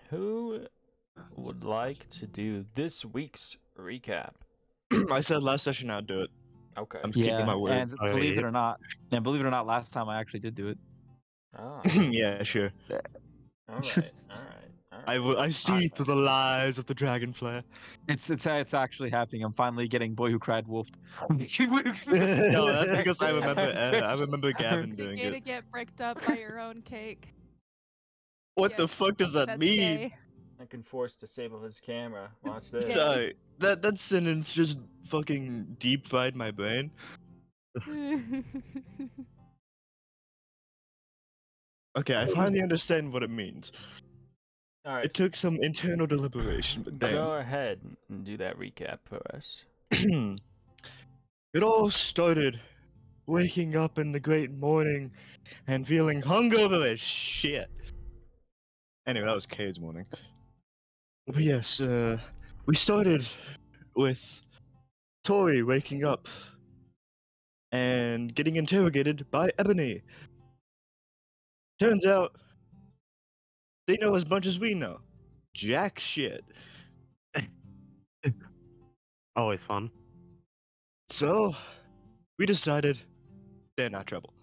Who would like to do this week's recap? I said last session I'd do it. Okay. I'm keeping my word. And Oh, believe yeah. it or not, last time I actually did do it. Ah. Yeah, sure. All right. I see through the lies of the dragonfly. It's actually happening. I'm finally getting Boy Who Cried Wolfed. No, that's because I remember Gavin It's doing okay to it. get bricked up by your own cake. What the Yes, fuck does that That's mean? gay. I can force disable his camera. Watch this. Gay. Sorry, that sentence just fucking deep fried my brain. Okay, I finally understand what it means. All right. It took some internal deliberation, but damn. Go ahead and do that recap for us. It all started waking up in the great morning and feeling hungover as shit. Anyway, that was Cade's morning. But yes, we started with Tori waking up and getting interrogated by Ebony. Turns out they know as much as we know. Jack shit. Always fun. So, we decided they're not trouble.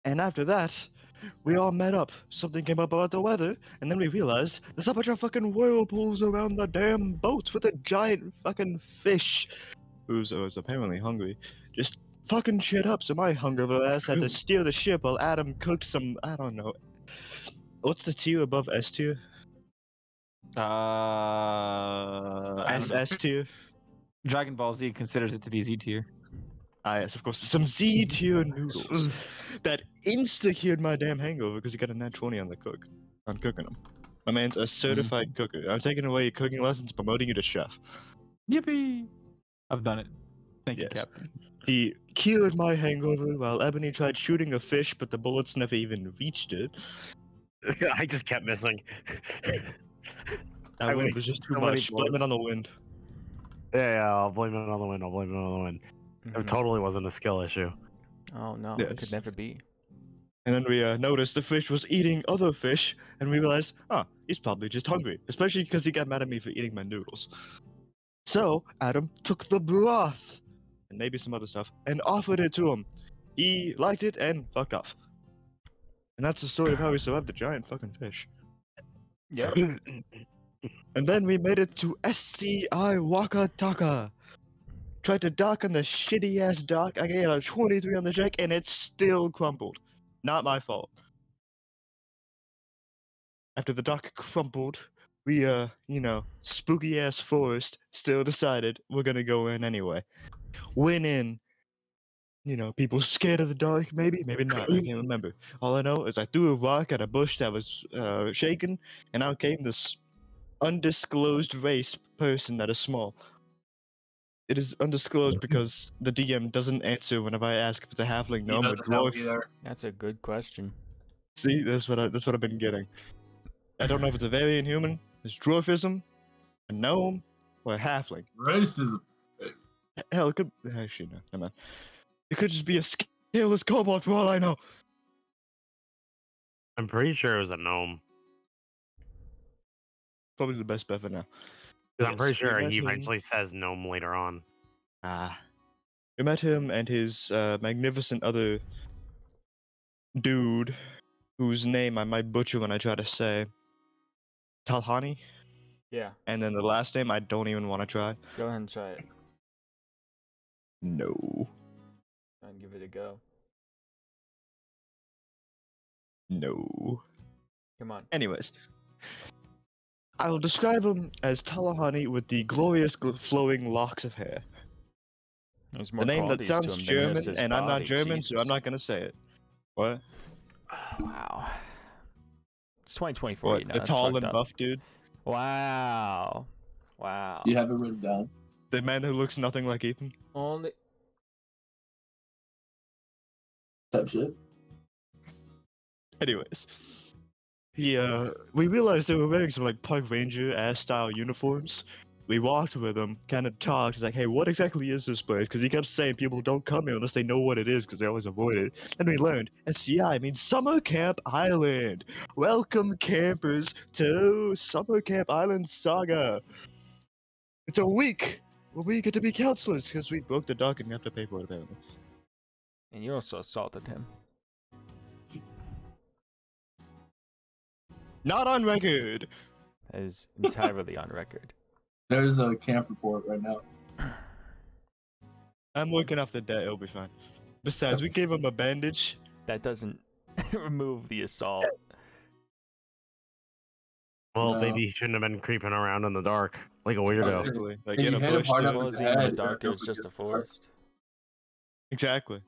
And after that, we all met up. Something came up about the weather, and then we realized there's a bunch of fucking whirlpools around the damn boats with a giant fucking fish who's was apparently hungry. Just fucking shit up, so my hungover ass had to steer the ship while Adam cooked some, I don't know. What's the tier above S tier? I don't know. S tier? Dragon Ball Z considers it to be Z tier. Ah, yes, of course. Some Z tier noodles that insta cured my damn hangover because he got a nat 20 on cooking them. My man's a certified cooker. I'm taking away your cooking lessons, promoting you to chef. Yippee! I've done it. Thank you, Yes. Captain. He cured my hangover while Ebony tried shooting a fish, but the bullets never even reached it. I just kept missing. That I wind was wasted just too so many much. Blame it bullets. on the wind. Yeah, I'll blame it on the wind. It Mhm. totally wasn't a skill issue. Oh no, it Yes. could never be. And then we noticed the fish was eating other fish, and we realized, he's probably just hungry, especially because he got mad at me for eating my noodles. So, Adam took the broth, and maybe some other stuff, and offered it to him. He liked it and fucked off. And that's the story of how we survived the giant fucking fish. Yep. And then we made it to SCI Wakataka. Tried to dock on the shitty ass dock. I got a 23 on the check, and it still crumpled. Not my fault. After the dock crumpled, we, spooky ass forest still decided we're gonna go in anyway. Went in. People scared of the dark, maybe not. I can't remember. All I know is I threw a rock at a bush that was shaking, and out came this undisclosed race person that is small. It is undisclosed because the DM doesn't answer whenever I ask if it's a halfling, gnome, or dwarf. That's a good question. See, that's what I've been getting. I don't know if it's a variant human, it's dwarfism, a gnome, or a halfling. Racism. Hell, it could actually no, never mind. It could just be a scaleless kobold for all I know. I'm pretty sure it was a gnome. Probably the best bet for now. 'Cause I'm Yes, pretty we sure met he him. eventually says gnome later on. We met him and his magnificent other dude, whose name I might butcher when I try to say. Talhani? Yeah. And then the last name I don't even want to try. Go ahead and try it. No. And give it a go. No. Come on. Anyways. I will describe him as Talahani with the glorious flowing locks of hair. There's The more name that qualities to sounds him than just German, his and I'm not body, German, so I'm Jesus. not gonna say it. What? Oh, wow. It's 2024. What? You know, The that's tall fucked and up. buff dude? Wow. Wow. You have it written down. The man who looks nothing like Ethan? Only. Type shit. Anyways. We realized they were wearing some like park ranger ass style uniforms we walked with him, kind of talked. He's like, "Hey, what exactly is this place?" Because he kept saying people don't come here unless they know what it is, because they always avoid it. Then we learned SCI means Summer Camp Island. Welcome, campers, to Summer Camp Island Saga. It's a week where we get to be counselors because we broke the dock and we have to pay for it apparently. And you also assaulted him. Not on record. That is entirely on record. There's a camp report right now. I'm working off the debt. It'll be fine. Besides, we gave him a bandage. That doesn't remove the assault. Well, No. maybe he shouldn't have been creeping around in the dark like a weirdo. Exactly. Like If in you a hit him bush. hard too. enough Well, with is the he in the head, dark? he'll It's just a forget the dark. forest. Exactly.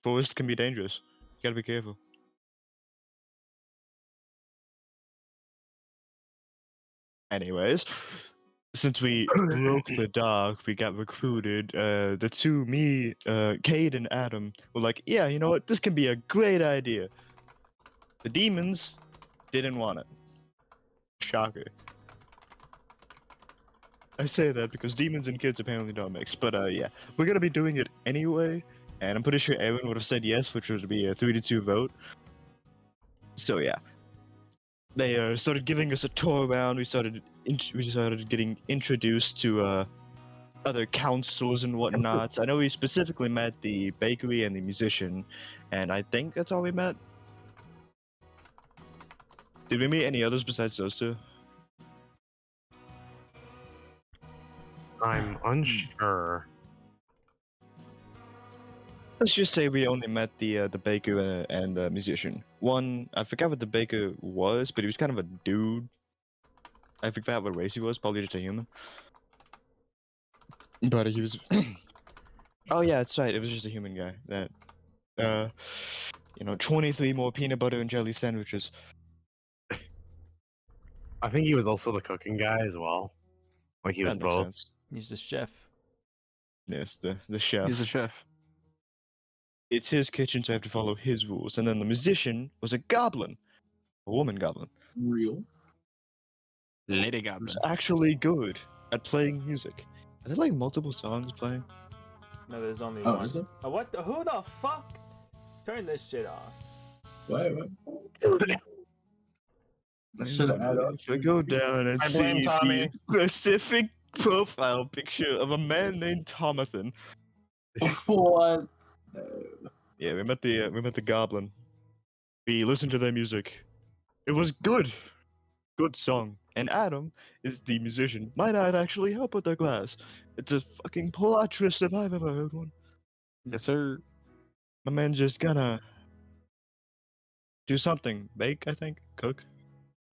Forest can be dangerous. You gotta be careful. Anyways, since we broke the dock, we got recruited. The two, me, Cade, and Adam were like, "Yeah, you know what? This can be a great idea." The demons didn't want it. Shocker. I say that because demons and kids apparently don't mix. But yeah, we're gonna be doing it anyway, and I'm pretty sure Aaron would have said yes, which would be a 3-2 vote. So yeah, they started giving us a tour around. We started getting introduced to other councils and whatnot. I know we specifically met the bakery and the musician, and I think that's all we met. Did we meet any others besides those two? I'm unsure. Let's just say we only met the baker and the musician. One, I forgot what the baker was, but he was kind of a dude. I forgot what race he was. Probably just a human. But he was. Oh yeah, that's right. It was just a human guy. That, 23 more peanut butter and jelly sandwiches. I think he was also the cooking guy as well. Like he was That makes both. sense. He's the chef. Yes, the chef. He's a chef. It's his kitchen, so I have to follow his rules. And then the musician was a goblin, a woman goblin. Real. Lady Who's Goblin. actually good at playing music. Are there like multiple songs playing? No, there's only Oh, one. is it? Oh, what? Who the fuck? Turn this shit off. Wait. I should have added up. If I go down and I blame see Tommy. the specific profile picture of a man named Tomathan. What? No. Yeah, we met the goblin. We listened to their music. It was good. Good song. And Adam is the musician. Might not actually help with the glass. It's a fucking plot twist if I've ever heard one. Yes, sir. My man's just gonna do something. Bake, I think. Cook.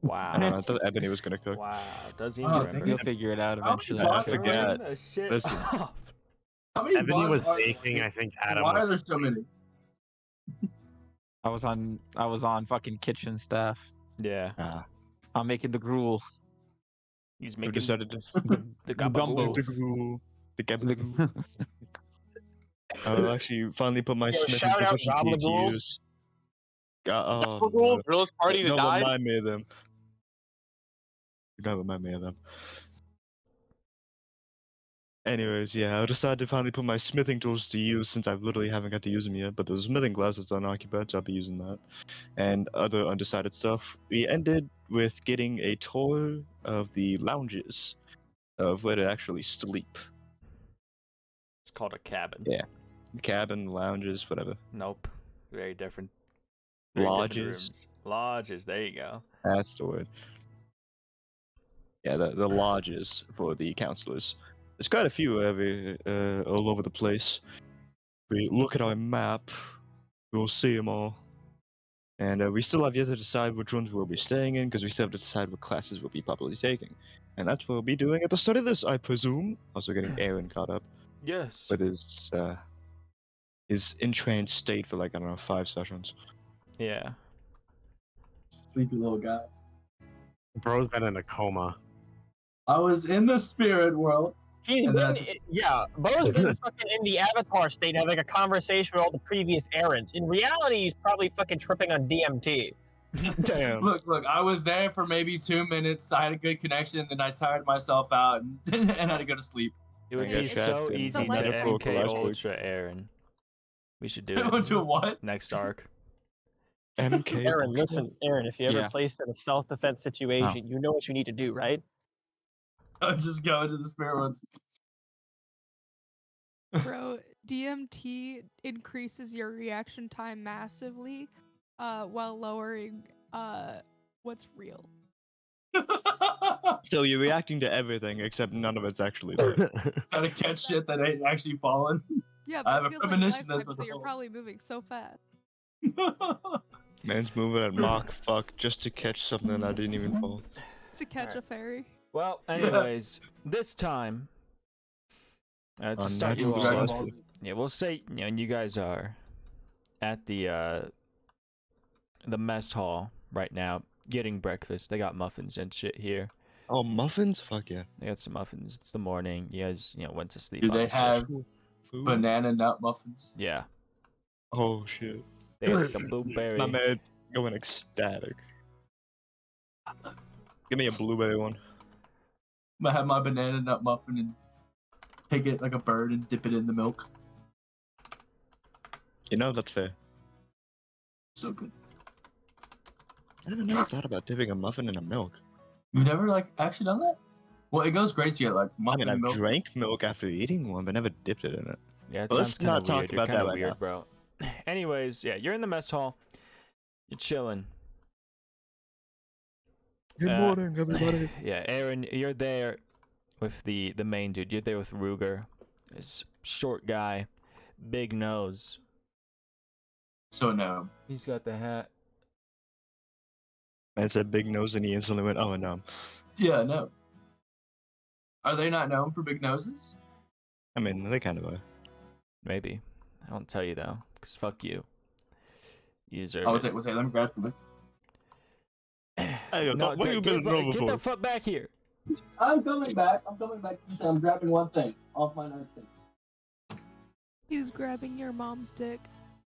Wow. I don't know. I thought Ebony was gonna cook. Wow. Does he Oh, remember? You'll figure it out How many eventually. I bots are forgot. Turn the shit Listen. off. How many Ebony bots was are baking. I think Adam Why are was. there so many? I was on fucking kitchen staff. Yeah. Ah, I'm making the gruel. He's we making decided to the gumbo. gabagool. the ghoul, the gabagool. I'll actually finally put my Yo, smithing shout out proficiency to gobligools. use. Oh, Gabagool, realest party to don't die. remind me of them. Don't remind me of them. Anyways, yeah, I decided to finally put my smithing tools to use since I literally haven't got to use them yet, but the smithing class is unoccupied, so I'll be using that. And other undecided stuff. We ended with getting a tour of the lounges of where to actually sleep. It's called a cabin. Yeah. Cabin, lounges, whatever. Nope. Very different. Very different Lodges. rooms. Lodges. There you go. That's the word. Yeah, the lodges for the counselors. There's quite a few all over the place. If we look at our map, we'll see them all. And we still have yet to decide which ones we'll be staying in, because we still have to decide what classes we'll be properly taking. And that's what we'll be doing at the start of this, I presume. Also getting Aaron caught up Yes. with his entranced state for like, I don't know, 5 sessions. Yeah. Sleepy little guy. Bro's been in a coma. I was in the spirit world. He's And been, that's- yeah, Bo's been fucking in the Avatar state having a conversation with all the previous errands. In reality, he's probably fucking tripping on DMT. Damn. Look, I was there for maybe 2 minutes. I had a good connection, then I tired myself out and had to go to sleep. It would I be guess so that's easy to metaphorical MK aspect. Ultra Aaron. We should do I went it to what? next arc. MK. Aaron, Ultra? listen, Aaron, if you're ever Yeah. placed in a self-defense situation, you know what you need to do, right? I'm just going to the spirit world. Bro, DMT increases your reaction time massively, while lowering what's real. So you're reacting to everything except none of it's actually there. Trying to catch shit that ain't actually falling. Yeah, I but have it a feels like premonition lifetime, this was so a you're whole- probably moving so fast. Man's moving at Mach fuck just to catch something I didn't even fall. To catch a fairy. Well, anyways, this time, to start you Unnatural all Dragon off, Ball Z. yeah, we'll say, you guys are at the mess hall right now getting breakfast. They got muffins and shit here. Oh, muffins? Fuck yeah. They got some muffins. It's the morning. You guys, went to sleep. Do on they the shift. have Food? banana nut muffins? Yeah, Oh shit. they have the blueberry. My man's going ecstatic. Give me a blueberry one. I'm gonna have my banana nut muffin and take it like a bird and dip it in the milk. You know, that's fair. So good. I never thought about dipping a muffin in a milk. You've never like actually done that? Well, it goes great to get like I muffin mean, I've milk. drank milk after eating one, but never dipped it in it. Yeah, it Well, sounds let's kind not of talk weird. You're about kind that of right weird, now. bro. Anyways, yeah, you're in the mess hall. You're chilling. Good morning, everybody. Yeah, Aaron, you're there with the main dude. You're there with Ruger, this short guy, big nose. So no. He's got the hat. Man said big nose and he instantly went, oh no. Yeah, no. Are they not known for big noses? I mean, they kind of are. Maybe. I won't tell you though, because fuck you. You deserve I would it. say let me grab the. Hey, No, what you been doing get before? the fuck back here. I'm coming back. You said I'm grabbing one thing off my nightstand. He's grabbing your mom's dick.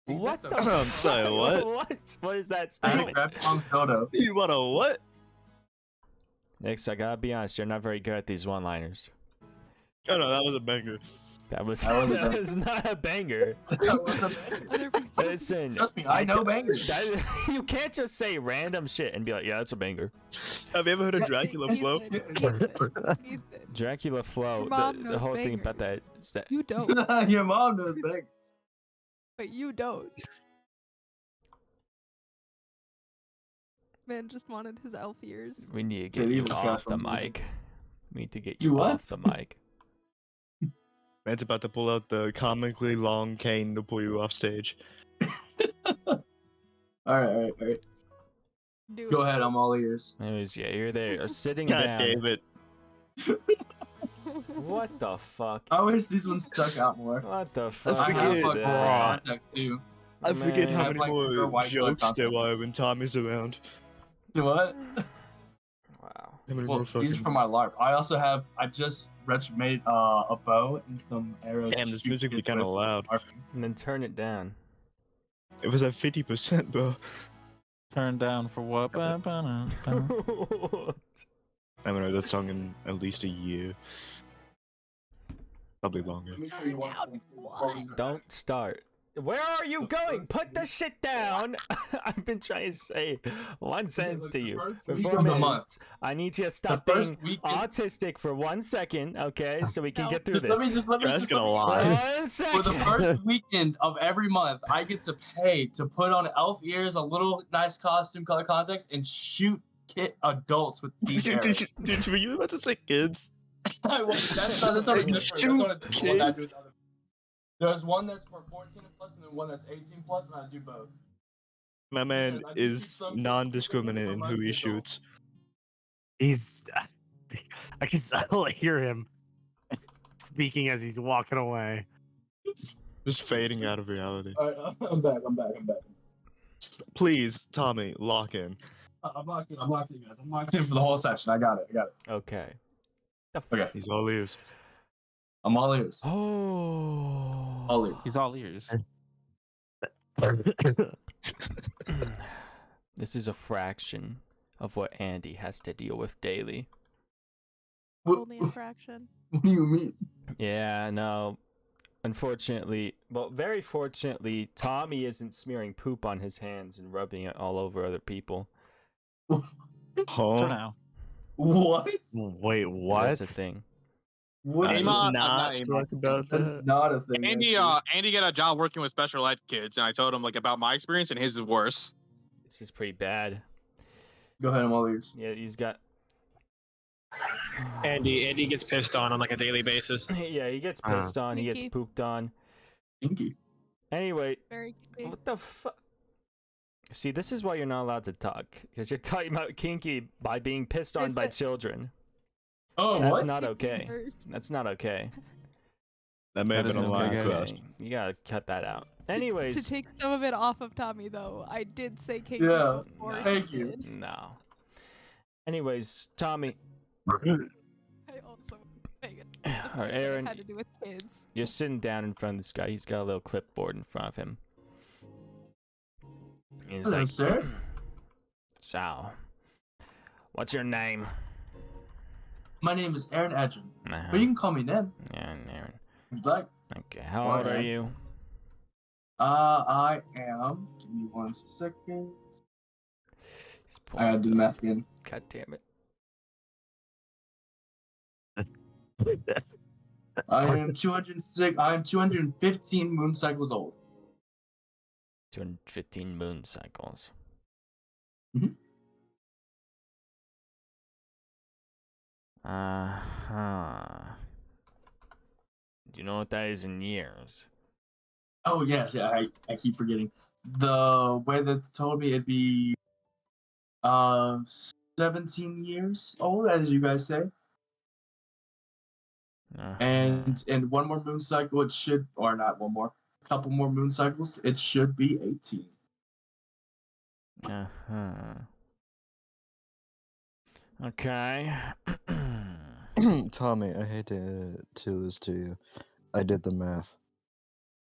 What the I'm fuck? sorry, what? What is that I statement? grabbed Mom's dodo. You want a what? Next, I gotta be honest, you're not very good at these one-liners. Oh no, that was a banger. That was That was a banger. not a banger. Other people. Listen, Trust me, I know d- bangers. you can't just say random shit and be like, yeah, that's a banger. Have you ever heard of Dracula Flow? Ethan, Dracula Flow, Your mom the knows whole thing about bangers. that is that you don't, Your mom knows bangers. but you don't. Man just wanted his elf ears. we need to Yeah, get these you are off the from music. mic. We need to get You you what? off the mic. Man's about to pull out the comically long cane to pull you off stage. Alright. Do Go it. ahead, I'm all ears. Anyways, yeah, you're there, sitting God down. damn it. What the fuck? I wish these ones stuck out more. What the fuck? I have is fucking that? contact too. I forget how Man. many Like, your more white collar jokes there content. are when Tommy's around. Do what? Wow. How many Well, more these are fucking... for my LARP. I just made a bow and some arrows. Damn, to this shoot music be kids kind of with loud. LARPing. And then turn it down. It was at 50%, bro. Turn down for what? Ba-ba-da-ba. I haven't heard that song in at least a year. Probably longer. Let me show you one thing before we start. Don't start. Where are you going? Put the shit down. I've been trying to say one sentence to you for Week 4 of the minutes. month. I need you to stop The first being weekend- autistic for 1 second, okay? So we can No. get through Just let me this. just gonna let me- lie. 1 second. For the first weekend of every month, I get to pay to put on elf ears, a little nice costume, color context, and shoot adults with these arrows. Dude, were you about to say kids? That's on a different. That's on a different one that I do with other. There's one that's for 14 plus, and then one that's 18 plus, and I do both. My man I do is some kids non-discriminate in who he adults. shoots. He's. I can still hear him speaking as he's walking away. Just fading out of reality. Alright, I'm back. Please, Tommy, lock in. I'm locked in, guys. I'm locked in for the whole session. I got it. Okay. Okay. He's all ears. I'm all ears. Oh. All ears. He's all ears. This is a fraction of what Andy has to deal with daily. What, Only a fraction. what do you mean? Yeah, no. Unfortunately, well, very fortunately, Tommy isn't smearing poop on his hands and rubbing it all over other people. For Huh? now. What? Wait, what? That's a thing. What Let's is Amon- not not talk about That is that. not a thing. Andy, actually. Andy got a job working with special ed kids, and I told him like about my experience, and his is worse. This is pretty bad. Go ahead, I'm all ears. Yeah, he's got. Andy gets pissed on like a daily basis. Yeah, he gets pissed on. He gets Kinky. pooped on. Kinky. Anyway, Very kinky. what the fuck? See, this is why you're not allowed to talk, because you're talking about kinky by being pissed on Is by it- children. Oh, That's what? not Kinky okay. first. That's not okay. That may have That been a is line okay. crossed. You gotta cut that out. To Anyways, take some of it off of Tommy, though, I did say kinky Yeah, before. no. he Thank you. did. no. Anyways, Tommy, I also or Aaron, had to do with kids. you're sitting down in front of this guy. He's got a little clipboard in front of him. He's Hello, like, sir. So, what's your name? My name is Aaron Edgen, Uh-huh. but you can call me Ned Yeah, Aaron. if you'd like. Okay, how old are Alright. you? I am. Give me 1 second. He's I gotta do the math again. God damn it. I am 206. I am 215 moon cycles old. 215 moon cycles. Mhm. Uh-huh. Do you know what that is in years? Oh yes, yeah. I keep forgetting. The way that told me it'd be 17 years old, as you guys say. Uh-huh. And in one more moon cycle, it should, or not one more, a couple more moon cycles, it should be 18. Uh-huh. Okay. Tommy, I hate to do this to you. I did the math.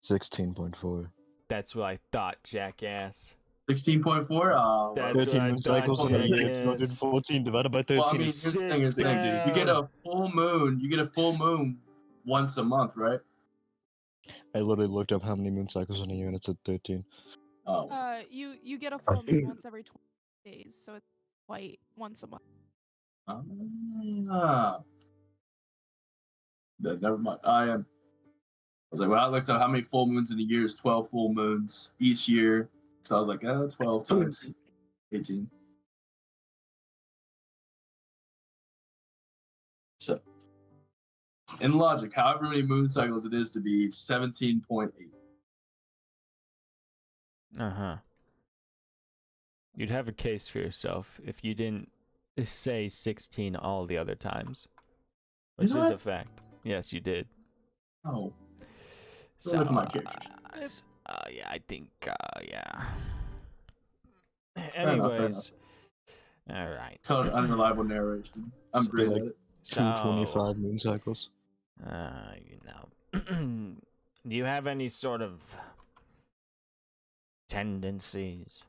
16.4. That's what I thought, jackass. 16.4. Oh, That's well, 13 what I moon cycles thought, in a year. jackass. 214 divided by 13 well, I mean, is here's the thing: is that 60. you get a full moon. You get a full moon once a month, right? I literally looked up how many moon cycles in a year and it said 13. Oh, You get a full moon once every 20 days, so it's quite once a month. Never mind. I am. I was like, well, I looked up how many full moons in a year is 12 full moons each year. So I was like, 12 times 18. So, in logic, however many moon cycles it is to be 17.8. Uh-huh. You'd have a case for yourself if you didn't say 16 all the other times. You Which know is what? a fact. Yes, you did. Oh, So, look at my character. Yeah, I think, yeah. enough, fair Anyways. Alright. total unreliable narration. I'm So, great like, at it. 225 moon cycles. You know. Do you have any sort of tendencies?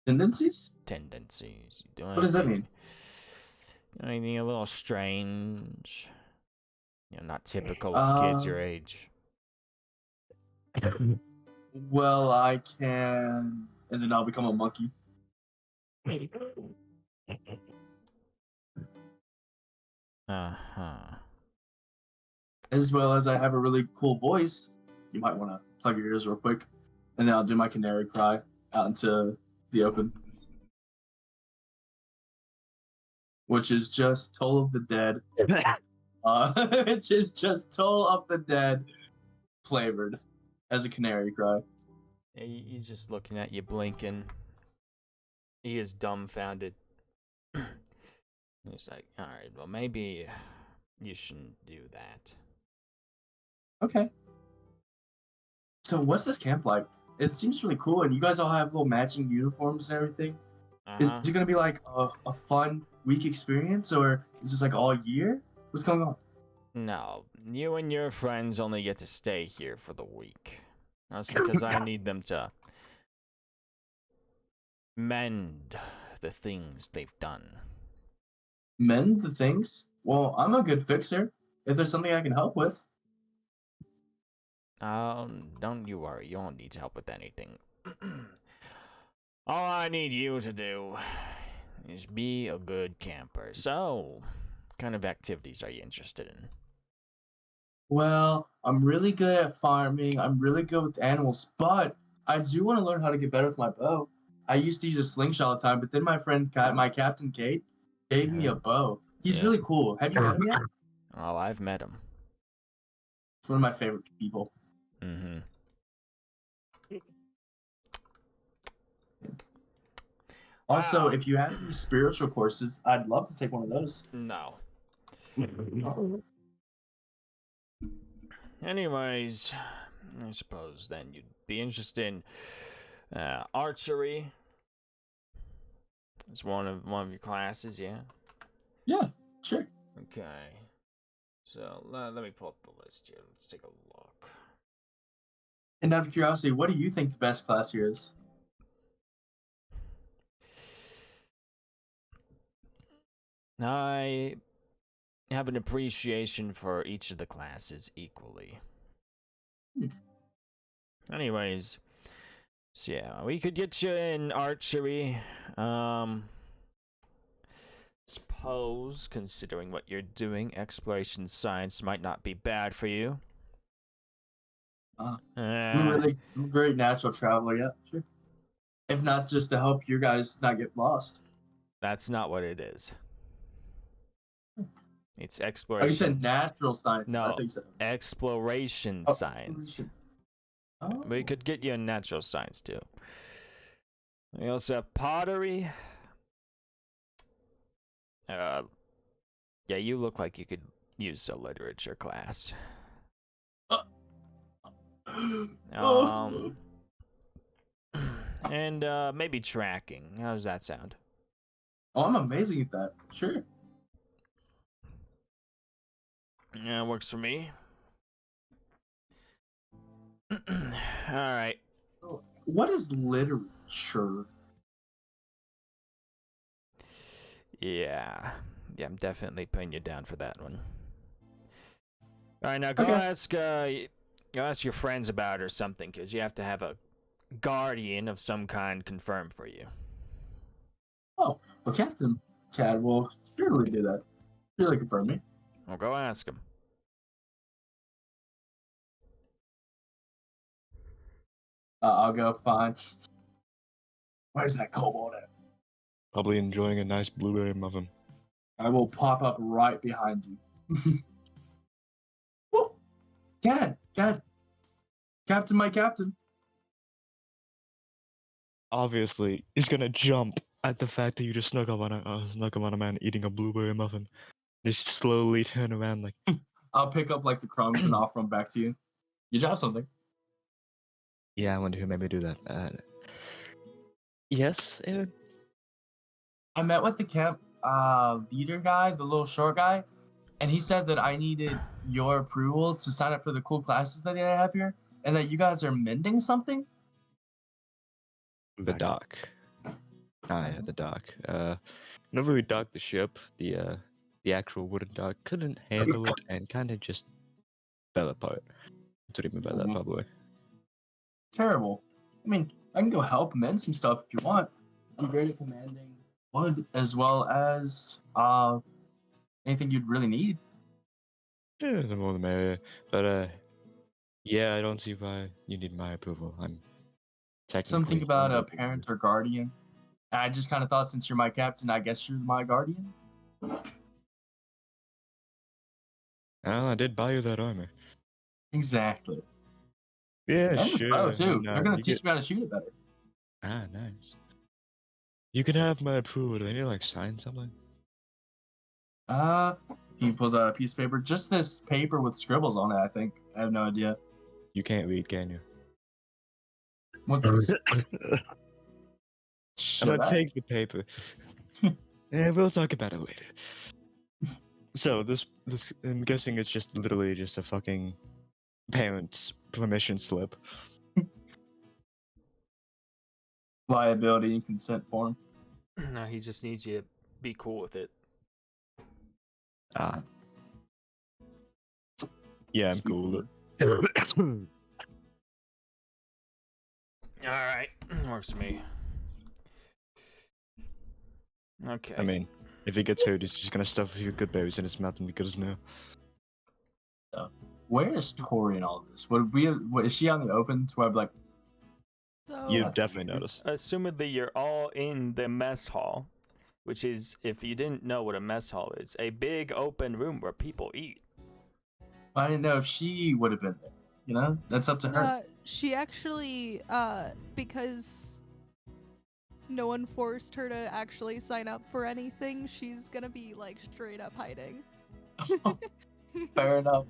Tendencies? Tendencies. You do What does that anything- mean? Anything a little strange? You know, not typical of kids your age. Well, I can, and then I'll become a monkey. Uh-huh. As well as I have a really cool voice. You might want to plug your ears real quick, and then I'll do my canary cry out into the open, which is just Toll of the Dead. Which is just Toll of the Dead flavored as a canary cry. Yeah, he's just looking at you, blinking. He is dumbfounded. He's like, alright, well, maybe you shouldn't do that. Okay. So what's this camp like? It seems really cool, and you guys all have little matching uniforms and everything. Is Uh-huh. it gonna be like a fun week experience, or is this like all year? What's going on? No, you and your friends only get to stay here for the week. That's because I need them to mend the things they've done. Mend the things? Well, I'm a good fixer. If there's something I can help with. Don't you worry. You won't need help with anything. All I need you to do is be a good camper. So, what kind of activities are you interested in? Well, I'm really good at farming. I'm really good with animals, but I do want to learn how to get better with my bow. I used to use a slingshot all the time, but then my friend, my Captain Kate, gave me a bow. He's Yeah. really cool. Have you met him yet? Oh, I've met him. He's one of my favorite people. Mm-hmm. Also, Wow. if you have any spiritual courses, I'd love to take one of those. No. Anyways, I suppose then you'd be interested in archery. It's one of your classes, yeah. Yeah, sure. Okay. So let me pull up the list here. Let's take a look. And out of curiosity, what do you think the best class here is? I have an appreciation for each of the classes equally. Anyways, so yeah, we could get you in archery. Suppose, considering what you're doing, exploration science might not be bad for you. I'm a really great natural traveler, yeah, sure. If not just to help you guys not get lost. That's not what it is. It's Oh, you exploration. said natural science. I No, think so. exploration Oh, science. Oh. We could get you in natural science too. We also have pottery. Yeah, you look like you could use a literature class. And maybe tracking. How does that sound? Oh, I'm amazing at that. Sure. Yeah, works for me. All right. What is literature? Yeah, I'm definitely putting you down for that one. All right, now go ask your friends about it or something, because you have to have a guardian of some kind confirmed for you. Oh, well, Captain Chad will surely do that. Surely confirm me. Well, go ask him. I'll go find. Where's that kobold at? Probably enjoying a nice blueberry muffin. I will pop up right behind you. Woo! Captain, my captain. Obviously, he's gonna jump at the fact that you just snuck up on a man eating a blueberry muffin. Just slowly turn around like, I'll pick up like the crumbs and offer them back to you. You drop something. yeah, I wonder who made me do that. Yes, Aaron? I met with the camp leader guy, the little short guy, and he said that I needed your approval to sign up for the cool classes that they have here, and that you guys are mending something. The dock. Ah, yeah, the dock. Whenever we docked the ship, the actual wooden dock couldn't handle it and kind of just fell apart. That's what I mean by that, probably. Terrible. I mean, I can go help mend some stuff if you want. I'm great at commanding wood as well as anything you'd really need. Yeah, the more the merrier. But yeah, I don't see why you need my approval. I'm technically Something about a under- parent or guardian. I just kind of thought since you're my captain, I guess you're my guardian. Well, I did buy you that armor. Exactly. Yeah, And this sure. bow too. and, They're gonna you teach get- me how to shoot it better. Ah, nice. You can have my approval. Do I need to like sign something? He pulls out a piece of paper. Just this paper with scribbles on it, I think. I have no idea. You can't read, can you? What I'm Shut gonna up. take the paper. Yeah, we'll talk about it later. So this I'm guessing it's just literally just a fucking parent's permission slip. liability in consent form. No, he just needs you to be cool with it. Ah. Yeah, I'm cool. Alright, works for me. Okay. I mean, if he gets hurt, he's just gonna stuff a few good berries in his mouth and be good as new. Where is Tori in all this? Is she on the open to where like So You definitely notice. Assumedly, you're all in the mess hall, which is, if you didn't know what a mess hall is, a big open room where people eat. I didn't know if she would have been there. You know, that's up to her. she actually, because no one forced her to actually sign up for anything, she's gonna be like straight up hiding. Fair enough.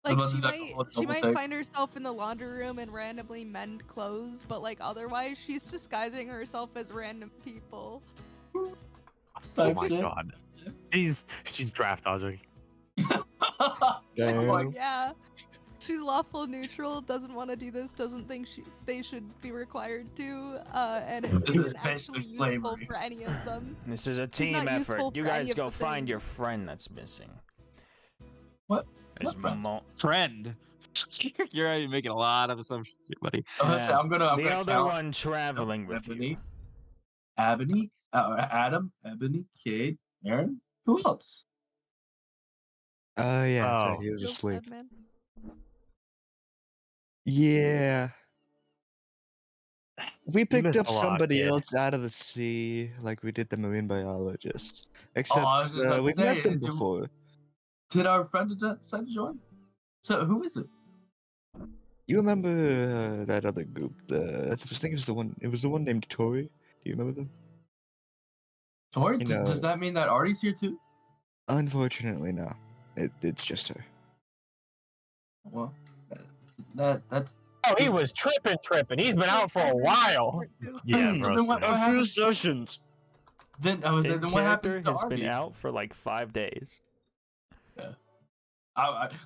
Like Unless she it's like a might, whole she double might take. find herself in the laundry room and randomly mend clothes, but like otherwise, she's disguising herself as random people. Oh Type my shit. god. She's draft dodging. Damn. Like, Yeah, she's lawful neutral, doesn't want to do this, doesn't think they should be required to, and it This is isn't actually basically useful slavery. for any of them. This is a She's not team useful effort. You for any guys of go the find your things. friend that's missing. What? There's What friend? Friend. You're already making a lot of assumptions here, buddy. Yeah. I'm gonna The other count one traveling with you. Ebony, Adam, Ebony, Kate, Aaron. Who else? Oh yeah, that's right, Oh. he was Feels asleep. bad, man. Yeah. We picked missed up a lot, somebody kid. else out of the sea, like we did the marine biologist. Except I was just about to we've say, met them do- before. Did our friend decide to join? So who is it? You remember that other group? I think it was the one. It was the one named Tori. Do you remember them? Tori? You know- Does that mean that Artie's here too? Unfortunately, no. It's just her. Well, that's. Oh, he was tripping. He's been out for a while. Yeah, So bro. then what A few happened? sessions. Then I was In then what character happened to has been Artie? out for like 5 days.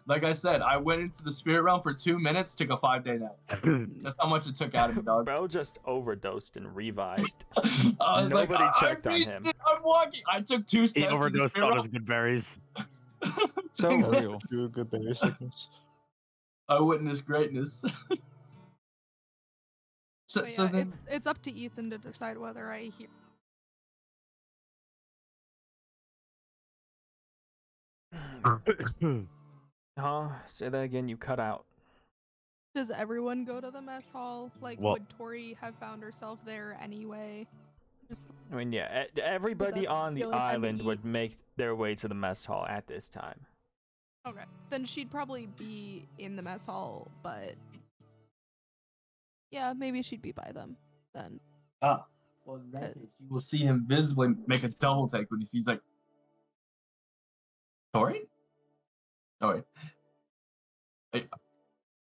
Like I said, I went into the spirit realm for 2 minutes, took a 5-day nap. That's how much it took out of me, dog. Bro just overdosed and revived. I was Nobody like, checked I on reached him. it, I'm walking. I took 2 He steps. to the overdosed spirit on realm. his good berries. So real. Do a good berry sickness. I witnessed greatness. So But so yeah, then it's up to Ethan to decide whether I hear. Huh? Say that again, you cut out. Does everyone go to the mess hall? Like, Well- would Tori have found herself there anyway? Just I mean, yeah, everybody that on the the only time to island eat? would make their way to the mess hall at this time. okay. Then she'd probably be in the mess hall, but yeah, maybe she'd be by them then. well, in that case, you will see him visibly make a double take when he's like, Tori? Oh, wait. Hey,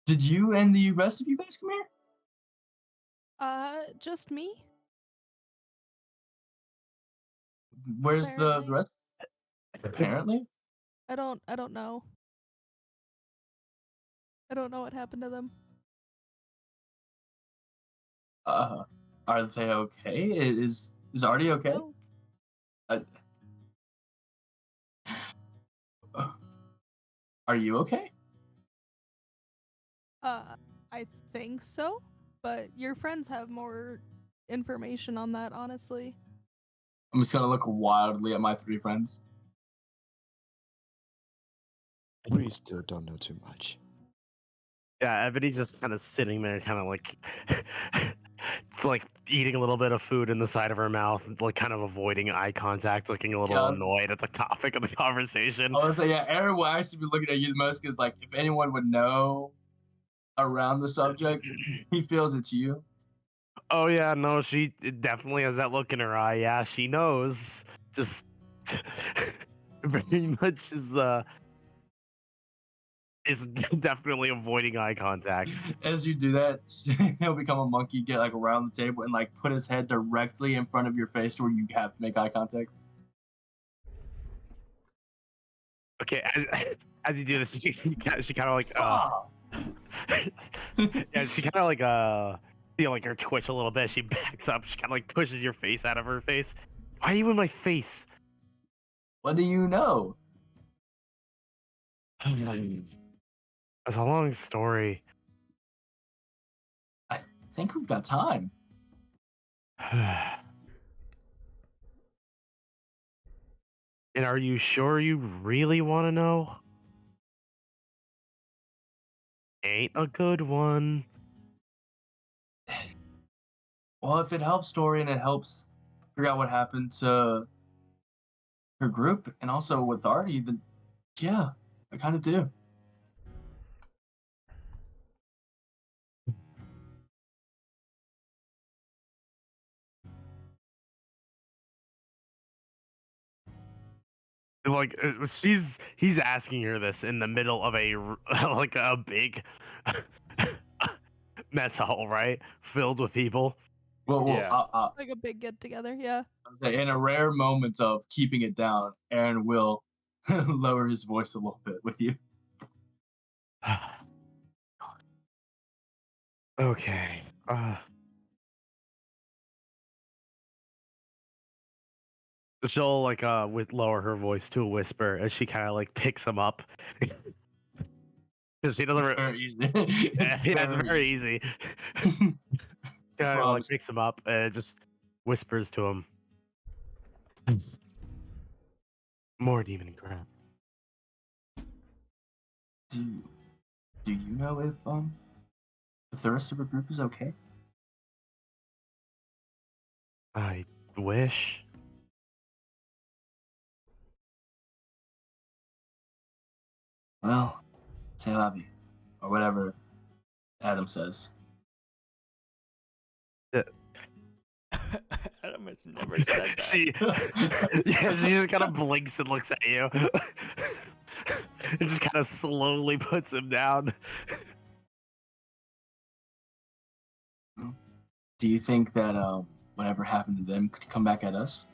did you and the rest of you guys come here? Just me? Where's the Apparently. rest? Apparently. I don't know. I don't know what happened to them. Are they okay? Is Artie okay? No. Are you okay? I think so, but your friends have more information on that, honestly. I'm just gonna look wildly at my 3 friends. We still don't know too much. Yeah, Ebony's just kind of sitting there, kind of like, it's like eating a little bit of food in the side of her mouth, like kind of avoiding eye contact, looking a little Yeah. annoyed at the topic of the conversation. I was like, yeah, Aaron will actually be looking at you the most because, like, if anyone would know around the subject, he feels it's you. Oh yeah, no, she definitely has that look in her eye. Yeah, she knows. Just very much is definitely avoiding eye contact. As you do that, he'll become a monkey, get like around the table, and like put his head directly in front of your face where you have to make eye contact. Okay, as you do this, she kind of like Ah! yeah, she kind of like feel like her twitch a little bit. She backs up. She kind of like pushes your face out of her face. Why are you in my face? What do you know? It's a long story. I think we've got time. And are you sure you really want to know? Ain't a good one. Well, if it helps Tori and it helps figure out what happened to her group and also with Artie, then yeah, I kind of do. Like he's asking her this in the middle of a like a big mess hall, right? Filled with people. Well, Yeah. Like a big get together, yeah. in a rare moment of keeping it down, Aaron will lower his voice a little bit with you. Okay. She'll like with lower her voice to a whisper as she kind of like picks him up. Because she doesn't. It's very easy. It's very easy. Kind of like picks him up and just whispers to him. More demon crap. Do you know if the rest of her group is okay? I wish. Well, say love you, or whatever Adam says. Adam has never said that. She just kind of blinks and looks at you. And just kind of slowly puts him down. Do you think that whatever happened to them could come back at us?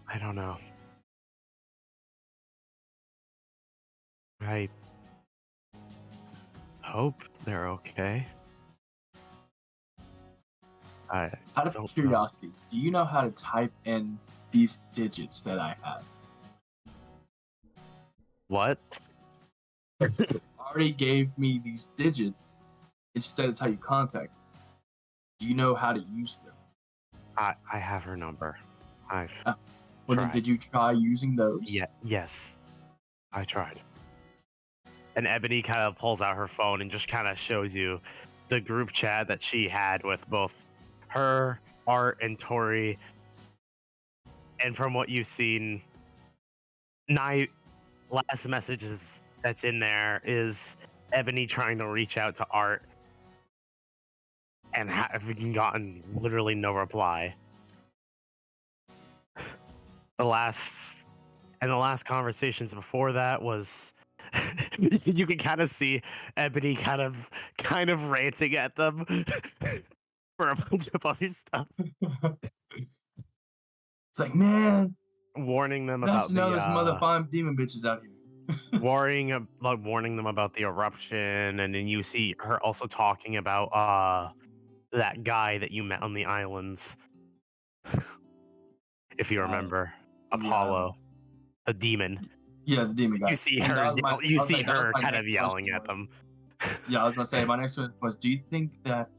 I don't know. I hope they're okay. Out don't of know. curiosity, do you know how to type in these digits that I have? What? Already gave me these digits instead of how you contact. Do you know how to use them? I have her number. I've Well, then tried. did you try using those? Yeah, yes. I tried. And Ebony kind of pulls out her phone and just kind of shows you the group chat that she had with both her, Art, and Tori. And from what you've seen, last messages that's in there is Ebony trying to reach out to Art and having gotten literally no reply. The last conversations before that was you can kind of see Ebony kind of ranting at them for a bunch of other stuff, It's like, man, warning them nice about to know the there's some other fine demon bitches out here. warning them about the eruption, and then you see her also talking about that guy that you met on the islands, if you remember, Apollo, the demon. Yeah, the demon guy. You see And that her, was my- you I was see like, that was her my kind next of yelling question at them. Yeah, I was gonna say my next one was: do you think that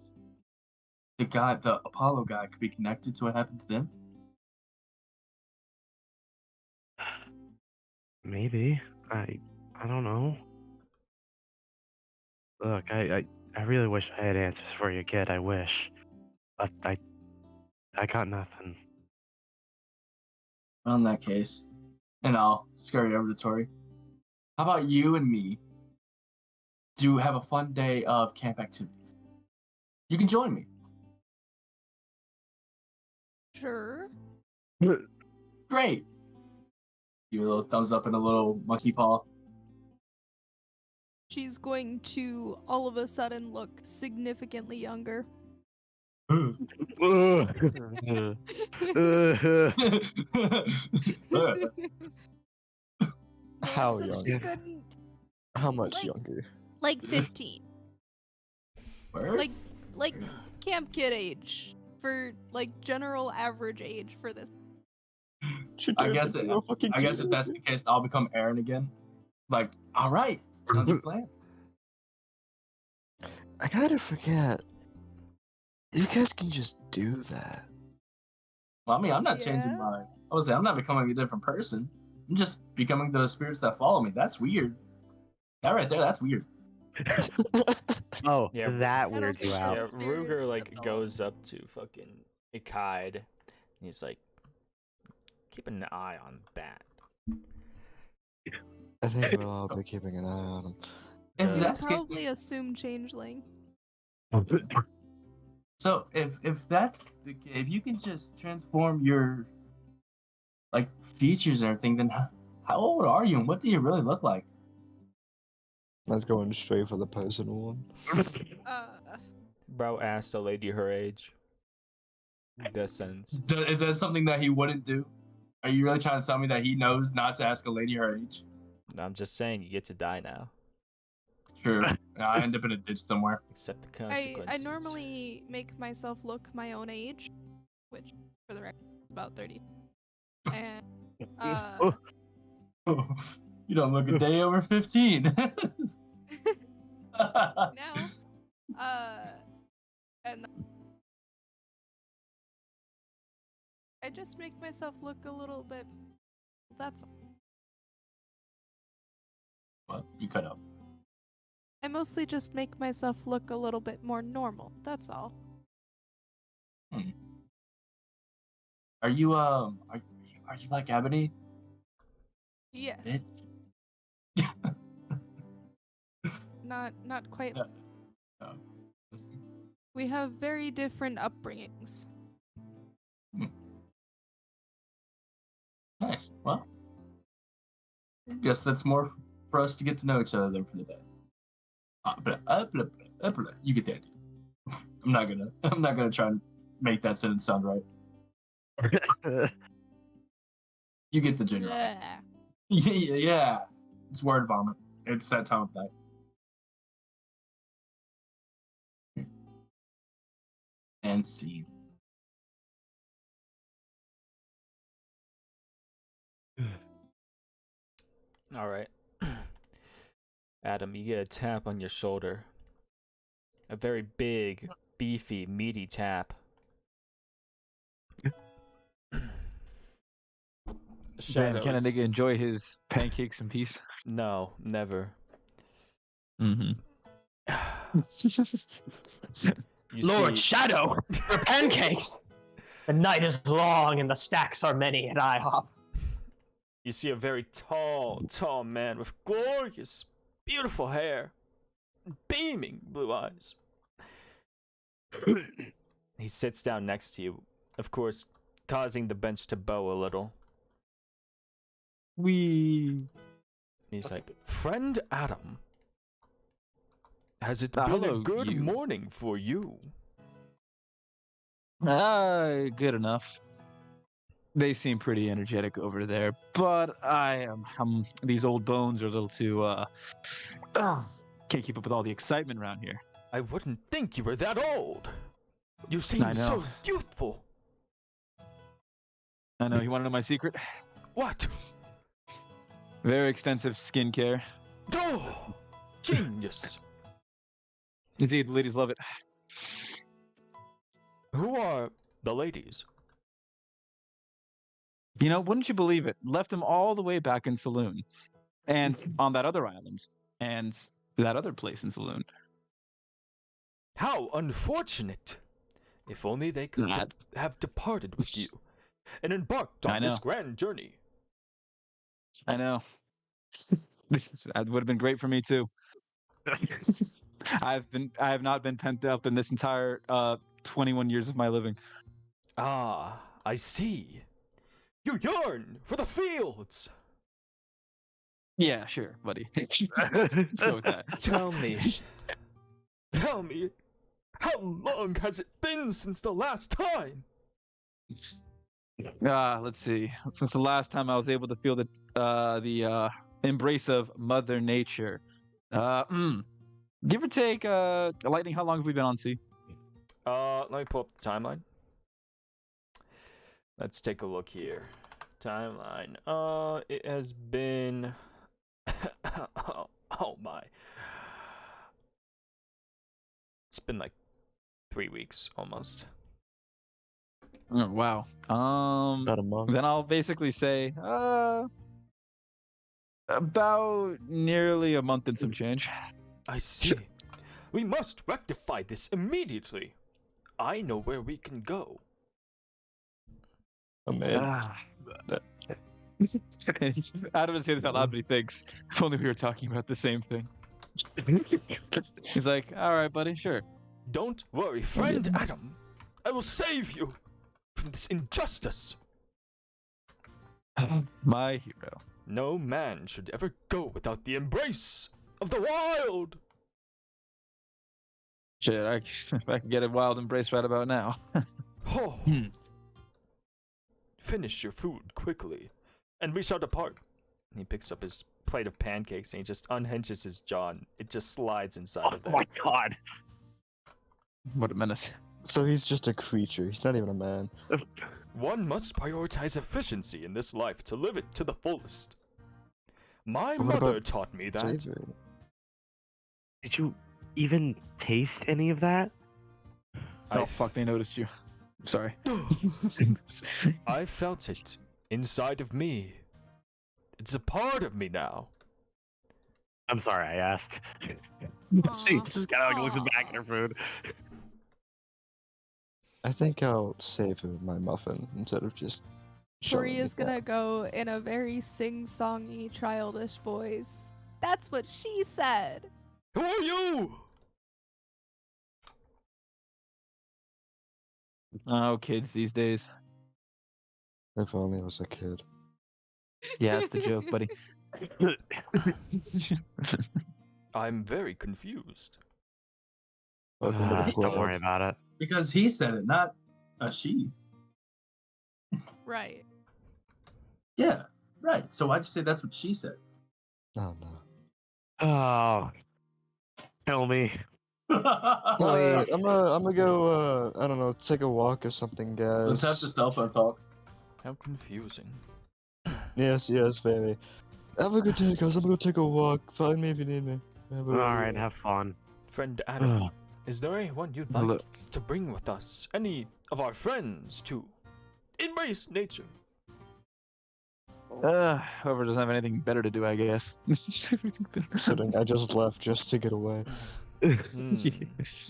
the Apollo guy, could be connected to what happened to them? Maybe. I don't know. Look, I really wish I had answers for you, kid. I wish, but I got nothing. Well, in that case, and I'll scurry over to Tori. How about you and me do have a fun day of camp activities? You can join me. Sure. Great. Give a little thumbs up and a little monkey paw. She's going to all of a sudden look significantly younger. How Man said young? she couldn't. How much Like- younger? Like 15. Word? Like camp kid age for like general average age for this. I guess if that's the case, I'll become Aaron again. Like, all right, sounds like a plan. I gotta forget. You guys can just do that. Well, I mean, I'm not changing Yeah. my. I was saying I'm not becoming a different person. I'm just becoming the spirits that follow me. That's weird. That right there, that's weird. Oh, Yeah, that I don't weirds you think out. Yeah, the spirits Ruger like that follow goes up to fucking Ikaid, and he's like, keep an eye on that. I think we'll all be keeping an eye on him. If Uh, You'll that's the case, probably assume changeling. so if that's if you can just transform your like features and everything, then how old are you and what do you really look like? Let's go in straight for the personal one. Bro asked a lady her age. That sense. Is that something that he wouldn't do? Are you really trying to tell me that he knows not to ask a lady her age? I'm just saying, you get to die now. Sure. I end up in a ditch somewhere. Accept the I consequences. normally make myself look my own age, which for the record is about 30. And You don't look a day over 15. now and I just make myself look a little bit. That's What? You cut out. I mostly just make myself look a little bit more normal. That's all. Are you like Ebony? Yes. Bitch. Not quite. Yeah. Oh. We have very different upbringings. Nice. Well, I guess that's more for us to get to know each other than for the day. You get the idea. I'm not gonna try and make that sentence sound right. You get the general. Yeah. It's word vomit. It's that time of night. And scene. All right. Adam, you get a tap on your shoulder. A very big, beefy, meaty tap. Can a Shadows. nigga enjoy his pancakes in peace? No, never. Mm-hmm. You Lord see, Shadow, for pancakes! The night is long and the stacks are many at IHOP. you see a very tall man with glorious, beautiful hair, beaming blue eyes. He sits down next to you, of course, causing the bench to bow a little. He's like, "Friend Adam, has it been a hello, good you. morning for you?" Good enough. They seem pretty energetic over there, but these old bones are a little too can't keep up with all the excitement around here. I wouldn't think you were that old. You I seem know. so youthful. I know. You want to know my secret? What? Very extensive skincare. Oh, genius. Indeed, the ladies love it. Who are the ladies? You know, wouldn't you believe it? Left them all the way back in Saloon, and on that other island, and that other place in Saloon. How unfortunate. If only they could have departed with you and embarked I on know. this grand journey. I know. That would have been great for me too. I have not been pent up in this entire 21 years of my living. Ah, I see. You yearn for the fields. Yeah, sure, buddy. Let's go with that. Tell me, how long has it been since the last time? Let's see. Since the last time I was able to feel the embrace of Mother Nature, Give or take, Lightning, how long have we been on sea? Let me pull up the timeline. Let's take a look here. Timeline. It has been. Oh my. It's been like 3 weeks almost. Oh, wow. About a month. Then I'll basically say, about nearly a month and some change. I see. We must rectify this immediately. I know where we can go. Oh man. Adam doesn't say this out loud, but he thinks, if only we were talking about the same thing. He's like, all right, buddy, sure. Don't worry, friend Adam. I will save you from this injustice. My hero. No man should ever go without the embrace of the wild. Shit, if I can get a wild embrace right about now. Oh. Finish your food quickly, and we shall depart. He picks up his plate of pancakes and he just unhinges his jaw and it just slides inside of Oh there. my god. What a menace. So he's just a creature. He's not even a man. One must prioritize efficiency in this life to live it to the fullest. My What mother about taught me that. Savory. Did you even taste any of that? Oh, fuck, they noticed you. Sorry. I felt it inside of me. It's a part of me now. I'm sorry, I asked. She just kind of like looks back at her food. I think I'll savor my muffin instead of just. shoving Toria's it down. gonna go in a very sing-songy, childish voice. That's what she said. Who are you? Oh, kids these days. If only I was a kid. Yeah, that's the joke, buddy. I'm very confused. Welcome to the Don't club. worry about it. Because he said it, not a she. Right. Yeah, right. So why'd you say that's what she said? Oh no. Oh, kill me. Wait, I'm gonna go. I don't know, take a walk or something, guys. Let's have the cell phone talk. How confusing. Yes, baby. Have a good day, guys. I'm gonna go take a walk. Find me if you need me. Have a All good right, day. have fun. Friend Adam, is there anyone you'd like Look. to bring with us? Any of our friends to embrace nature? Whoever doesn't have anything better to do, I guess. Sitting, I just left just to get away. Hmm,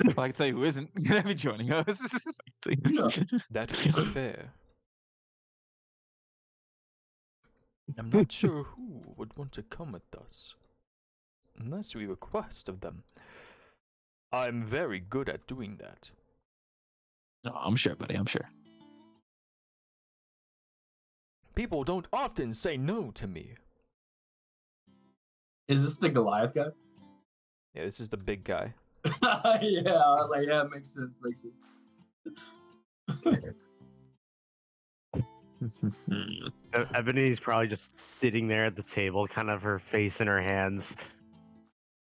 Well, I can tell you who isn't gonna be joining us. that is fair. I'm not sure who would want to come with us, unless we request of them. I'm very good at doing that. No, I'm sure, buddy. I'm sure. People don't often say no to me. Is this the Goliath guy? Yeah, this is the big guy. Yeah, I was like, yeah, makes sense, makes sense. Ebony's probably just sitting there at the table, kind of her face in her hands,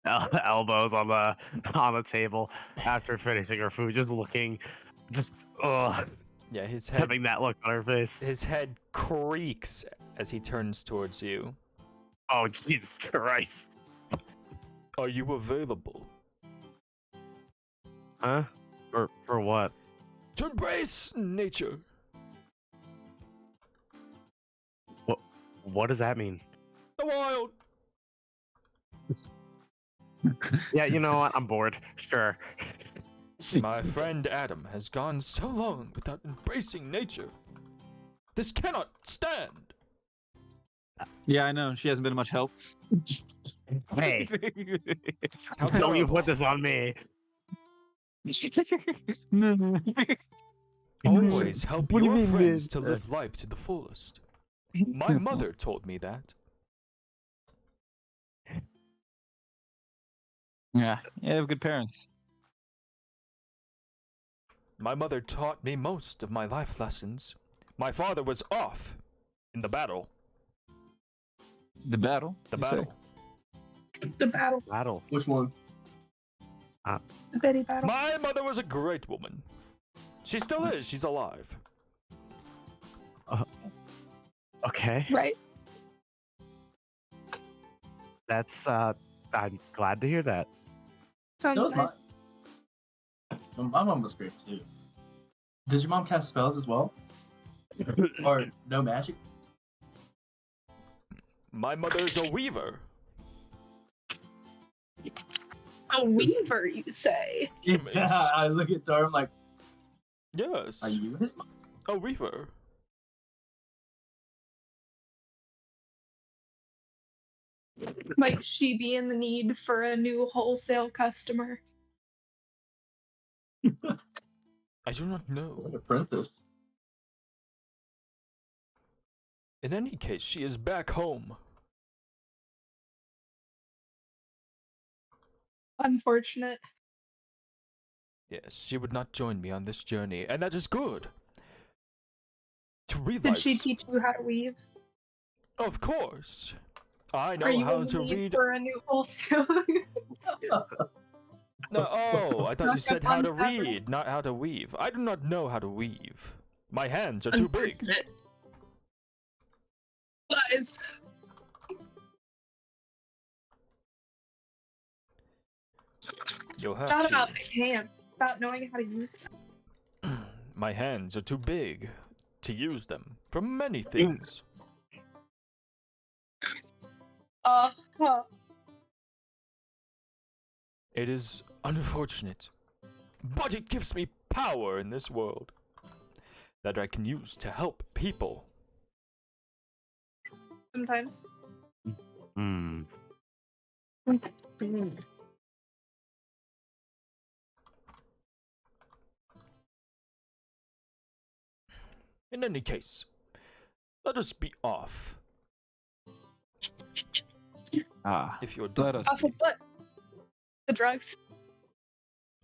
elbows on the table after finishing her food, just looking, Yeah, his head having that look on her face. his head creaks as he turns towards you. Oh, Jesus Christ. Are you available Huh? For what? to embrace nature? What does that mean? The wild. Yeah, you know what? I'm bored. Sure. My friend Adam has gone so long without embracing nature. This cannot stand. Yeah, I know. She hasn't been much help. Hey, How don't you terrible. put this on me. Always help What do you your mean, friends to man? live life to the fullest. My mother told me that. Yeah, you have good parents. My mother taught me most of my life lessons. My father was off in the battle. The battle. The you say? battle. The battle. Battle. Which one? Betty battle. My mother was a great woman. She still is. She's alive. Okay. Right. That's I'm glad to hear that. Sounds So was nice. mine. My mom was great too. Does your mom cast spells as well? Or no magic? My mother's a weaver. A weaver, you say? She Yeah, I look at Dora, I'm like, Yes. are you his mom? A weaver. Might she be in the need for a new wholesale customer? I do not know. An apprentice. In any case, she is back home. Unfortunate. Yes, she would not join me on this journey, and that is good. To Did realize, she teach you how to weave? of course, I Are know you how in to the need read. for a new wholesale? No, oh, I thought you Not said the how to fun fabric. read, not how to weave. I do not know how to weave. My hands are too big. Unfortunate. Lies. You'll have Not to. about my hands. About knowing how to use them. My hands are too big to use them for many things. Huh. It is unfortunate, but it gives me power in this world that I can use to help people. Sometimes. Hmm. In any case, let us be off. If you're done. Let us. Off of what? The drugs.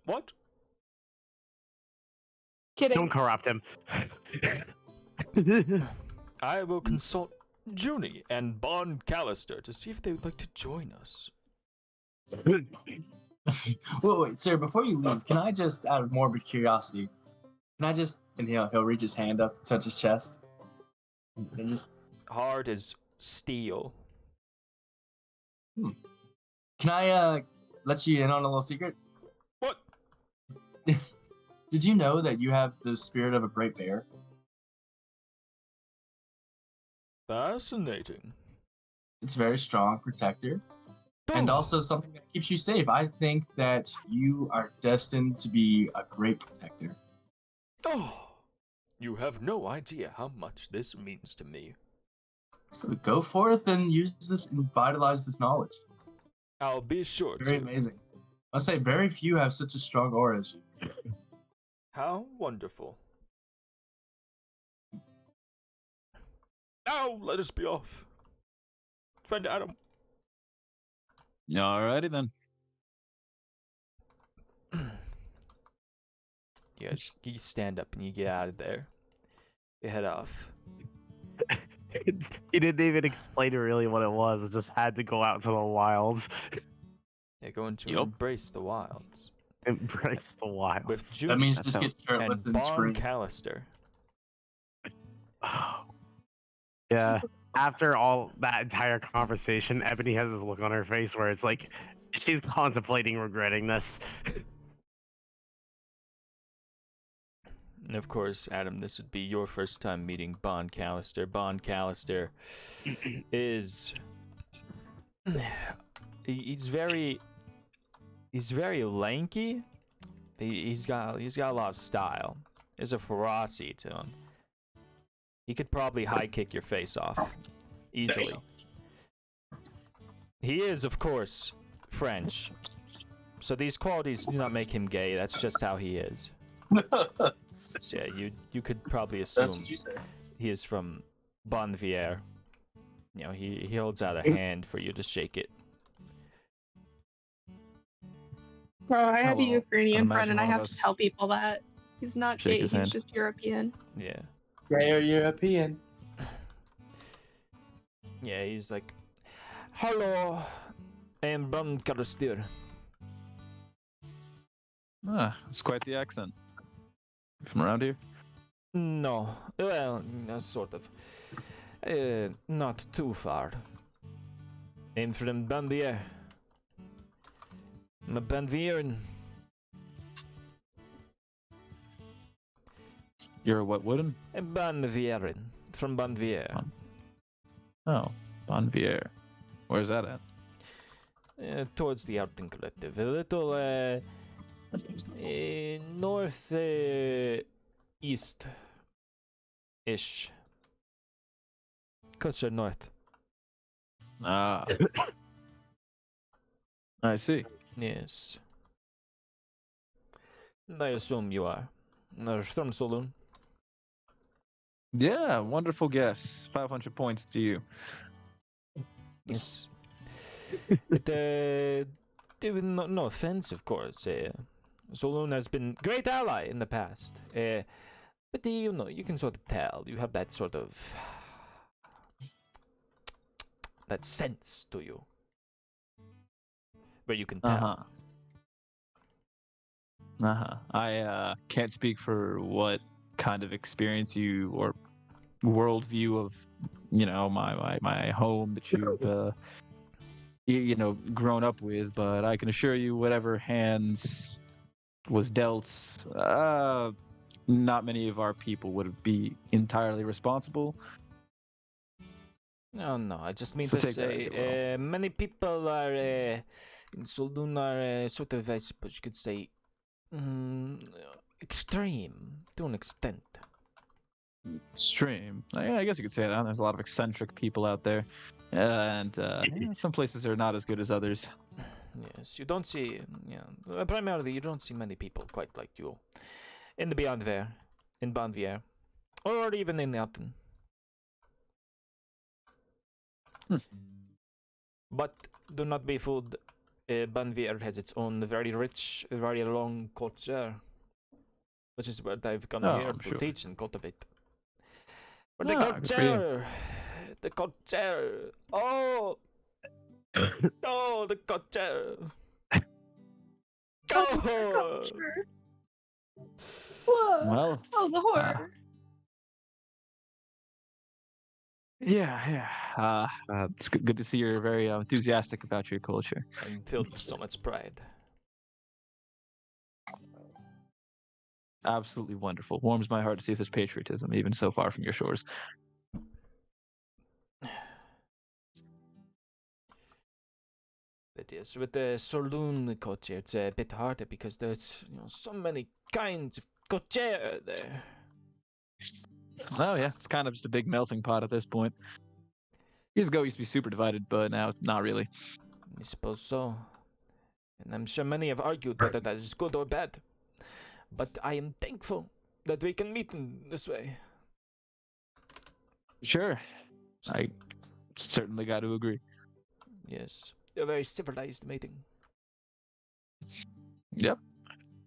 What? Kidding. Don't corrupt him. I will consult Junie and Bon Callister to see if they would like to join us. Wait, sir, before you leave, can I just, out of morbid curiosity, can I just, and he'll reach his hand up, touch his chest, and just, Hard as steel. can I, let you in on a little secret? What? Did you know that you have the spirit of a great bear? Fascinating. It's very strong protector, and also something that keeps you safe. I think that you are destined to be a great protector. Oh, you have no idea how much this means to me. So go forth and use this and vitalize this knowledge. I'll be sure Very to. amazing. I'll say very few have such a strong aura as you. How wonderful. Now let us be off. Friend Adam. Alrighty then. You stand up and you get out of there. You head off. He didn't even explain really what it was. It just had to go out to the wilds. You're going to Yup. embrace the wilds. Embrace the wilds. With That means That just get shirtless and and Bon scream. Callister. Yeah. After all that entire conversation, Ebony has this look on her face where it's like she's contemplating regretting this. And of course, Adam, this would be your first time meeting Bon Callister. Bon Callister is he's very lanky. He's got a lot of style. There's a ferocity to him. He could probably high kick your face off easily. He is, of course, French. So these qualities do not make him gay. That's just how he is. So yeah, you could probably That's assume what you say. he is from Bonneviere. You know, he holds out a hand for you to shake it. Bro, I have a Hello. Ukrainian I'd friend and I imagine one have of to us tell people that. He's not shake gay, his he's hand. just European. Yeah. Gay or European? Yeah, he's like, hello, I am Bon Callister. It's quite the accent. From around here? No, well, sort of. Not too far. I'm from Banvier. I'm a Banvieran. You're a what, Wooden? A Banvieran. From Banvier. Oh, Bonvier. Where's that at? Towards the Outing Collective. A little, north, east-ish. Closer north. Ah. I see. Yes. I assume you are. From Saloon. Yeah, wonderful guess. 500 points to you. Yes. No offense, of course. Saloon has been great ally in the past. But you can sort of tell. You have that sort of that sense to you, where you can tell. I can't speak for what kind of experience you or worldview of my home that you've grown up with, but I can assure you whatever hands was dealt, not many of our people would be entirely responsible. No, I just mean So to take that as you say, many people are in Saloon are sort of, I suppose you could say, extreme to an extent. Extreme. I guess you could say that. There's a lot of eccentric people out there, and some places are not as good as others. Yes, you don't see, primarily you don't see many people quite like you in the Beyond There, in Banvier, or even in Elton. But do not be fooled. Banvier has its own very rich, very long culture, which is what I've come here to teach and cultivate. For the culture, the culture. Oh, oh, the culture. Oh. Whoa. Well, oh, the horror. Yeah. It's good to see you're very enthusiastic about your culture. I'm filled with so much pride. Absolutely wonderful. Warms my heart to see such patriotism, even so far from your shores. But yes, with the Saloon culture, it's a bit harder because there's so many kinds of culture there. Oh yeah, it's kind of just a big melting pot at this point. Years ago, it used to be super divided, but now not really. I suppose so. And I'm sure many have argued whether that is good or bad. But I am thankful that we can meet in this way. Sure. I certainly got to agree. Yes. A very civilized meeting. Yep.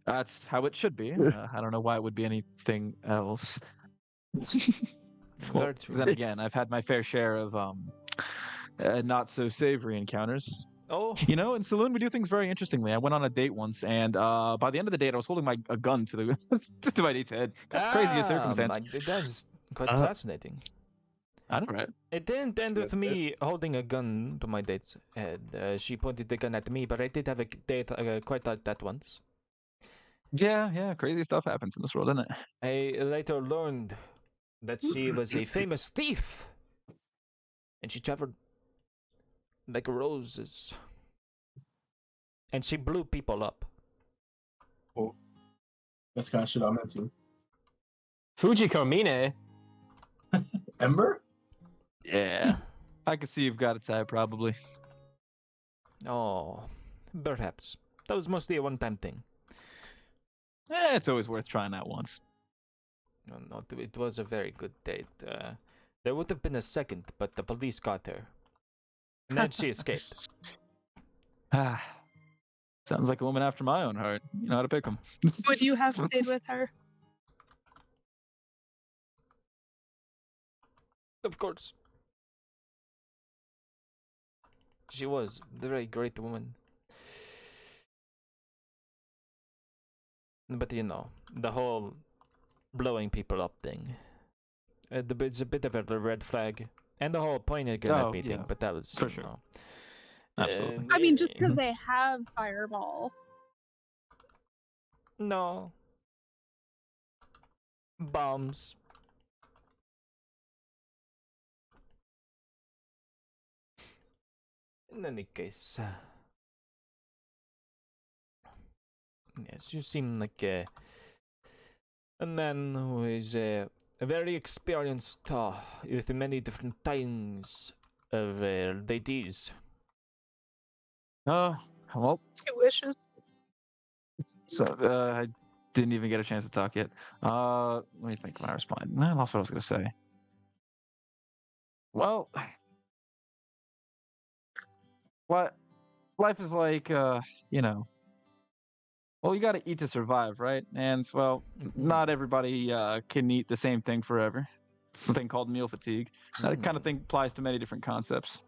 That's how it should be. I don't know why it would be anything else. Well, then again, I've had my fair share of not so savory encounters. Oh. In Saloon we do things very interestingly. I went on a date once, and by the end of the date, I was holding a gun to the to my date's head. Craziest circumstance. That's quite fascinating. I know, right? It didn't end with me holding a gun to my date's head. She pointed the gun at me, but I did have a date quite like that once. Yeah. Crazy stuff happens in this world, doesn't it? I later learned that she was a famous thief, and she traveled like roses, and she blew people up. Oh, that's kind of shit I'm into. Fujikomine. Ember? Yeah. I can see you've got a type, probably. Oh, perhaps. That was mostly a one-time thing. It's always worth trying that once. No, it was a very good date. There would have been a second, but the police got her. And then she escaped. Sounds like a woman after my own heart. You know how to pick them. Would you have stayed with her? Of course. She was a very great woman. But you know, the whole blowing people up thing. It's a bit of a red flag. And the whole point of that meeting, yeah. but that was For sure. Absolutely. I mean, just because they have fireball. No. Bombs. In any case, yes, you seem like a man who is very experienced with many different kinds of ladies. Well, Two wishes. so I didn't even get a chance to talk yet. Let me think of my response. No, that's what I was gonna say. Well, what life is like, you know. Well, you got to eat to survive, right? And well, not everybody can eat the same thing forever. It's something called meal fatigue. That kind of thing applies to many different concepts.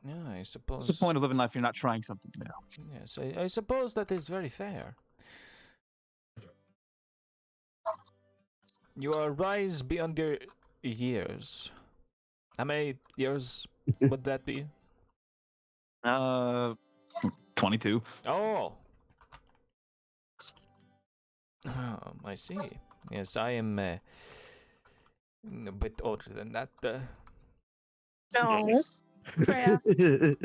Yeah, I What's suppose. the point of living life if you're not trying something new? Yes, I suppose that is very fair. You are wise beyond your years. How many years would that be? 22. Oh. I see. Yes, I am a bit older than that. No. Freya, we're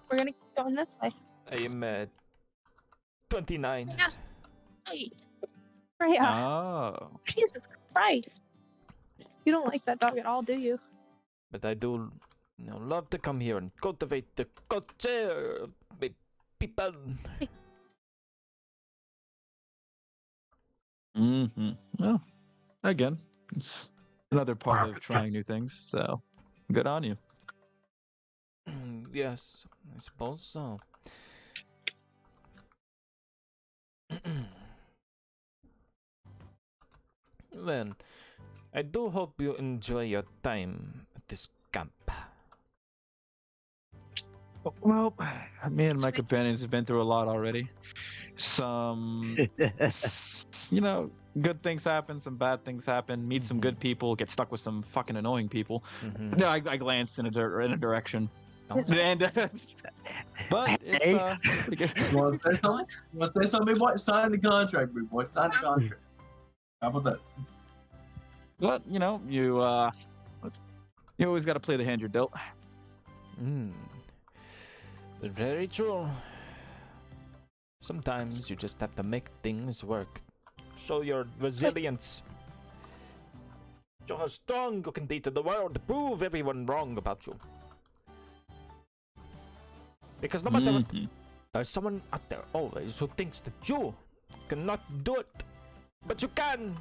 gonna keep going this way. I am 29. Yes. Hey. Freya, Oh. Jesus Christ. You don't like that dog at all, do you? But I do love to come here and cultivate the culture of my people. Mm-hmm. Well, again, it's another part of trying new things. So, good on you. Yes, I suppose so. Well, I do hope you enjoy your time at this camp. Well, me and my companions have been through a lot already. Some, good things happen, some bad things happen. Meet some good people, get stuck with some fucking annoying people. No, I glanced in a direction, and but it's pretty good. You want to say something? You want to say something, big boy? Sign the contract, big boy. Sign the contract. How about that? But you always got to play the hand you're dealt. Very true. Sometimes you just have to make things work. Show your resilience. Show how strong you can be to the world. Prove everyone wrong about you. Because no matter what, there's someone out there always who thinks that you cannot do it. But you can.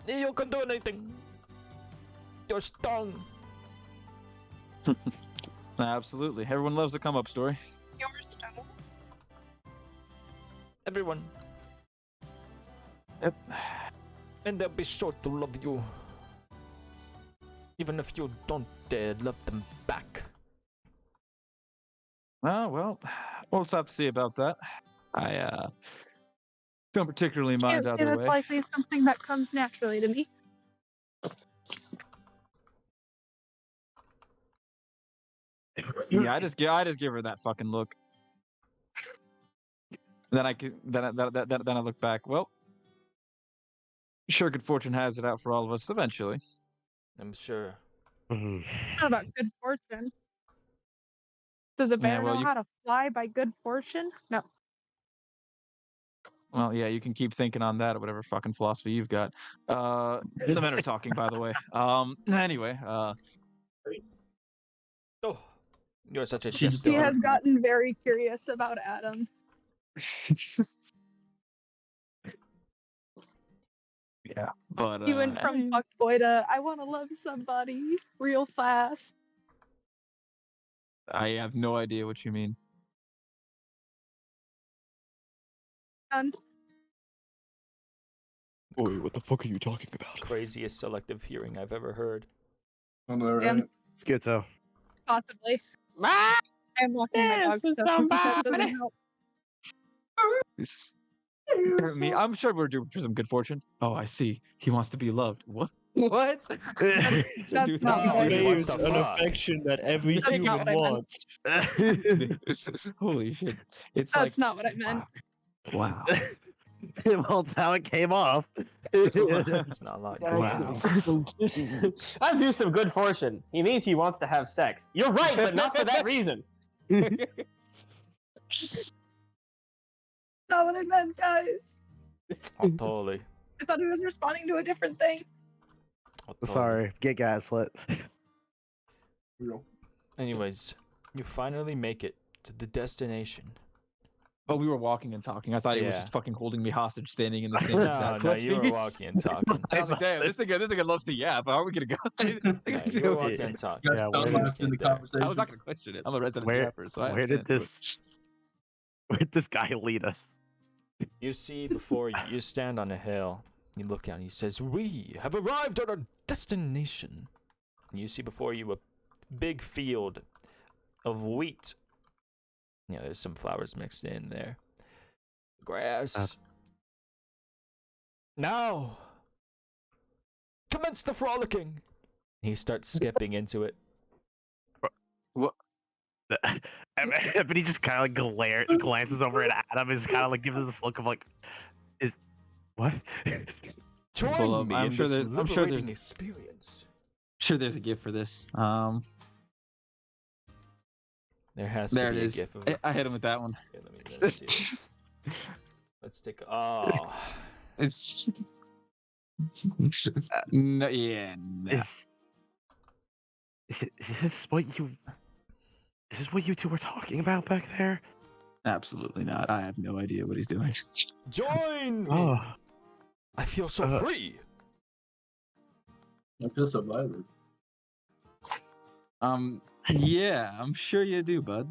You can do anything. You're strong. Absolutely. Everyone loves a come up story. You're stoned. Everyone. Yep. And they'll be sure to love you. Even if you don't love them back. Well, we'll just have to see about that. I don't particularly mind Can't say either that's way. likely something that comes naturally to me. Yeah, I just give her that fucking look. Then I look back. Well, sure, good fortune has it out for all of us eventually. I'm sure. Not about good fortune. Does a bear know how to fly by good fortune? No. Well, yeah, you can keep thinking on that or whatever fucking philosophy you've got. The men are talking, by the way. Anyway, Oh, you're such a She shit He star. has gotten very curious about Adam. yeah, but He went from fuckboy to I want to love somebody real fast. I have no idea what you mean. And Boy, what the fuck are you talking about? Craziest selective hearing I've ever heard. I know, right? Schizo. possibly. I'm walking my dog. So that doesn't help. This- Me, I'm sure we're due for some good fortune. Oh, I see. He wants to be loved. What? What? That's not what No, I he meant. wants There's to an fuck. affection that every That's not human what I meant. wants. Holy shit! It's That's like not what I meant. wow. Well, it's how it came off. It's not like Wow. I'll do some good fortune. He means he wants to have sex. You're right, but not for that reason. Not what I meant, guys. Oh, totally. I thought he was responding to a different thing. Oh, totally. Sorry, get gaslit. Anyways, you finally make it to the destination. Oh, we were walking and talking. I thought he was Yeah. just fucking holding me hostage, standing in the same No, exact no, place. you were walking and talking. I was like, damn, this nigga loves to yap. How are we gonna go? No, you were walking and talking. Got Yeah, stung where after the did- conversation. I was not gonna question it. I'm a resident Where, rapper, so I where did understand. this guy lead us? You see before you, you stand on a hill. You look out and he says, "We have arrived at our destination." And you see before you a big field of wheat. Yeah, there's some flowers mixed in there. Grass. Now, commence the frolicking. He starts skipping into it. But he just kind of like glances over at Adam, is kind of like giving this look of like, is what? Join Pull up. me I'm in sure this there's- I'm sure liberating there's- experience. Sure, there's a gift for this. There has There to it be is. a gif of it. I hit him with that one. Okay, let's see. Let's take. Oh, It's no, yeah. No. Is this what you? Is this what you two were talking about back there? Absolutely not. I have no idea what he's doing. join me! Oh, I feel so free. I feel so violent. Yeah, I'm sure you do, bud.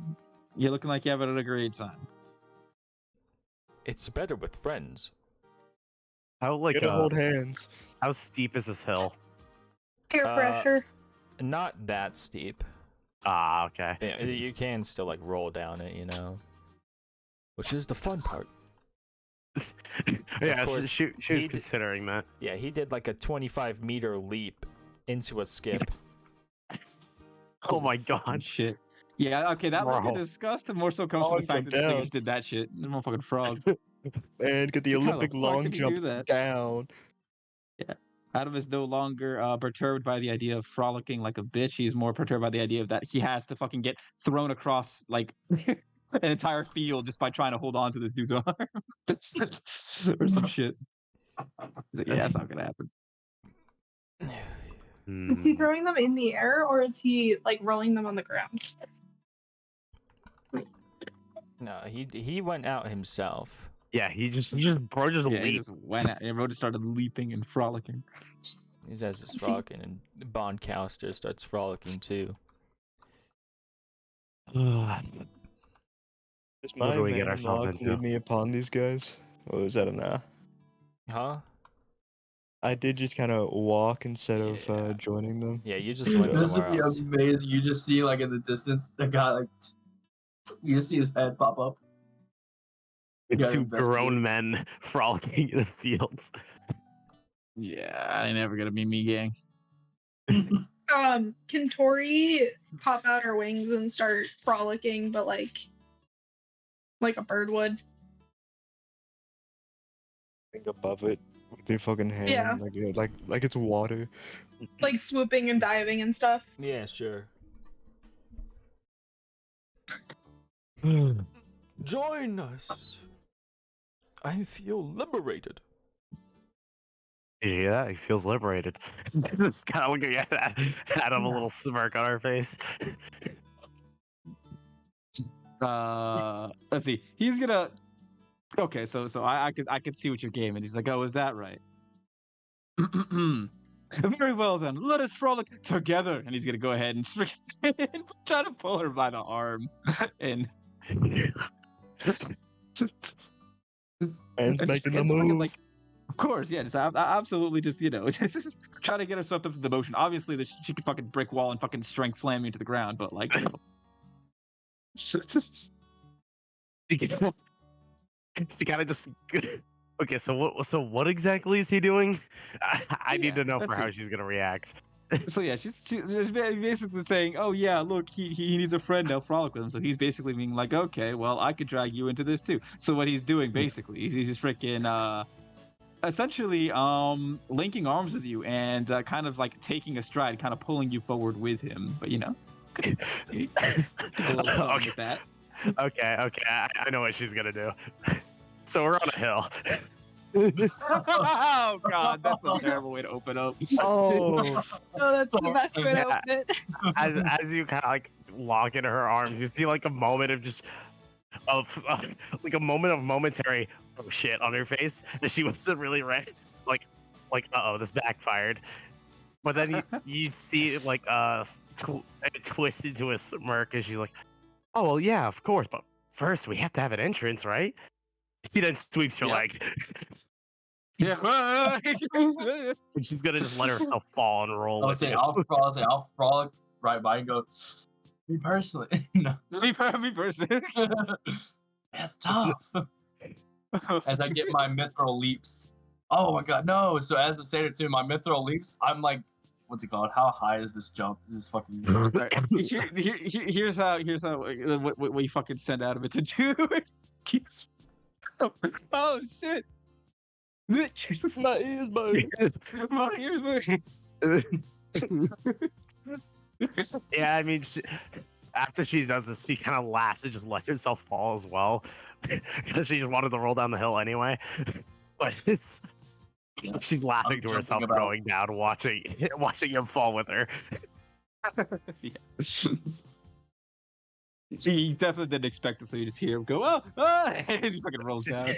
You're looking like you're having a great time. It's better with friends. how like Get to hold hands. how steep is this hill? Peer pressure. Not that steep. Ah, okay. Yeah, you can still like roll down it, you know. Which is the fun part. Yeah, course, she was he did- considering that. Yeah, he did like a 25-meter leap into a skip. Oh my god. Shit. Yeah, okay, that might Bro. get discussed. More so comes from Long the fact jump that this nigga down. just did that shit. This motherfucking frog. And get the How the Olympic fuck long did he jump do that? down. Adam is no longer perturbed by the idea of frolicking like a bitch. He's more perturbed by the idea of that he has to fucking get thrown across like an entire field just by trying to hold on to this dude's arm or some shit. He's like, yeah, that's not gonna happen. Is he Hmm. throwing them in the air or is he like rolling them on the ground? No, he went out himself. Yeah, bro just Yeah, he leaped. just went at everyone just started leaping and frolicking. He says it's See- frolicking, and Bon Callister starts frolicking too. Is What my do we get man ourselves log into? lead me upon these guys? Or is that a nah? Huh? I did just kind of walk instead of Yeah. Joining them. Yeah, you just went This would somewhere be else. amazing. You just see like in the distance the guy like you just see his head pop up. You gotta Two investigate. grown men frolicking in the fields. Yeah, ain't never gonna be me, gang. Can Tori pop out her wings and start frolicking, but like a bird would? Think above it with their fucking hand, Yeah. like it's water. Like swooping and diving and stuff. Yeah, sure. Join us. I feel liberated. Did you hear that? He feels liberated. Just kind of looking at Adam, a little smirk on her face. Let's see. He's gonna. Okay, so I could see what your game, and he's like, oh, is that right? Very well then. Let us frolic together, and he's gonna go ahead and try to pull her by the arm, and And just making the fucking, move. like, of course, yeah, just absolutely, just just try to get her swept up to the motion. Obviously, that she could fucking brick wall and fucking strength slam you into the ground, but like, just she kind of just. Okay, so what exactly is he doing? I need to know for how she's gonna react. So yeah, she's basically saying, "Oh yeah, look, he needs a friend now, frolic with him." So he's basically being like, "Okay, well, I could drag you into this too." So what he's doing basically, he's just freaking essentially linking arms with you and kind of like taking a stride, kind of pulling you forward with him. But a little fun with that. Okay, I know what she's gonna do. So we're on a hill. Oh god, that's a terrible way to open up. Oh, that's the best way to open it. As you kind of like lock into her arms, you see like a moment of like a moment of momentary oh shit on her face that she wasn't really ready. Like uh-oh, this backfired. But then you see it like it twist into a smirk and she's like, oh well, yeah, of course, but first we have to have an entrance, right? She then sweeps your leg. Yeah. And she's gonna just let herself fall and roll. I'll frolic right by and go, me personally. No. Me personally. That's tough. As I get my mithril leaps. Oh my god, no. So as the Satyr 2, my mithril leaps, I'm like, what's it called? How high is this jump? This is fucking Here's how what you fucking send out of it to do. Oh shit. My ears burn. My ears burn. Yeah, I mean, after she does this, she kind of laughs and just lets herself fall as well, because she just wanted to roll down the hill anyway. But she's laughing to herself going down, watching him fall with her. He definitely didn't expect it, so you just hear him go, oh, and he fucking rolls down.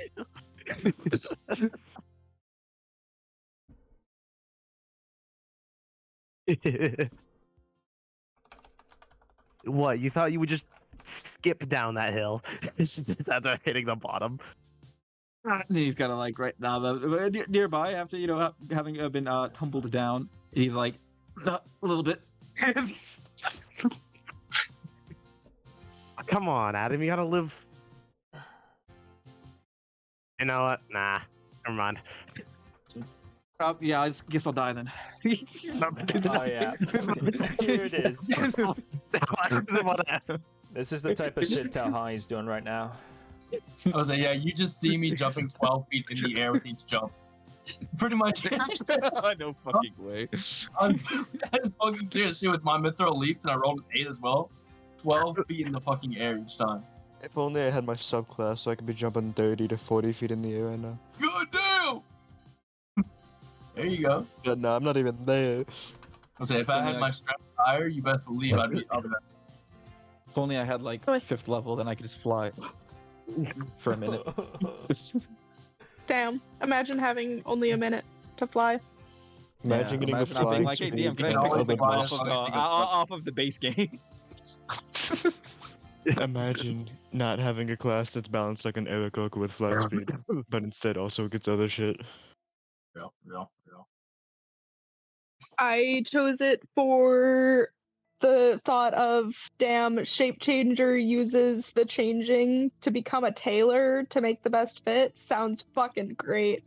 What, you thought you would just skip down that hill? It's just after hitting the bottom. He's kind of like right now nearby after having been tumbled down. He's like a little bit. Come on, Adam, you gotta live. You know what? Nah, never mind. Yeah, I guess I'll die then. Oh yeah, here it is. This is the type of shit Talha is doing right now. I was like, yeah, you just see me jumping 12 feet in the air with each jump. Pretty much. No fucking way. I'm fucking serious too with my mithril leaps, and I rolled an 8 as well. 12 feet in the fucking air each time. If only I had my subclass, so I could be jumping 30 to 40 feet in the air right now. Good damn! There you go. But no, I'm not even there. I was like, if I had my strength higher, you best believe I'd be up there. If only I had like 5th level, then I could just fly for a minute. Damn. Imagine having only a minute to fly. Imagine getting a flying like, hey, DM, can I speed. pick something off of the base game? Imagine not having a class that's balanced like an Aarakocra with flight speed, but instead also gets other shit. Real. I chose it for the thought of, damn, Shape Changer uses the changing to become a tailor to make the best fit. Sounds fucking great.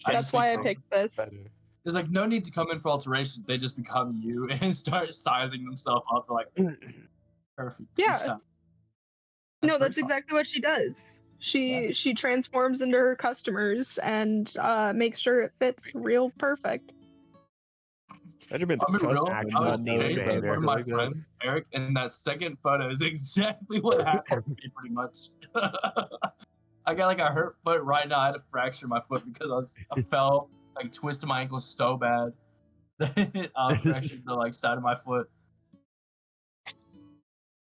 That's why I picked this. There's like no need to come in for alterations. They just become you and start sizing themselves up to like perfect. Yeah. No, that's exactly what she does. She transforms into her customers and makes sure it fits real perfect. I was chased with one of my friends, Eric, and that second photo is exactly what happened to me pretty much. I got like a hurt foot right now. I had to fracture my foot because I fell, like twisted my ankle so bad that it fractured the like side of my foot.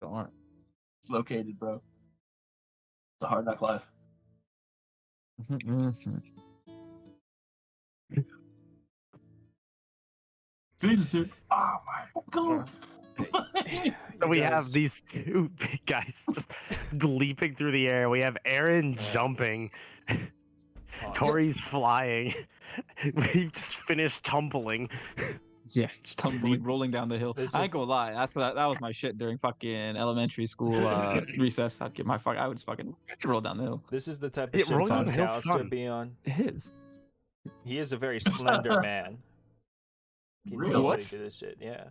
Darn. It's located, bro. It's a hard knock life. Jesus, oh my god. So we have these two big guys just leaping through the air. We have Aaron jumping. Tori's flying. We've just finished tumbling. Yeah, just tumbling, rolling down the hill. This I is- ain't gonna lie, that was my shit during fucking elementary school recess. I would just fucking roll down the hill. This is the type of Yeah, shit rolling Tom down the hill's Callister fun. be on. It is. He is a very slender man. Can Really? easily What? do this shit, yeah.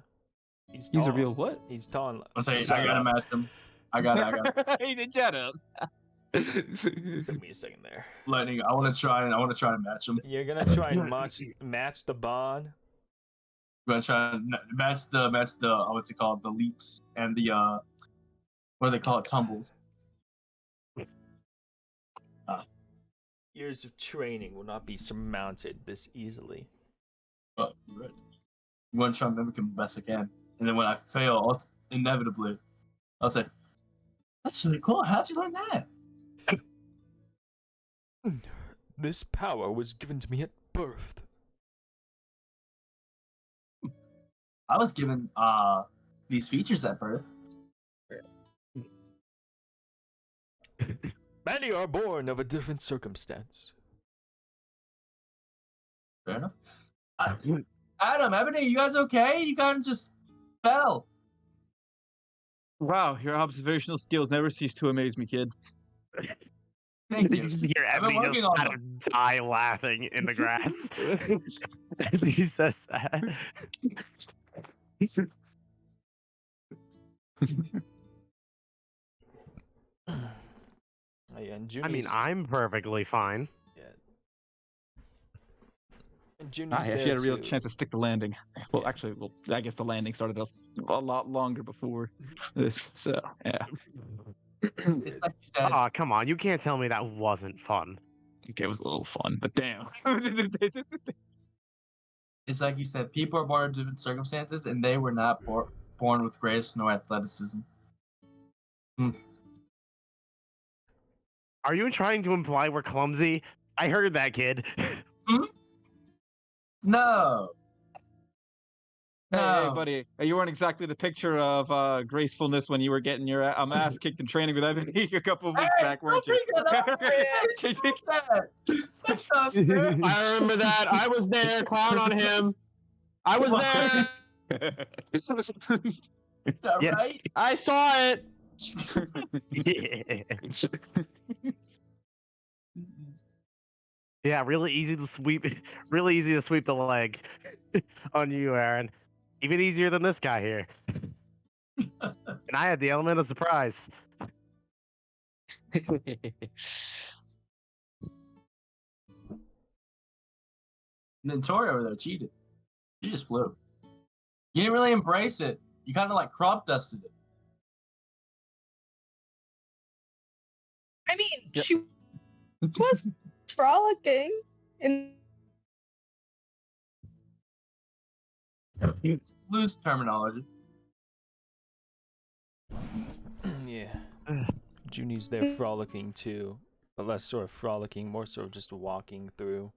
He's He's a tall. real what? He's tall. I'm saying, Shut I gotta up. match him. I got He did shut up. Give me a second there. Lightning. I want to try to match him. You're gonna try and match the bond. I'm gonna try and match the what's it called, the leaps and the what do they call it, tumbles. Years of training will not be surmounted this easily. But you're right. I'm gonna try and mimic him the best I can, and then when I fail, inevitably, I'll say, "That's really cool. How'd you learn that?" This power was given to me at birth. I was given these features at birth. Many are born of a different circumstance. Fair enough. Adam, Ebony, you guys okay? You guys just fell. Wow, your observational skills never cease to amaze me, kid. Thank You you. just hear I've been Ebony just working on kind them. of die laughing in the grass as he says that. Oh, yeah, and I mean, Junie's, I'm perfectly fine. yeah. And Junie's She there had a real too. chance to stick the landing. Well, actually, I guess the landing started a lot longer before this, so yeah. It's like you said. Oh, come on. You can't tell me that wasn't fun. Okay, it was a little fun, but damn. It's like you said. People are born in different circumstances, and they were not born with grace nor athleticism. Are you trying to imply we're clumsy? I heard that, kid. No. Hey, No. buddy, you weren't exactly the picture of gracefulness when you were getting your ass kicked in training with Ebony a couple of weeks back, weren't you? Don't bring that up, man. Stop that. That's not fair. I remember that. I was there. Clown on him. I was there. Is that Yeah. right? I saw it. Yeah, really easy to sweep. Really easy to sweep the leg on you, Aaron. Even easier than this guy here. And I had the element of surprise. And then Tori over there cheated. She just flew. You didn't really embrace it. You kind of like crop dusted it. I mean, Yep. she was frolicking in Loose terminology. Yeah. Junie's there frolicking too, but less sort of frolicking, more so just walking through.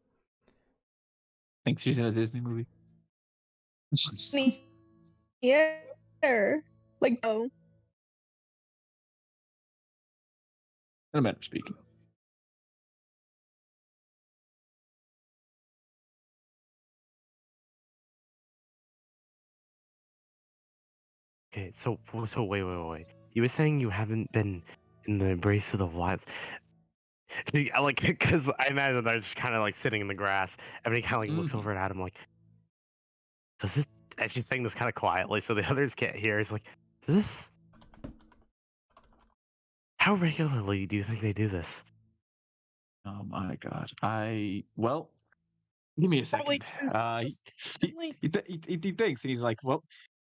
Thinks she's in a Disney movie. the air. Like, oh. In a matter of speaking. Okay, so wait. You were saying you haven't been in the embrace of the wild. Like, because I imagine they're just kind of like sitting in the grass. Everybody kind of like looks over at Adam like, does it? And she's saying this kind of quietly, so the others can't hear. It's like, does this? How regularly do you think they do this? Oh my god. Well, give me a Probably second. He thinks, and he's like, well,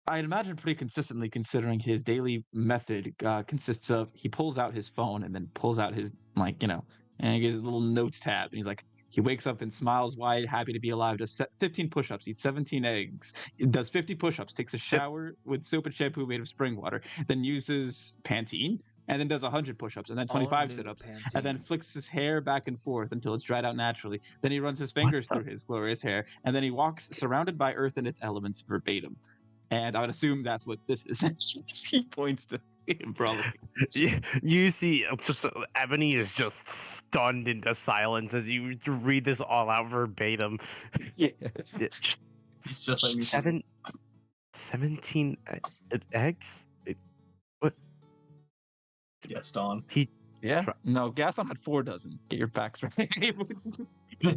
I'd imagine pretty consistently, considering his daily method consists of he pulls out his phone and then pulls out his, like, and he gets a little notes tab, and he's like, he wakes up and smiles wide, happy to be alive, does 15 push-ups, eats 17 eggs, does 50 push-ups, takes a shower with soap and shampoo made of spring water, then uses Pantene, and then does 100 push-ups, and then 25 sit-ups, and then flicks his hair back and forth until it's dried out naturally. Then he runs his fingers through his glorious hair, and then he walks surrounded by earth and its elements verbatim. And I would assume that's what this is. He points to him, probably. You see, just Ebony is just stunned into silence as you read this all out verbatim. Yeah. He's just like me. 17 eggs? What? Gaston. Yeah. No, Gaston had 4 dozen. Get your facts right.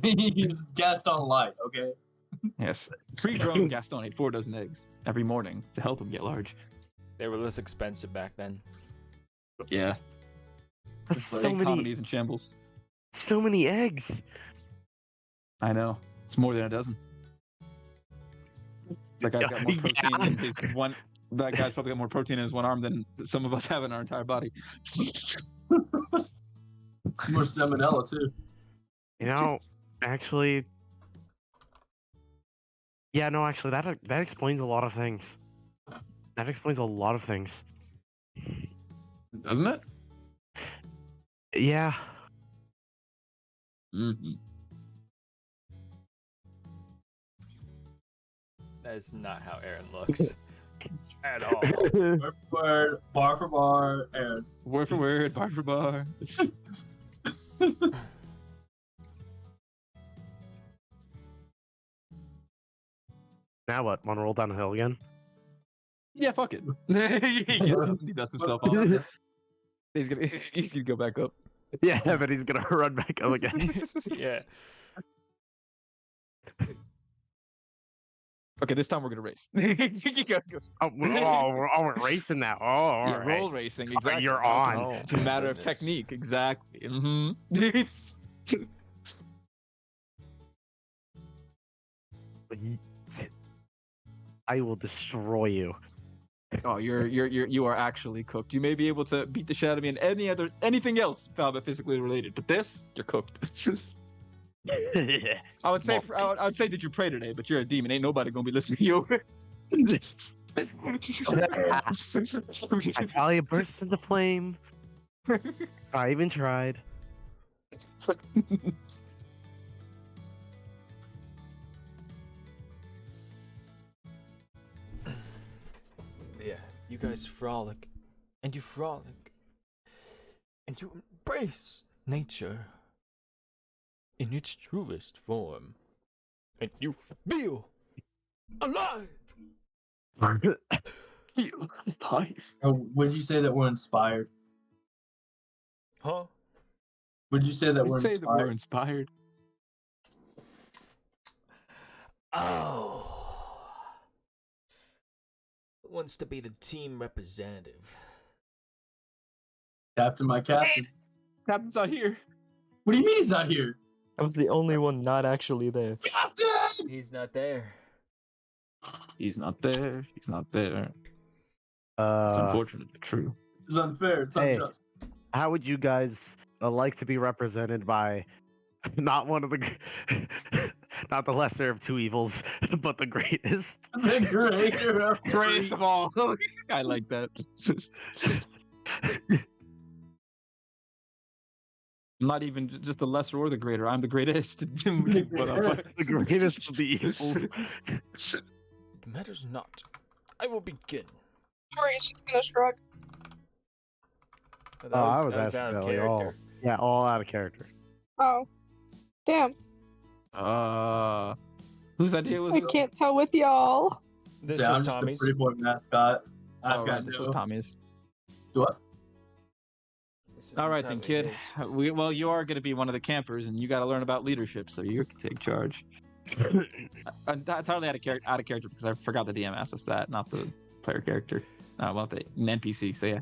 He's Gaston light, okay? Yes. Pre-grown Gaston ate 4 dozen eggs every morning to help him get large. They were less expensive back then. Yeah. That's so many. Economies in shambles. So many eggs. I know. It's more than a dozen. That guy's got more protein in his one. That guy's probably got more protein in his one arm than some of us have in our entire body. More salmonella too. You know, actually, yeah, no, actually, that explains a lot of things. That explains a lot of things. Doesn't it? Yeah. Mm-hmm. That is not how Aaron looks. At all. Word for word, bar for bar, and Word for word, bar for bar. Now what? Want to roll down the hill again? Yeah, fuck it. He dusts himself off. He's gonna go back up. Yeah, but he's gonna run back up again. Yeah. Okay, this time we're gonna race. We're racing now. Oh, all Yeah, right. roll racing. Exactly. You're on. Oh, It's a matter of goodness. technique. Exactly. Mm-hmm. I will destroy you. Oh, you are actually cooked. You may be able to beat the shit out of me in anything else combat physically related, but this, you're cooked. I would say I would say that you pray today, but you're a demon. Ain't nobody gonna be listening to you. I probably burst into flame. I even tried. Yeah, you guys frolic, and you frolic, and you embrace nature in its truest form, and you feel alive. would you say that we're inspired? Huh? Would you say that we're Say that we're inspired? inspired. Oh. Who wants to be the team representative? Captain, my captain. Captain's not here. What do you mean he's not here? I was the only one not actually there. Captain! He's not there. He's not there. He's not there. It's Uh, unfortunate, but true. This is unfair. It's Hey. unjust. how would you guys like to be represented by not one of the, not the lesser of two evils, but the greatest? The greater of Greatest of all. I like that. I'm not even just the lesser or the greater. I'm the greatest. The greatest of the evils. It matters not. I will begin. Tori's just gonna shrug. That I was that asking out of Ellie all. character. Yeah, all out of character. Oh. Damn. Whose idea was I it? can't tell with y'all. This I'm was just Tommy's. a pretty boy mascot. I've Oh, got right, this was no... Tommy's. What? This was All right then, Tommy's. kid. Well, you are going to be one of the campers, and you got to learn about leadership, so you can take charge. Entirely out of character because I forgot the DM asked us that, not the player character. Well, the NPC. So yeah,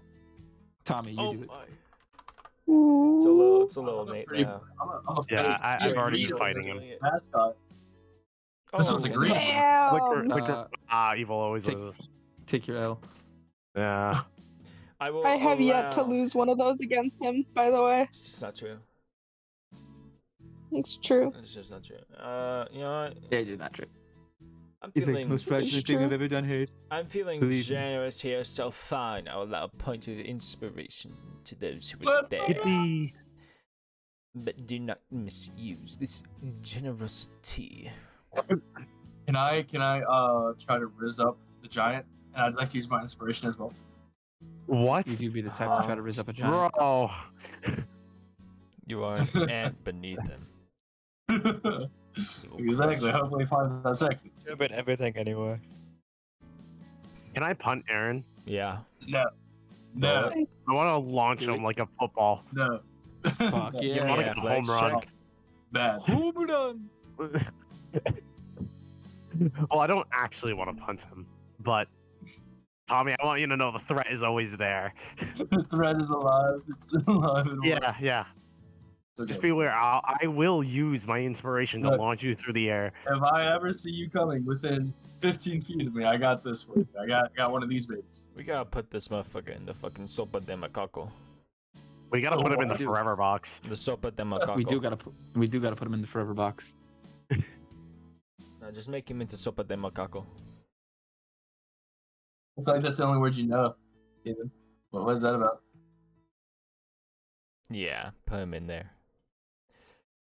Tommy, you Oh do it. my. Ooh. It's a little mate pretty- now. I'm a Yeah, face I've here, already leader, been fighting him. Mascot. This one's a green one. Damn. Uh, Evil always take- loses. Take your L. Yeah. I will. I have yet to allow- lose one of those against him, by the way. It's just not true. It's true. It's just not true. You know what? Yeah, you did not trip. I'm It's the feeling. most frightening It's thing I've true. ever done, Hate. I'm feeling Believe me. generous here, so fine. I'll allow a point of inspiration to those who are Let's there. Yippee. But do not misuse this generosity. Can I try to riz up the giant? And I'd like to use my inspiration as well. What? You do be the type to try to raise up a giant. Bro. You are an ant beneath them. Exactly. Hopefully he finds that sexy. Yeah, but everything anyway. Can I punt Aaron? Yeah. No. No. I want to launch Do him it. like a football. No. Fuck No. yeah. wanna Yeah, get a home flex run. check. Bad. Home run. Well, I don't actually want to punt him, but Tommy, I want you to know the threat is always there. The threat is alive. It's alive and well. Yeah. It's Just okay. be aware. I will use my inspiration to Look. launch you through the air. If I ever see you coming within 15 feet of me, I got this for you. I got one of these babies. We gotta put this motherfucker in the fucking sopa de macaco. We gotta put him in the I do. forever box. The sopa de macaco. We do gotta put him in the forever box. No, just make him into sopa de macaco. I feel like that's the only word you know, Ethan. What was that about? Yeah, put him in there.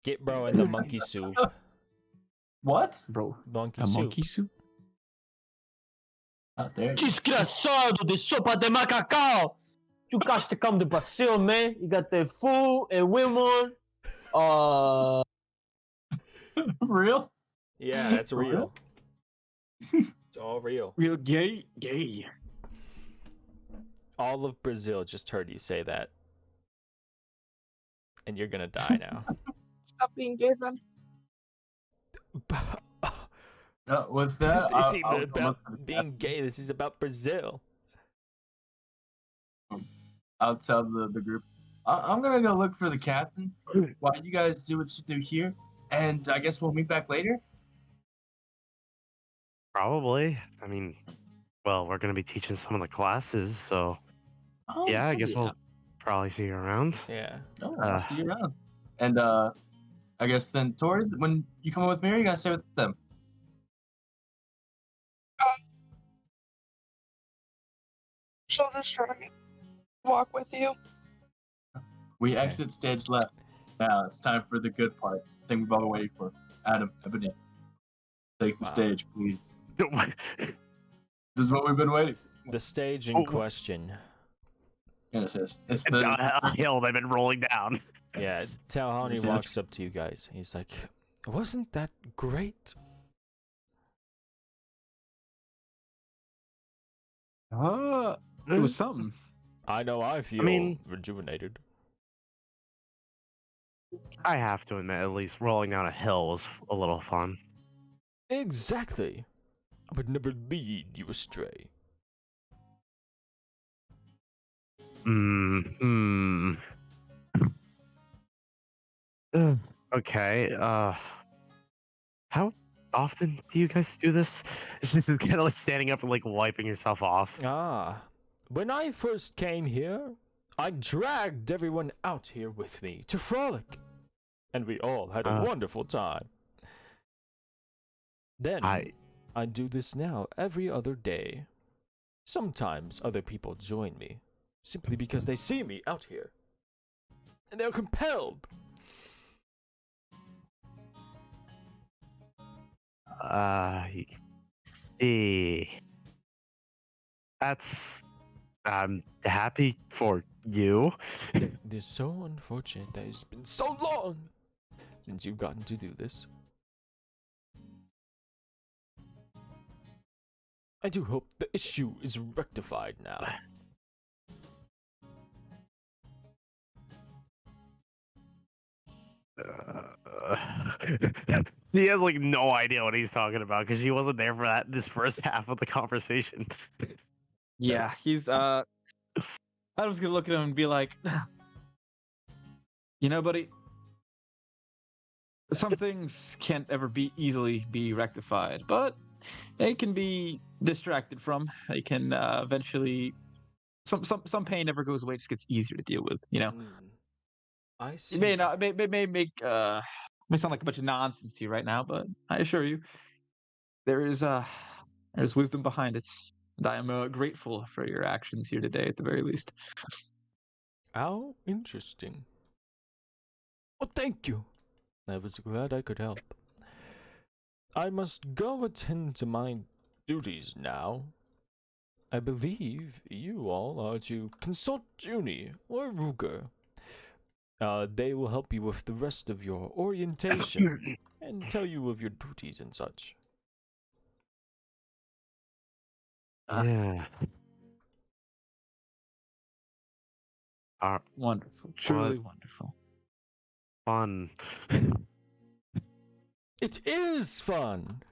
Get bro in the monkey soup. What? Bro, Monkey a soup. monkey soup? Out there. Desgraçado de sopa de macacão! You got to come to Brazil, man. You got the food and women. For real? Yeah, that's For real. It's all real. Real gay. All of Brazil just heard you say that. And you're gonna die now. Stop being gay then. With that, This isn't I'll about look for the being gay. This is about Brazil. I'll tell the group. I'm gonna go look for the captain while you guys do what you do here, and I guess we'll meet back later. Probably. I mean, well, we're gonna be teaching some of the classes, so Oh, yeah, I cool. guess we'll probably see you around. Yeah. Oh, I'll see you around. And I guess then, Tori, when you come with me, or you gotta stay with them. She'll just try to walk with you. We Okay. exit stage left. Now it's time for the good part. Thing we've all been waiting for. Adam, Ebony, take the Wow. stage, please. This is what we've been waiting for. The stage in Oh. question. Yes, yes. It's And the a hill they've been rolling down. Yeah, Talhani Yes. walks up to you guys. He's like, wasn't that great? It was something. I know I feel mean- rejuvenated. I have to admit, at least rolling down a hill was a little fun. Exactly. I would never lead you astray. Okay, how often do you guys do this? It's just kind of like standing up and like wiping yourself off. Ah, when I first came here, I dragged everyone out here with me to frolic. And we all had a wonderful time. Then, I do this now every other day. Sometimes other people join me, simply because they see me out here. And they're compelled. See. That's. I'm happy for you. It is so unfortunate that it's been so long since you've gotten to do this. I do hope the issue is rectified now. He has like no idea what he's talking about because he wasn't there for this first half of the conversation. Yeah, he's Adam's gonna look at him and be like, you know, buddy, some things can't ever be easily be rectified, but they can be distracted from. They can eventually some pain never goes away, it just gets easier to deal with, you know. I see. It may not may make may sound like a bunch of nonsense to you right now, but I assure you there's wisdom behind it. And I am grateful for your actions here today, at the very least. How interesting. Well, thank you. I was glad I could help. I must go attend to my duties now. I believe you all are to consult Junie or Ruger. They will help you with the rest of your orientation and tell you of your duties and such. Yeah. Wonderful. Truly wonderful. Fun. It is fun.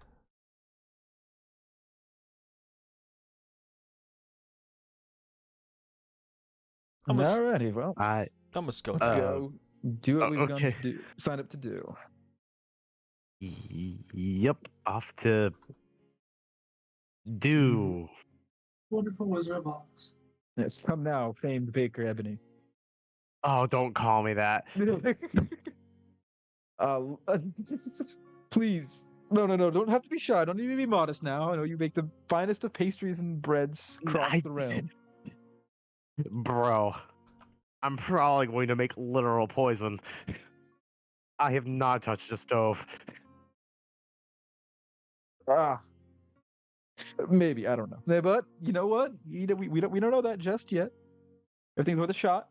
Alrighty, well, I I must go. let's now. go do what we've okay. gone to do. Sign up to do. Yep. Off to do. Wonderful Wizard Box. Yes, come now, famed Baker Ebony. Oh, don't call me that. uh, please. No, don't have to be shy. Don't even be modest now. I know you make the finest of pastries and breads across the realm. Bro, I'm probably going to make literal poison. I have not touched a stove. Ah, maybe, I don't know. Yeah, but you know what? We don't know that just yet. Everything's worth a shot.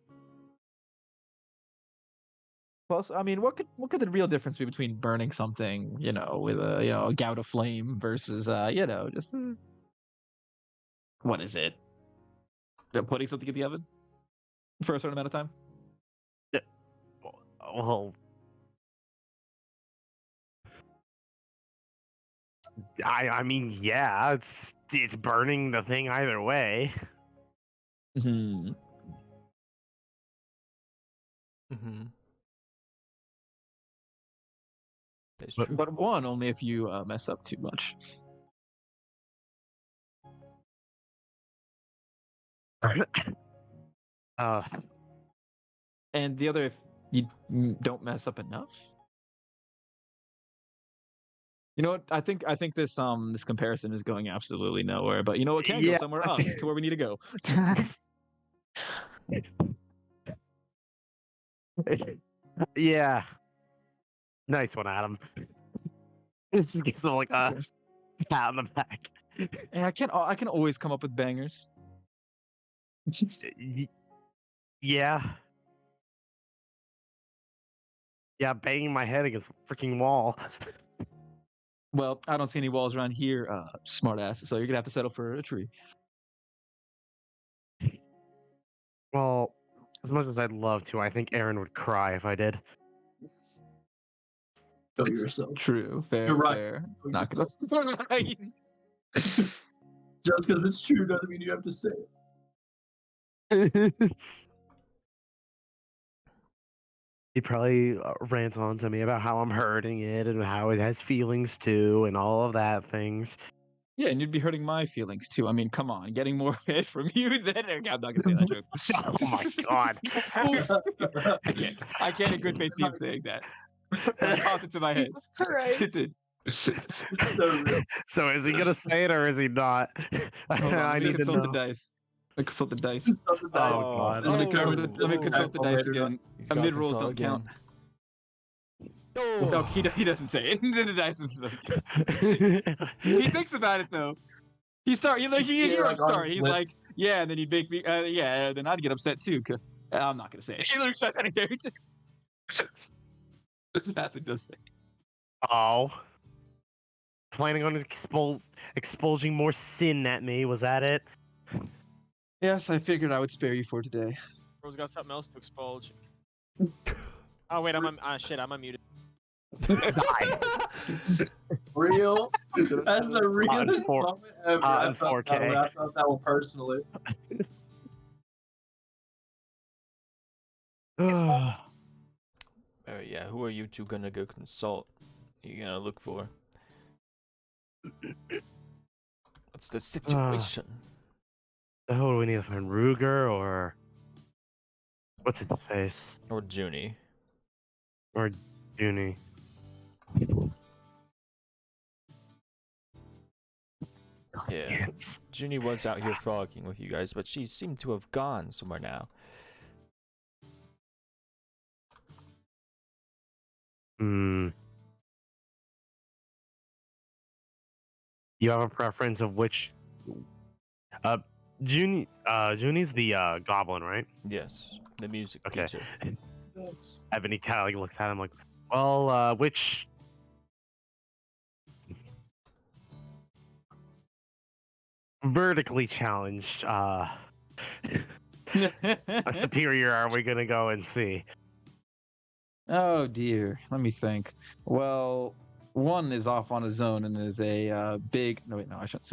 Plus, I mean, what could the real difference be between burning something, with a gout of flame versus just what is it? Putting something in the oven for a certain amount of time? Well, I mean, yeah, it's burning the thing either way. Mm-hmm. Mm-hmm. That's true. But one, only if you mess up too much. And the other, if you don't mess up enough. You know what? I think this this comparison is going absolutely nowhere. But you know what can go somewhere else to where we need to go. Yeah. Nice one, Adam. It just gives him like a pat on the back. Yeah, I can always come up with bangers. Yeah. Yeah, banging my head against a freaking wall. Well, I don't see any walls around here, smartass. So you're gonna have to settle for a tree. Well, as much as I'd love to, I think Aaron would cry if I did. Feel yourself. True. Fair. You're right. Fair. Not gonna. Just because it's true doesn't mean you have to say it. He probably rants on to me about how I'm hurting it and how it has feelings too and all of that things. Yeah, and you'd be hurting my feelings too. I mean, come on, getting more head from you than I'm not gonna say that joke. Oh my god! I can't in good faith see him saying that. It popped into my head. Jesus Christ. So is he gonna say it or is he not? Hold on, I let me need to consult know. the dice. Let me consult the dice. Oh god! Let me consult the dice again. Mid rolls don't count. No, he doesn't say it. The dice is he thinks about it though. You hear him start. He's like, yeah, and then you make me, yeah, then I'd get upset too. Cause I'm not gonna say it. He literally starts at a character. That's what he does say. Oh, planning on expulging more sin at me? Was that it? Yes, I figured I would spare you for today. Bro's got something else to expulge. Oh wait, I'm unmuted. Real? That's the realest moment ever. I felt 4K. I felt that one personally. Yeah, who are you two gonna go consult? Who you gonna look for? What's the situation? The hell do we need to find Ruger or what's his face? Or Junie? Or Junie? Yeah, Junie was out here frolicking with you guys, but she seemed to have gone somewhere now. Hmm. You have a preference of which? Junie's the goblin, right? Yes, the music Okay. teacher. Ebony kind of like looks at him like, well, which vertically challenged a superior are we gonna go and see? Oh dear, let me think. Well, one is off on his own and is a big. No, wait, no, I shouldn't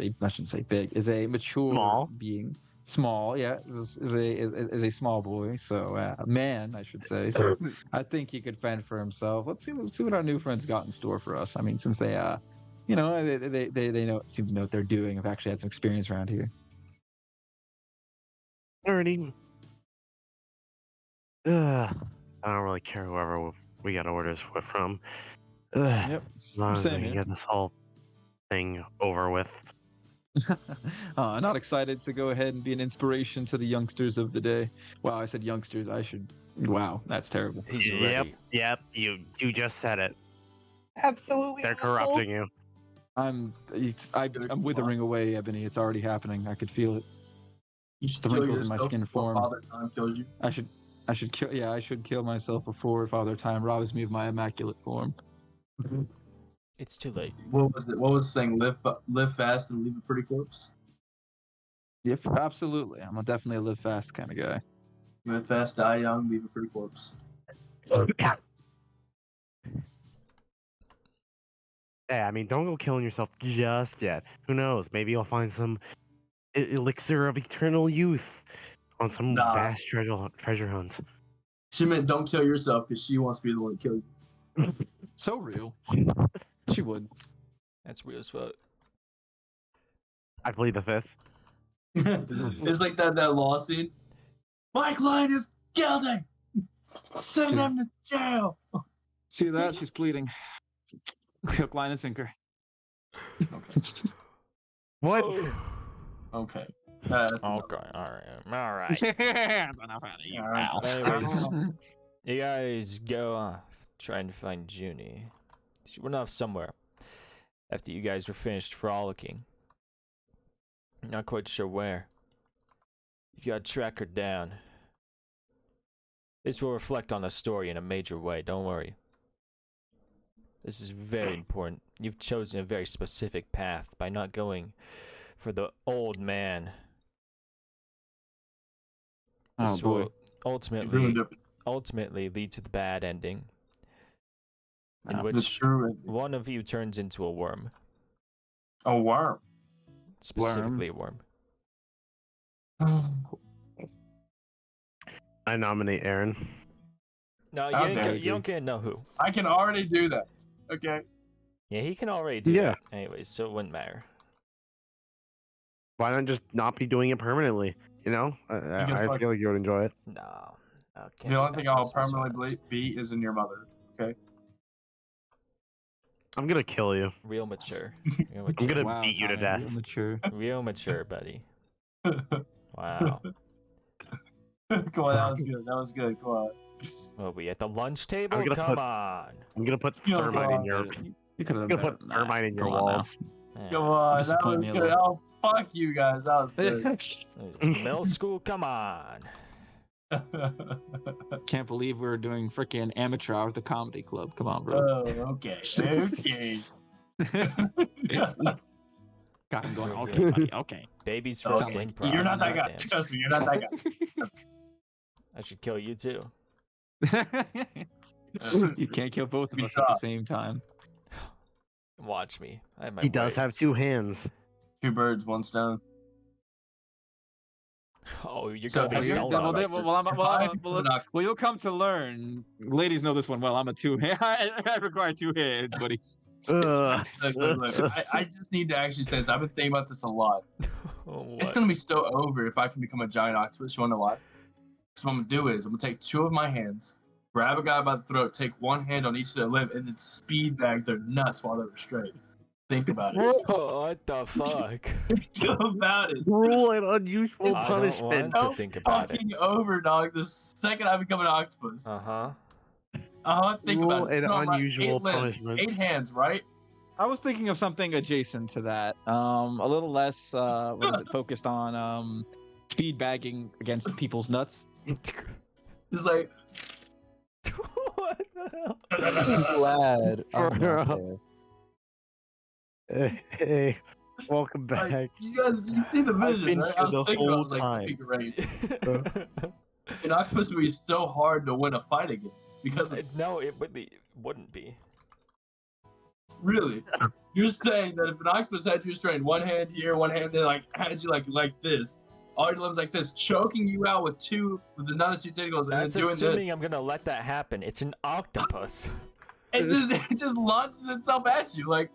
say big. Is a mature Small. being. Small, yeah, is a small boy. So man, I should say. So I think he could fend for himself. Let's see what our new friends got in store for us. I mean, since they you know, they know seem to know what they're doing. I've actually had some experience around here. Alrighty. I don't really care whoever we got orders from. Yep. As long as we Same can here. get this whole thing over with. Not excited to go ahead and be an inspiration to the youngsters of the day. Wow, I said youngsters. I should. Wow, that's terrible. He's Yep, ready. yep. You just said it. Absolutely. They're awful. corrupting you. I'm withering away, Ebony. It's already happening. I could feel it. You should The kill wrinkles in my yourself skin before form. Father Time kills you. I should kill. Yeah, I should kill myself before Father Time robs me of my immaculate form. It's too late. What was it? What was the saying? Live fast and leave a pretty corpse. Yep, absolutely. I'm definitely a live fast kind of guy. Live fast, die young, leave a pretty corpse. Yeah, I mean, don't go killing yourself just yet. Who knows? Maybe you'll find some elixir of eternal youth on some Nah. vast treasure hunt. She meant don't kill yourself because she wants to be the one to kill you. So real. She would. That's real as fuck. I plead the fifth. It's like that lawsuit. Mike Linus guilty. Send him to jail. See that? She's pleading. Hook, line, and sinker. What? Okay. That's enough. Okay, all right. Alright. Anyways, you guys go off trying to find Junie. She went off somewhere after you guys were finished frolicking. Not quite sure where. You gotta track her down. This will reflect on the story in a major way, don't worry. This is very important. You've chosen a very specific path by not going for the old man. Oh This boy. will ultimately lead to the bad ending, in The which true ending. one of you turns into a worm. A worm. Specifically a worm. I nominate Aaron. No, How you dare don't get to know who. I can already do that. Okay. Yeah, he can already do Yeah. that. Anyways, so it wouldn't matter. Why not just not be doing it permanently? You know, I just, like- feel like you would enjoy it. No. Okay. The only thing I'll permanently beat is in your mother. Okay. I'm gonna kill you. Real mature. Real I'm mature. gonna Wow, beat you to Tommy, death. real mature. Real mature, buddy. Wow. Come on, that was good. That was good. Come on. Are we at the lunch table? gonna Come put- on. I'm gonna put Yo, thermite in your. You could I'm have gonna put thermite in your walls. Yeah. Come on. That Disappoint was me a good. little. Oh, fuck you guys. That was good. Middle school? Come on. Can't believe we're doing freaking amateur hour at the comedy club. Come on, bro. Okay. Okay. Got him going. Okay, buddy. Okay. Baby's Oh, first okay. improv. You're not that guy. Goddamn. Trust me, you're not that guy. I should kill you too. You can't kill both of Good us at the job. same time. Watch me. I have my He does have ways. 2 hands. 2 birds, 1 stone. Oh, you're So gonna if be you're- stolen. well, Well, you'll come to learn. Ladies know this one well. I'm a 2 hand. I require 2 hands, buddy. Ugh. Look, I just need to actually say this. I've been thinking about this a lot. Oh, It's what? gonna be so over if I can become a giant octopus. You wanna know why? Because what I'm gonna do is I'm gonna take 2 of my hands, grab a guy by the throat, take 1 hand on each of their limb, and then speed bag their nuts while they're restrained. Think about it. What the fuck? Think about it. Cruel and unusual I don't punishment. want to think about it. Fucking over, dog. The second I become an octopus. Uh-huh. Think Cruel about it. and No, right, unusual 8 limbs, punishment. 8 hands, right? I was thinking of something adjacent to that. A little less, what is it, focused on speed bagging against people's nuts. Just like What the hell? I'm glad I'm not Bro. there. Hey, Welcome Like, back. you see the I've vision, been right? here I was the thinking, I whole was like, that'd be time. great. An octopus would be so hard to win a fight against because of, No, it wouldn't be. really. You're saying that if an octopus had you restrained, one hand here, one hand there, like had you like this, all your limbs like this, choking you out with another two tentacles, and then That's doing assuming I'm gonna let that happen. It's an octopus. this, it just launches itself at you like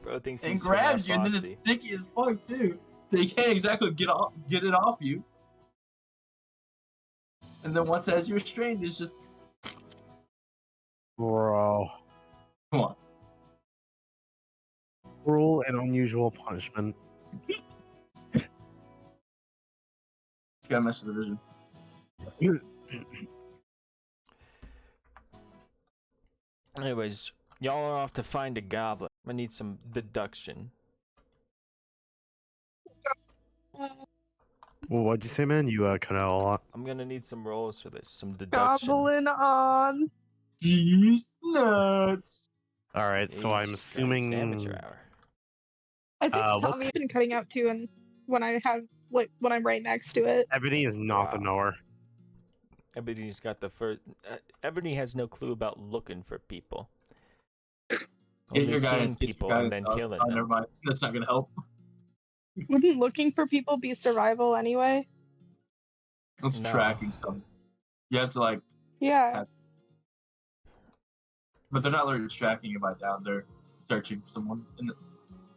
Bro thinks and he's grabs you, and then it's Foxy. sticky as fuck too. So you can't exactly get it off you. And then once it has you restrained, it's just Bro. come on. Cruel and unusual punishment. It's gotta mess with the vision. Anyways, y'all are off to find a goblin. I need some deduction. Well, what'd you say, man? You cut out a lot. I'm gonna need some rolls for this. Some deduction. Goblin on. These nuts. All right, so I'm Jeez, assuming. amateur hour. I think what's- Tommy has been cutting out too, and when I have when I'm right next to it. Ebony is not the Wow. knower. Ebony's got the first. Ebony has no clue about looking for people. Get Only your seeing guidance. Get people your and guidance. then killing Never them. mind. That's not gonna help. Wouldn't looking for people be survival anyway? It's No. tracking something. You have to like, Yeah. but they're not literally tracking you by down. They're searching for someone.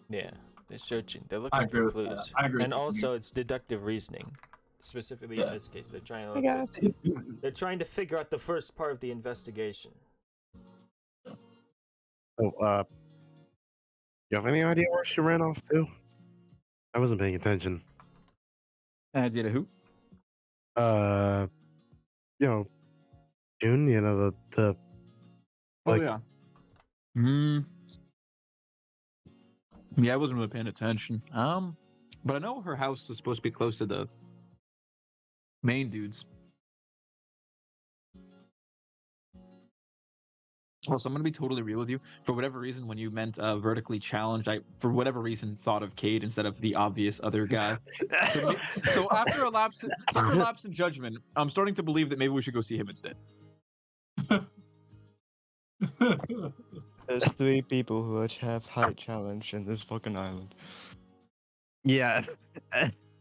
Yeah, they're searching. They're I looking agree for with that. clues. I agree And with that. also, it's deductive reasoning. Specifically in Yeah. this case, they're trying to. I guess. They're trying to figure out the first part of the investigation. Oh, you have any idea where she ran off to? I wasn't paying attention. Idea to who? You know, June. You know the. Oh Like- yeah. Hmm. Yeah, I wasn't really paying attention. But I know her house is supposed to be close to the main dudes. Also, I'm gonna be totally real with you. For whatever reason, when you meant vertically challenged, I, for whatever reason, thought of Cade instead of the obvious other guy. So after a lapse in judgment, I'm starting to believe that maybe we should go see him instead. There's 3 people who have height challenge in this fucking island. Yeah,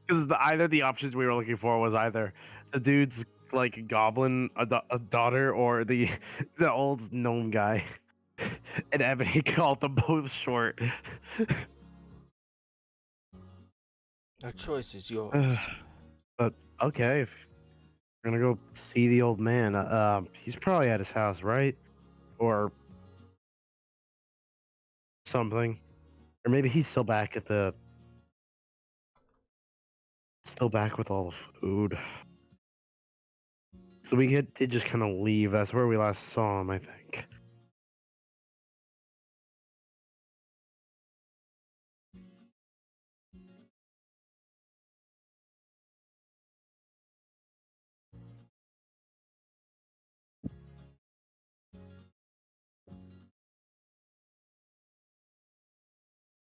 because either the options we were looking for was either the dude's like goblin, a daughter, or the old gnome guy. And Ebony called them both short. Our choice is yours. But okay, if we're gonna go see the old man, he's probably at his house, right? Or something, or maybe he's still back at the. Still back with all the food. So we did just kind of leave. That's where we last saw him, I think.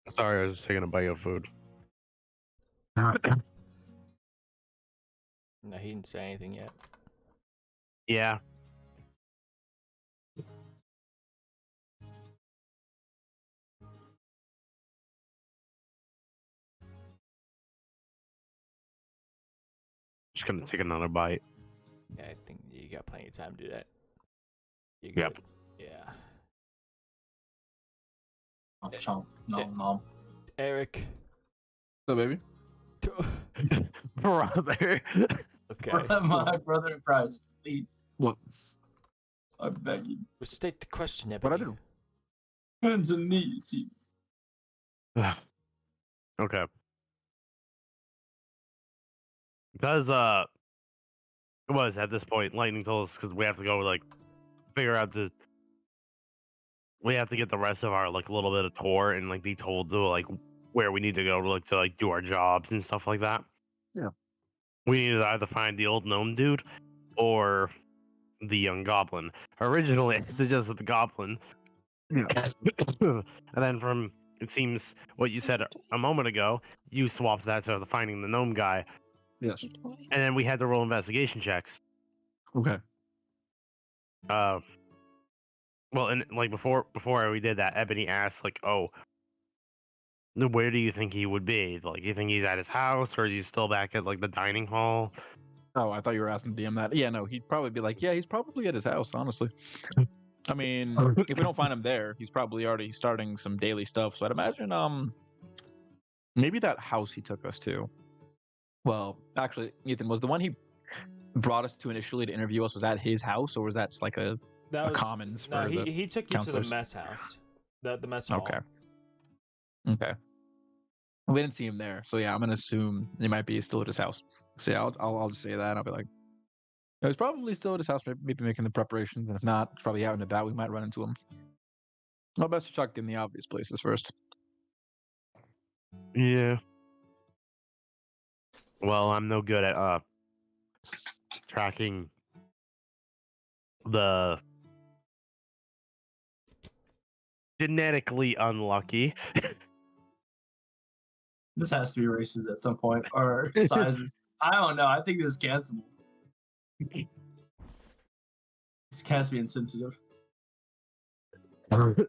Sorry, I was taking a bite of food. No, he didn't say anything yet. Yeah. Just gonna take another bite. Yeah, I think you got plenty of time to do that. You Yep. good? Yeah. Chomp. No. Eric. So, baby. Brother. Okay. My brother in Christ, please. What? I'm begging. State the question, What'd I Ebony. do? Hands and knees. Okay. Because it was at this point Lightning told us because we have to go like figure out we have to get the rest of our like little bit of tour and like be told to like where we need to go to like do our jobs and stuff like that. Yeah. We need to either find the old gnome dude or the young goblin. Originally I suggested the goblin. Yeah. And then from it seems what you said a moment ago, you swapped that to the finding the gnome guy, Yes. and then we had to roll investigation checks. Okay. Well, and like before we did that, Ebony asked like, "Oh, where do you think he would be? Like, do you think he's at his house, or is he still back at like the dining hall?" Oh, I thought you were asking DM that. Yeah, no, he'd probably be like, yeah, he's probably at his house, honestly. I mean, if we don't find him there, he's probably already starting some daily stuff. So I'd imagine, maybe that house he took us to. Well, actually, Ethan, was the one he brought us to initially to interview us, was that his house, or was that just like a commons no, for the he took you counselors? to the mess house, the mess hall. Okay. Okay. We didn't see him there, so yeah, I'm gonna assume he might be still at his house. So yeah, I'll just say that. And I'll be like, he's probably still at his house, maybe making the preparations, and if not, he's probably out and about. We might run into him. Well, best to check in the obvious places first. Yeah. Well, I'm no good at tracking the genetically unlucky. This has to be races at some point or sizes. I don't know. I think this is cancelable. This can't be insensitive. Would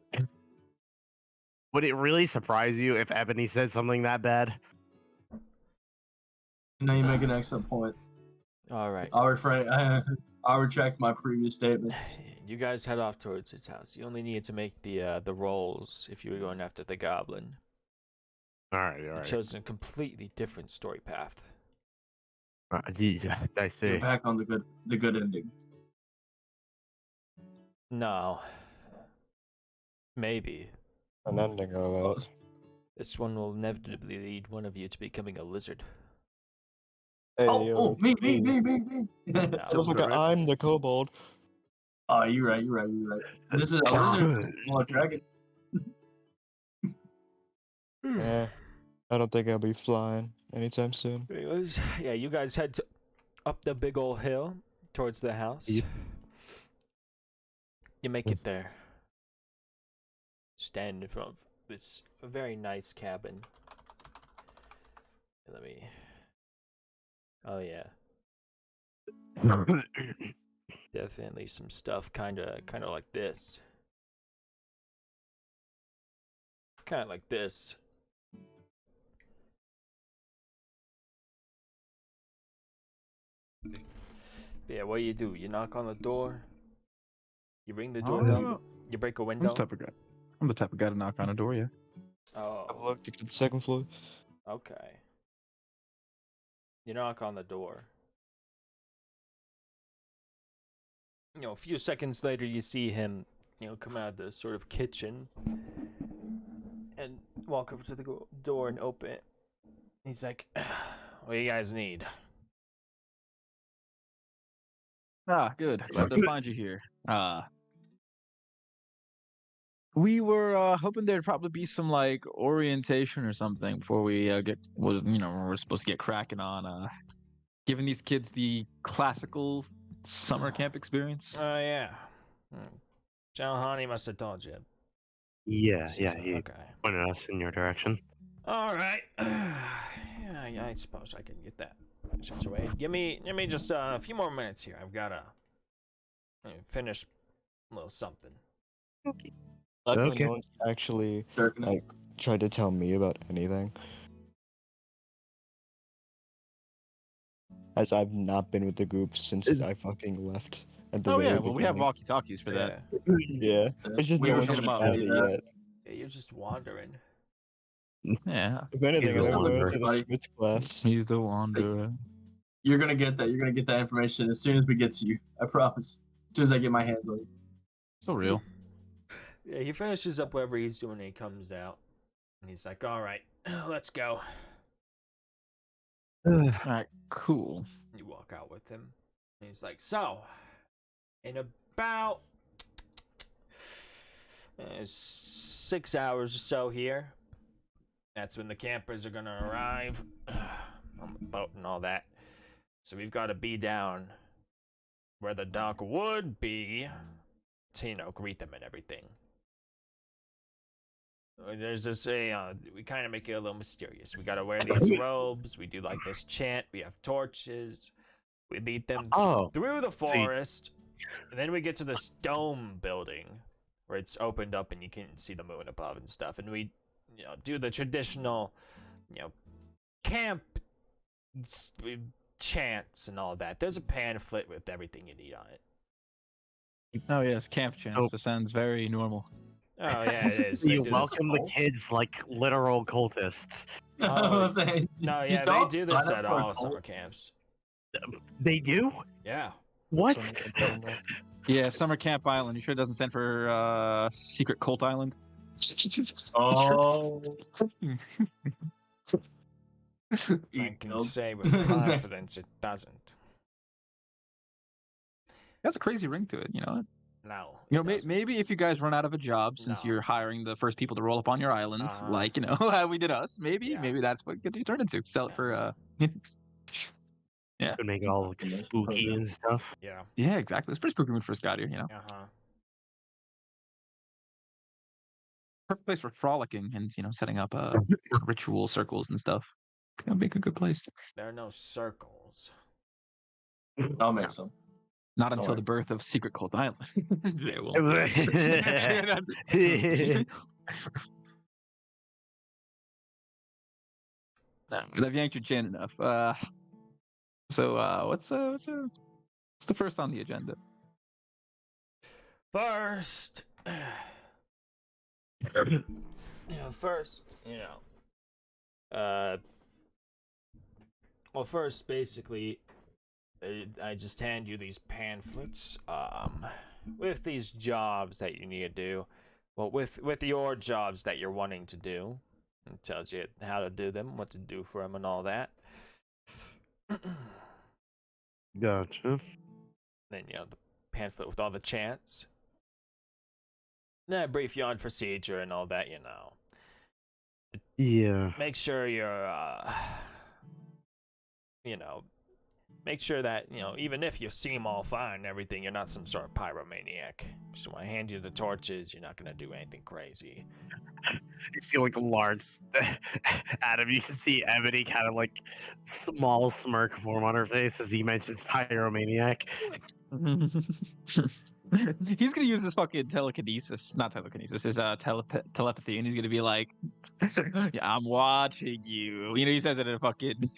it really surprise you if Ebony said something that bad? No, you make an excellent point. All right. I'll refrain. I'll retract my previous statements. You guys head off towards his house. You only need to make the rolls if you were going after the goblin. All right. You chose a completely different story path. Yeah, I see. You're back on the good ending. No. Maybe. An ending of it. This one will inevitably lead one of you to becoming a lizard. Hey, Me. Sounds like I'm the kobold. Oh, you're right. This is a lizard. Well, a dragon. Yeah, I don't think I'll be flying anytime soon. Anyways, yeah, you guys head up the big old hill towards the house. Yep. You make it there. Stand in front of this very nice cabin. Let me. Oh yeah. Definitely some stuff kind of like this. Kind of like this. Yeah, what do? You knock on the door. You ring the doorbell. You break a window. I'm the type of guy to knock on a door, yeah. Oh. I've looked at the second floor. Okay. You knock on the door. You know, a few seconds later, you see him, come out of the sort of kitchen and walk over to the door and open it. He's like, "What do you guys need?" Ah, good. Glad to find you here. We were hoping there'd probably be some like orientation or something before we we're supposed to get cracking on giving these kids the classical summer camp experience. Oh yeah. Jalhani must have told you. Yeah, he Okay. pointed us in your direction. All right. Yeah, I suppose I can get that situated. Give me just a few more minutes here. I've gotta finish a little something. Okay. No one's actually tried to tell me about anything, as I've not been with the group since I fucking left. At the very Well, we have beginning. walkie-talkies for that. Yeah, it's just We no were one's hit 'em told up. me yet. Yeah, you're just wandering. Yeah, If anything, He's I'm the going wanderer. to the Smith class. he's the wanderer. You're gonna get that. You're gonna get that information as soon as we get to you. I promise. As soon as I get my hands on you. So real. Yeah, he finishes up whatever he's doing and he comes out. And he's like, "All right, let's go." All right, cool. You walk out with him. And he's like, "So, in about 6 hours or so here, that's when the campers are gonna arrive on the boat and all that. So we've got to be down where the dock would be to, greet them and everything. there's this we kind of make it a little mysterious. We gotta wear these robes. We do like this chant. We have torches. We lead them through the forest, and then we get to this dome building where it's opened up and you can see the moon above and stuff. And we, do the traditional, camp chants and all that. There's a pamphlet with everything you need on it. Oh yes, camp chants. That sounds very normal. Oh yeah, it is. You welcome the kids like literal cultists. No, yeah, they do this at all summer camps. They do? Yeah. What? Yeah, Summer Camp Island. You sure it doesn't stand for Secret Cult Island? Oh. I can say with confidence it doesn't. That's a crazy ring to it, No. Maybe if you guys run out of a job, since you're hiring the first people to roll up on your island, like how we did us, maybe that's what could you turn into. Sell it for yeah. Could make it all like spooky and stuff. Yeah. Yeah, exactly. It's pretty spooky when we first got here, Perfect place for frolicking and setting up ritual circles and stuff. That'll make a good place. There are no circles. I'll make some. Not until the birth of Secret Cult Island. They will. I've yanked your chin enough. So what's the first on the agenda? First, well, first, basically, I just hand you these pamphlets, with these jobs that you need to do. Well, with your jobs that you're wanting to do, it tells you how to do them, what to do for them, and all that. Gotcha. Then the pamphlet with all the chants. Then I brief you on procedure and all that, Yeah. Make sure you're, make sure that, even if you seem all fine and everything, you're not some sort of pyromaniac. So when I hand you the torches, you're not going to do anything crazy. You see like a large Adam, you can see Ebony kind of like small smirk form on her face as he mentions pyromaniac. He's gonna use his fucking telekinesis, not telekinesis, his telepathy, and he's gonna be like, yeah, I'm watching you. He says it in a fucking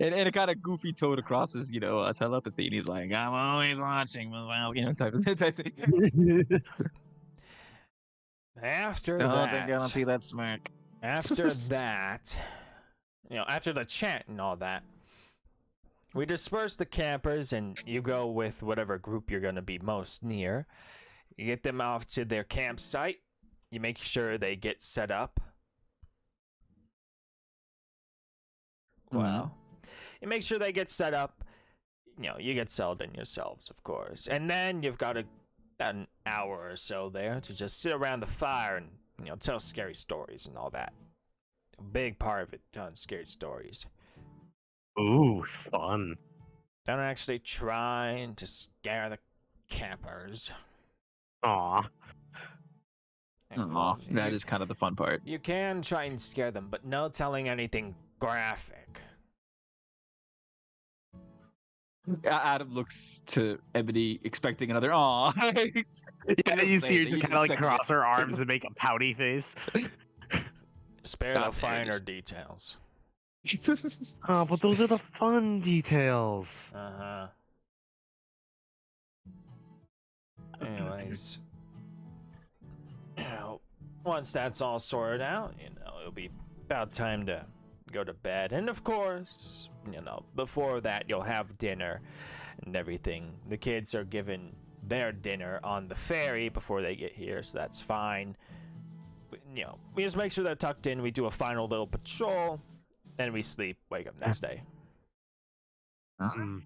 and a kind of goofy tone across his, telepathy, and he's like, I'm always watching, type thing. After I that, think I don't see that smirk. After that, after the chant and all that, we disperse the campers, and you go with whatever group you're going to be most near. You get them off to their campsite. You make sure they get set up. Well, you make sure they get set up. You get settled in yourselves, of course. And then you've got about an hour or so there to just sit around the fire and, tell scary stories and all that. A big part of it, telling scary stories. Ooh, fun. Don't actually trying to scare the campers. Aw. Aw, that is kind of the fun part. You can try and scare them, but no telling anything graphic. Adam looks to Ebony, expecting another aw. Yeah, you see her just kind of like cross her arms and make a pouty face. Spare the finer details. Oh, but those are the fun details. Uh-huh. Anyways, once that's all sorted out, it'll be about time to go to bed. And of course, before that, you'll have dinner and everything. The kids are given their dinner on the ferry before they get here, so that's fine. We just make sure they're tucked in. We do a final little patrol. Then we sleep, wake up next day. And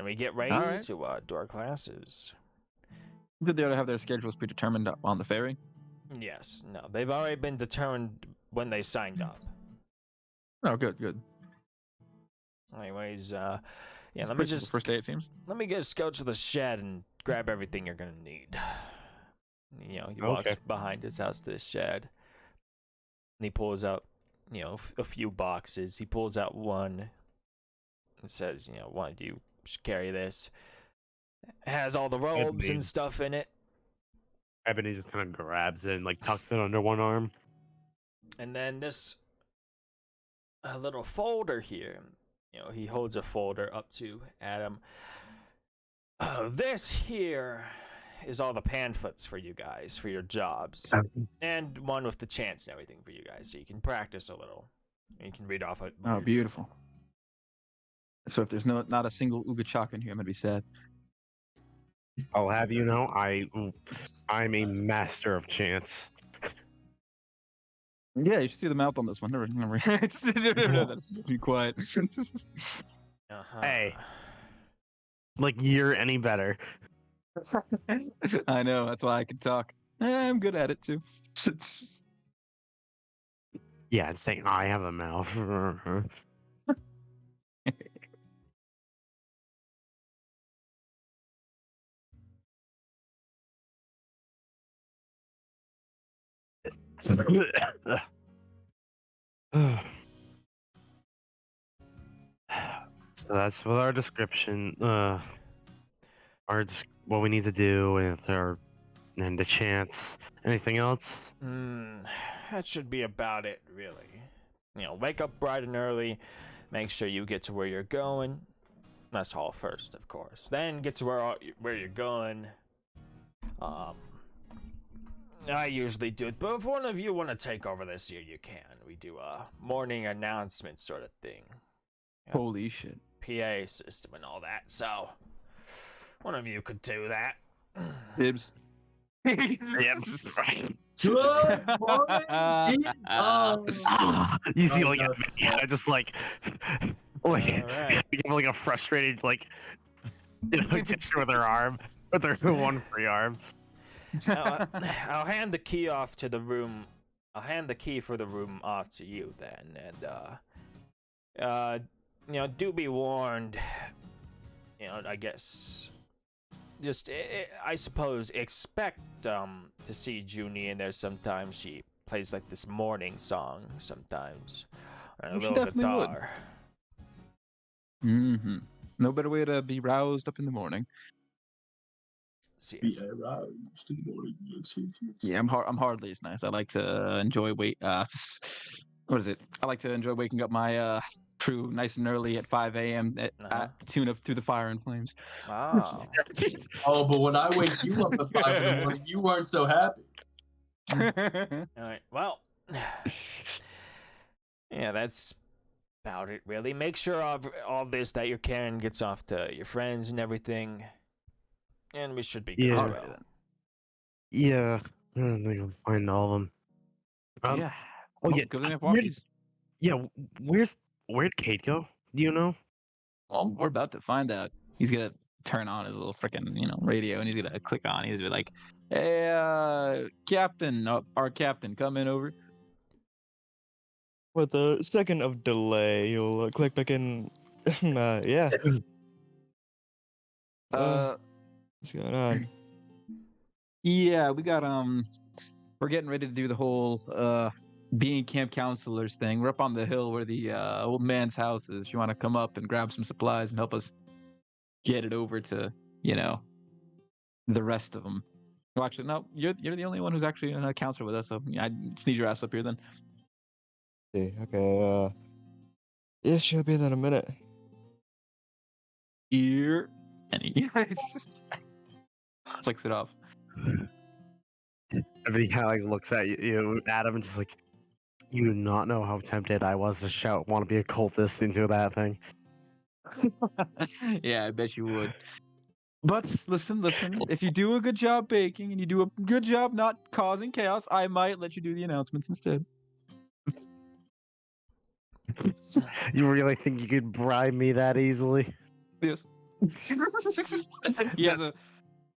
we get ready to do our classes. Did they already have their schedules predetermined on the ferry? Yes. No, they've already been determined when they signed up. Oh, good. Anyways, It's let me just first day, it seems. Let me just go to the shed and grab everything you're gonna need. He walks behind his house to this shed. he pulls out, a few boxes. He pulls out one and says, why do you just carry this? It has all the robes and stuff in it. Ebony just kind of grabs it and like tucks it under one arm. And then this little folder here. He holds a folder up to Adam. This here is all the pamphlets for you guys, for your jobs. And one with the chants and everything for you guys, so you can practice a little. And you can read off it. Oh, beautiful. So if there's not a single Uga Chalk in here, I'm going to be sad. I'll have you know, I'm a master of chants. Yeah, you should see the mouth on this one. Never. Be quiet. Hey, like you're any better. I know. That's why I can talk. I'm good at it too. Yeah, it's saying I have a mouth. So that's with our description. What we need to do and the chants. Anything else? That should be about it, really. Wake up bright and early. Make sure you get to where you're going. Mess hall first, of course. Then get to where you're going. I usually do it, but if one of you want to take over this year, you can. We do a morning announcement sort of thing. Holy shit. PA system and all that, so one of you could do that. Dibs. Yep. Good morning. You see, Oh, like, no. I just like Alright. give like a frustrated gesture with her arm, with her one free arm. I'll hand the key off to the room. I'll hand the key for the room off to you then, and do be warned. I guess just I suppose expect to see Junie in there sometimes. She plays like this morning song sometimes, and a She little definitely would. guitar. Mm-hmm. No better way to be roused up in the morning. See, Be aroused in the morning. Yeah, I'm hardly as nice. I like to enjoy what is it? I like to enjoy waking up my crew nice and early at 5 a.m. at the tune of Through the Fire and Flames. oh, Oh, but when I wake you up at 5 in the morning, you weren't so happy. all right. Well, yeah, that's about it, really. Make sure all this that you're carrying gets off to your friends and everything, and we should be good Yeah. to go. Yeah, I don't think I'll find all of them. Yeah. Oh yeah. Go to the Where- walkies. Yeah. Where'd Kate go? Do you know? Well, we're about to find out. He's gonna turn on his little freaking radio, and he's gonna click on. He's gonna be like, "Hey, Captain, our Captain, come in over." With a second of delay, you'll click back in. Yeah. What's going on? Yeah, we got we're getting ready to do the whole being camp counselors thing. We're up on the hill where the old man's house is. If you want to come up and grab some supplies and help us get it over to the rest of them. Well, actually, no, you're the only one who's actually a counselor with us. So I just need your ass up here then. See, okay. Yeah, she'll be there in a minute. Here, and he flicks it off. Everybody kind of like looks at you, Adam, and just like, you do not know how tempted I was to shout, "Want to be a cultist" into that thing. Yeah, I bet you would. But listen. If you do a good job baking and you do a good job not causing chaos, I might let you do the announcements instead. You really think you could bribe me that easily? Yes. He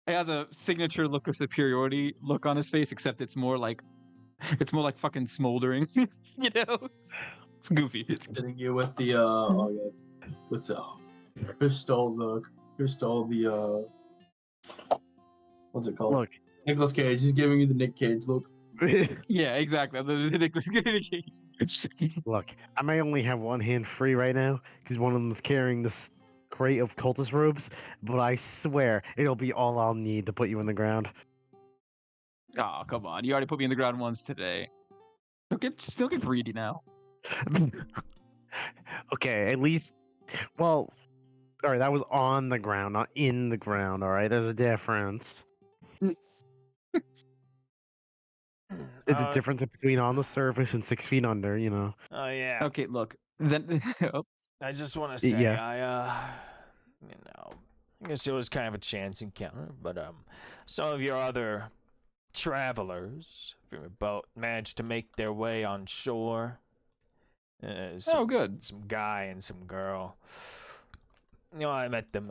has a signature look of superiority look on his face, except it's more like fucking smoldering. It's goofy. Hitting you with the with the what's it called? Look, Nicolas Cage. He's giving you the Nick Cage look. Yeah, exactly. Look, I may only have one hand free right now because one of them is carrying this crate of cultist robes, but I swear it'll be all I'll need to put you in the ground. Oh, come on. You already put me in the ground once today. Don't get greedy now. Okay, at least. Well, all right, that was on the ground, not in the ground. All right, there's a difference. It's a difference between on the surface and 6 feet under. You know. Oh yeah. Okay, look. Then oh, I just want to say, Yeah. I guess it was kind of a chance encounter, but some of your other travelers from your boat managed to make their way on shore. good. Some guy and some girl. I met them.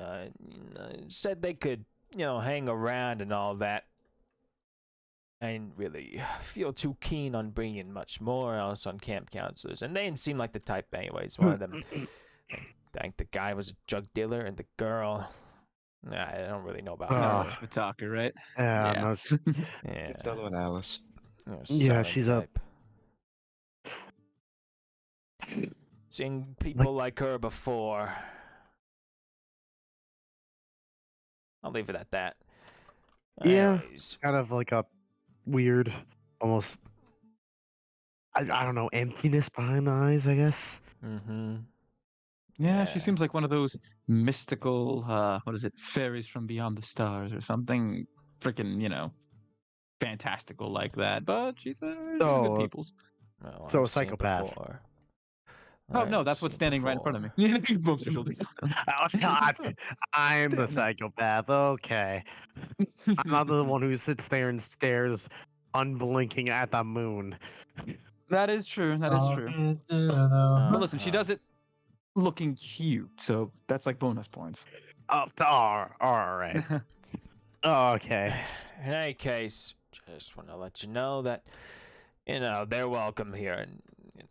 Said they could, hang around and all that. I didn't really feel too keen on bringing much more else on camp counselors, and they didn't seem like the type anyways. One of them, I think the guy was a drug dealer, and the girl, I don't really know about No, her. the talker, right? Yeah. Yeah. No, Yeah, Stella and Alice. Yeah, southern she's a- type. Seen people like her before. I'll leave it at that. Yeah. Anyways, kind of like a weird, almost. I don't know, emptiness behind the eyes. I guess. mm-hmm. Yeah, she Yeah. seems like one of those mystical, what is it, fairies from beyond the stars or something freaking, fantastical like that. But she's a good Oh, people's. Well, So a I've seen psychopath. before. Oh, no, I've that's what's seen standing right in front of before. me. He bumps her shoulders. Oh, God. I'm the psychopath. Okay. I'm not the one who sits there and stares unblinking at the moon. That is true. That is true. But listen, she Uh-huh. does it looking cute, so that's like bonus points. Oh, all right. Okay. In any case, just want to let you know that, they're welcome here, and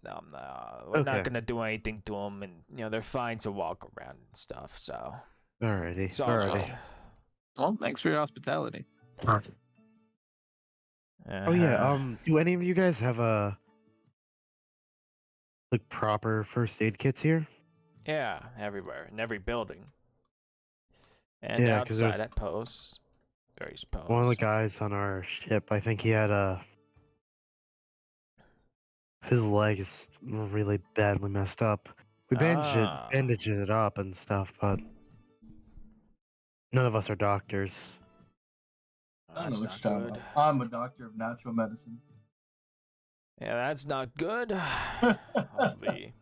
we're not Okay. gonna do anything to them, and they're fine to walk around and stuff. So Alrighty. it's all Alrighty. good. Well, thanks for your hospitality. Oh yeah. Uh-huh. Do any of you guys have like proper first aid kits here? Yeah, everywhere in every building, and Yeah, 'cause outside there's at posts, various posts. one of the guys on our ship. I think he had his leg is really badly messed up. We Ah. bandaged it up and stuff, but none of us are doctors. I That's know what not you're talking good. about. I'm a doctor of natural medicine. Yeah, that's not good. Hopefully.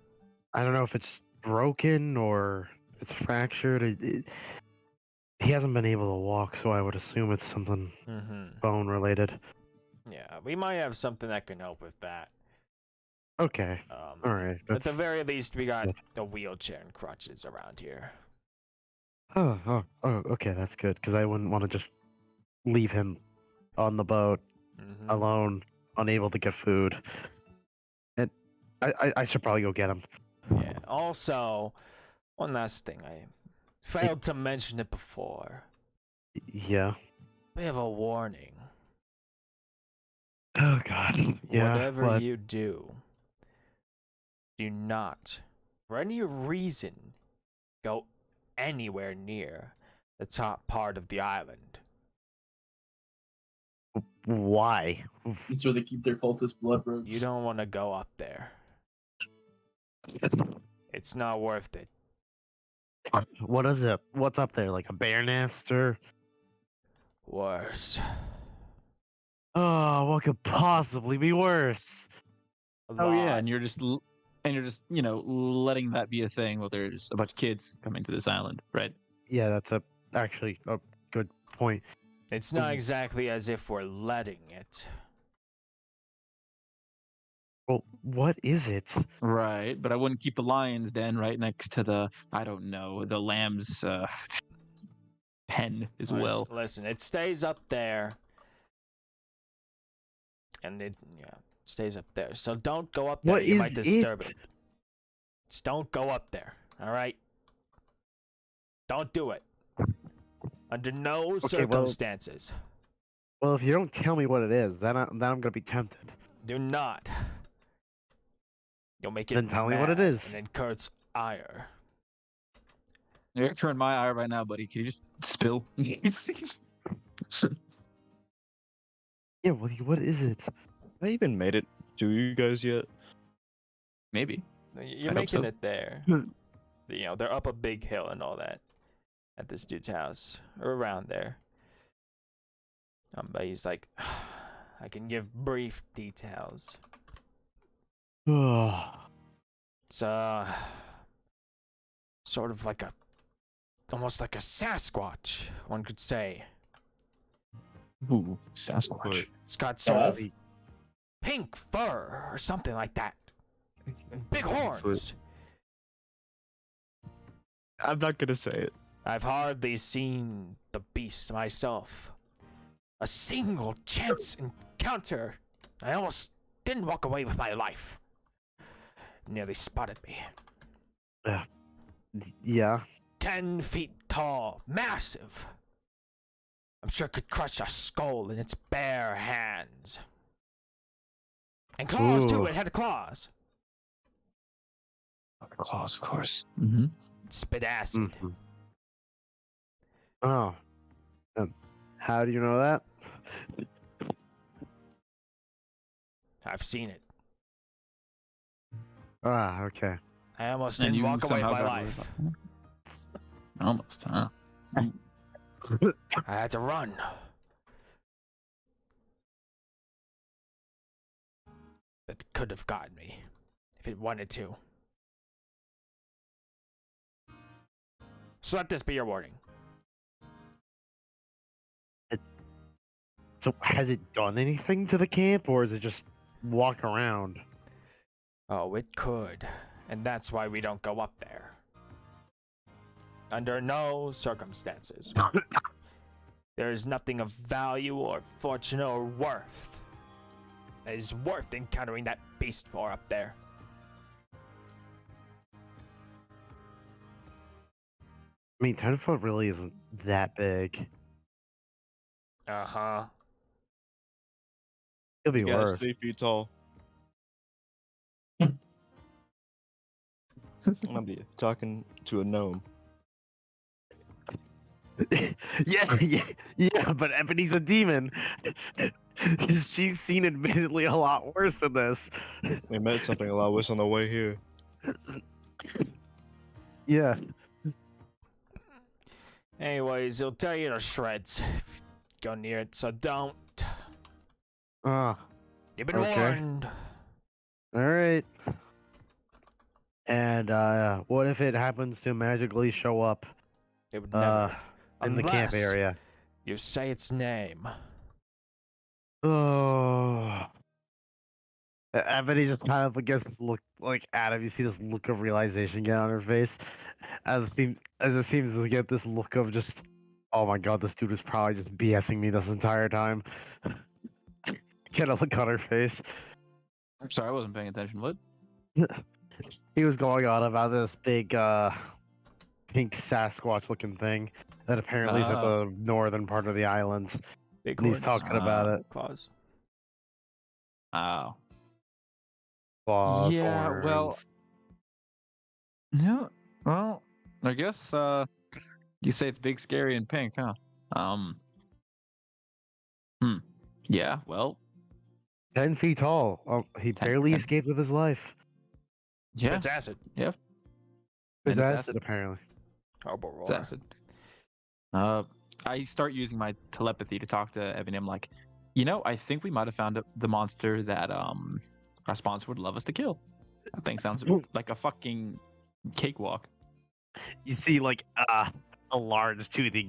I don't know if it's broken or it's fractured. He hasn't been able to walk, so I would assume it's something Mm-hmm. bone related. Yeah, we might have something that can help with that. Okay. All right. At the That's very least, we got good. a wheelchair and crutches around here. oh, okay. That's good because I wouldn't want to just leave him on the boat Mm-hmm. alone, unable to get food. And I should probably go get him. Yeah. Also, one last thing. I failed to mention it before. Yeah. We have a warning. Oh God. Yeah. Whatever what? you do not, for any reason, go anywhere near the top part of the island. Why? It's where they keep their cultist blood robes. You don't want to go up there. It's not worth it. What is it? What's up there? Like a bear nest or? Worse. Oh, what could possibly be worse? Oh yeah, lot. and you're just letting that be a thing while there's a bunch of kids coming to this island, right? Yeah, that's actually a good point. It's not exactly as if we're letting it. Well, what is it? Right, but I wouldn't keep the lion's den right next to the the lamb's pen as well. Listen, it stays up there. And it stays up there. So don't go up there. What You is might disturb it? it. Just don't go up there. All right? Don't do it. Under no Okay, well- circumstances. Well, if you don't tell me what it is, then I'm gonna be tempted. Do not. You'll make it Then tell me what it mad is. and incurs ire. You're turning my eye right now, buddy. Can you just spill? Yeah, what is it? I even made it to you guys yet? Maybe. You're I hope making so. it there. You know, they're up a big hill and all that at this dude's house or around there. But he's like, I can give brief details. It's sort of like almost like a Sasquatch, one could say. Ooh, Sasquatch. Wait. It's got sort of Yes. pink fur or something like that. And big horns. I'm not gonna say it. I've hardly seen the beast myself. A single chance encounter. I almost didn't walk away with my life. Nearly spotted me. Yeah. 10 feet tall, massive. I'm sure it could crush a skull in its bare hands. And claws too, Ooh. it had claws. Claws, of course. Mm-hmm. Spit acid. Mhm. Oh. How do you know that? I've seen it. Ah, okay. I almost And didn't you walk away with somehow my got rid life. of it. Almost, huh? I had to run. It could have gotten me if it wanted to. So let this be your warning. So has it done anything to the camp, or is it just walk around? Oh, it could. And that's why we don't go up there. Under no circumstances. There is nothing of value or fortune or worth that is worth encountering that beast for up there. I mean, 10 foot really isn't that big. Uh-huh. It'll be You guys worse. 3 feet tall. I'm gonna be talking to a gnome. yeah, but Ebony's a demon. She's seen admittedly a lot worse than this. We met something a lot worse on the way here. Yeah. Anyways, he'll tear you to shreds if you go near it, so don't. Ah, You've been Okay. warned. all right. And what if it happens to magically show up It would never. in the camp Unless area? You say its name. Oh. Ebony just kind of gets this look like Adam. You see this look of realization get on her face, as it seems to get this look of just, oh my god, this dude was probably just BSing me this entire time. Get a look on her face. I'm sorry, I wasn't paying attention. What? He was going on about this big pink Sasquatch looking thing that apparently is at Oh. the northern part of the islands. Big And he's horns. talking about it. Claws. Oh. Claws, Yeah, well- horns. Yeah. Well, I guess you say it's big, scary, and pink, huh? Yeah. Well. 10 feet tall. He 10 barely 10. escaped with his life. Yeah. Spits acid. With And it's acid, acid. apparently. Horrible roar. It's acid. I start using my telepathy to talk to Evan. I'm like, I think we might have found the monster that our sponsor would love us to kill. That thing sounds like a fucking cakewalk. You see, like, a large toothy,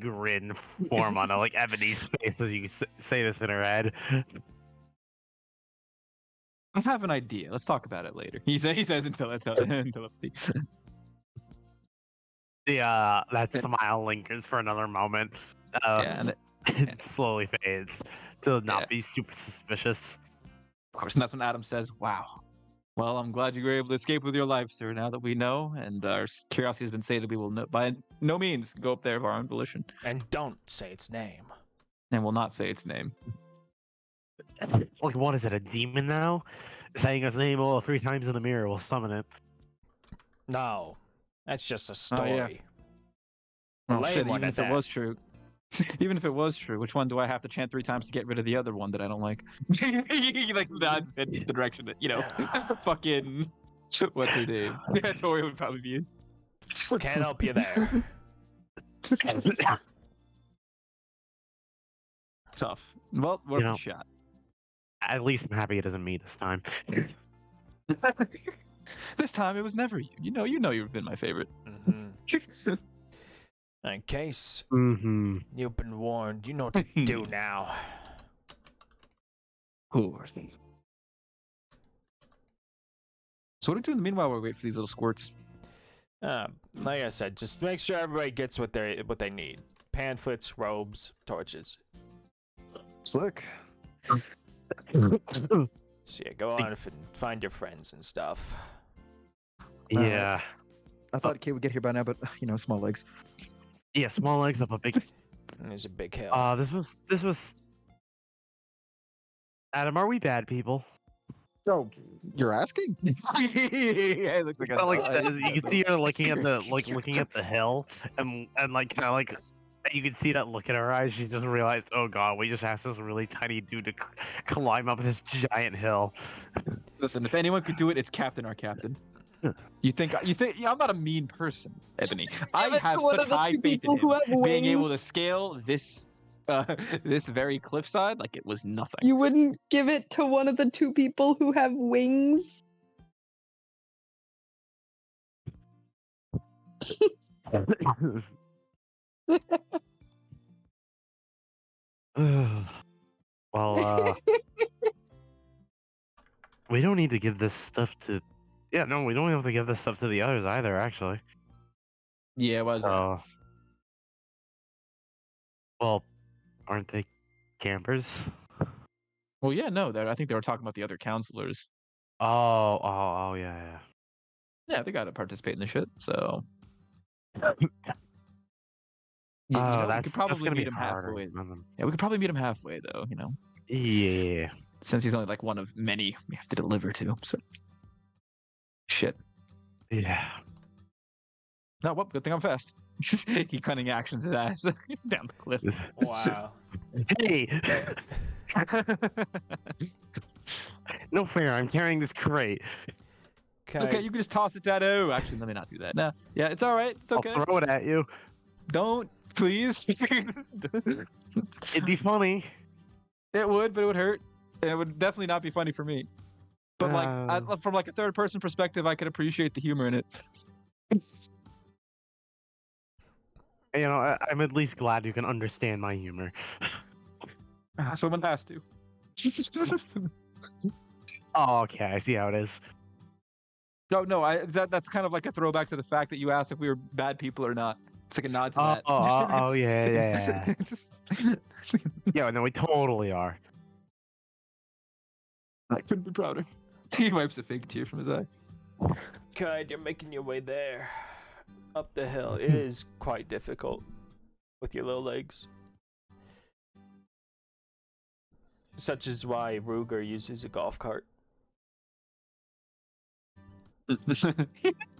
grin form on, Ebony's face as you say this in her head. I have an idea. Let's talk about it later. He says in telepathy. That smile lingers for another moment. Yeah, and It slowly fades to not Yeah. be super suspicious. of course, and that's when Adam says, "Wow. Well, I'm glad you were able to escape with your life, sir. Now that we know, and our curiosity has been sated, we will by no means go up there of our own volition." And don't say its name. and will not say its name. Like, what is it? A demon now? Saying its name 3 times in the mirror will summon it. No, that's just a Oh, yeah. story. A Well, lame shit, one even at if it that. was true. Even if it was true, which one do I have to chant 3 times to get rid of the other one that I don't like? He like nods in the direction that, fucking what's her name? Yeah, Tori would probably be. Can't help you there. Tough. Well, worth know, a shot. At least I'm happy it isn't me this time. This time it was never you. You know you've been my favorite. Mm-hmm. In case Mm-hmm. you've been warned, you know what to do now. Cool. So what do we do in the meanwhile while we wait for these little squirts? Like I said, just make sure everybody gets what they need. Pamphlets, robes, torches. Slick. So yeah, go on and find your friends and stuff. Yeah. I thought Kate would get here by now, but small legs. Yeah, small legs up a big. There's a big hill. This was. Adam, are we bad people? Oh, you're asking? Yeah, it looks like you can see her looking at the hill, and like kind of like you can see that look in her eyes. She just realized, oh god, we just asked this really tiny dude to climb up this giant hill. Listen, if anyone could do it, it's Captain, our captain. You think I'm not a mean person, Ebony. I have such high faith in him being able to scale this this very cliffside like it was nothing. You wouldn't give it to one of the 2 people who have wings? Well, we don't need to give this stuff to. Yeah, no, we don't have to give this stuff to the others either. Actually. Yeah, was that? Well, aren't they campers? Well, yeah, no. I think they were talking about the other counselors. Oh, yeah. Yeah, they got to participate in the shit. So. We could probably meet him halfway. Yeah, we could probably meet him halfway, though. Yeah. Since he's only like one of many we have to deliver to. So. Shit. Yeah. No, well, good thing I'm fast. He cunning actions his ass down the cliff. Wow. Hey. No fair. I'm carrying this crate. Okay, you can just toss it down. Oh, actually, let me not do that. Nah. Yeah, it's all right. It's okay. I'll throw it at you. Don't, please. It'd be funny. It would, but it would hurt. And it would definitely not be funny for me. But from like a third-person perspective, I could appreciate the humor in it. I'm at least glad you can understand my humor. Someone has to. Oh, okay. I see how it is. No, that's kind of like a throwback to the fact that you asked if we were bad people or not. It's like a nod to that. Oh, yeah. Yeah, no, we totally are. I couldn't be prouder. He wipes a fake tear from his eye. God, you're making your way there. Up the hill. It is quite difficult with your little legs. Such is why Ruger uses a golf cart. He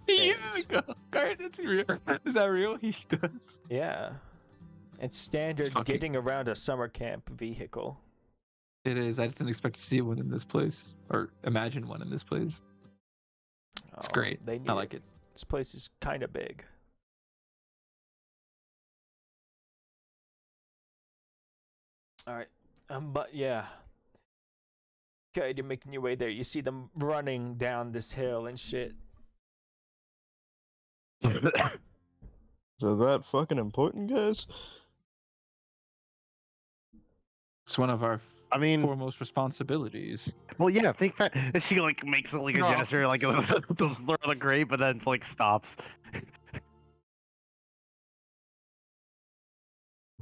uses a golf cart? That's real. Is that real? He does. Yeah. It's standard getting around a summer camp vehicle. It is. I just didn't expect to see one in this place. Or imagine one in this place. It's great. I like it. This place is kind of big. Alright. But yeah. Okay, you're making your way there. You see them running down this hill and shit. Is that fucking important, guys? It's one of our foremost responsibilities. Well, yeah, think that she like makes like a gesture, like to throw the grape, but then like stops.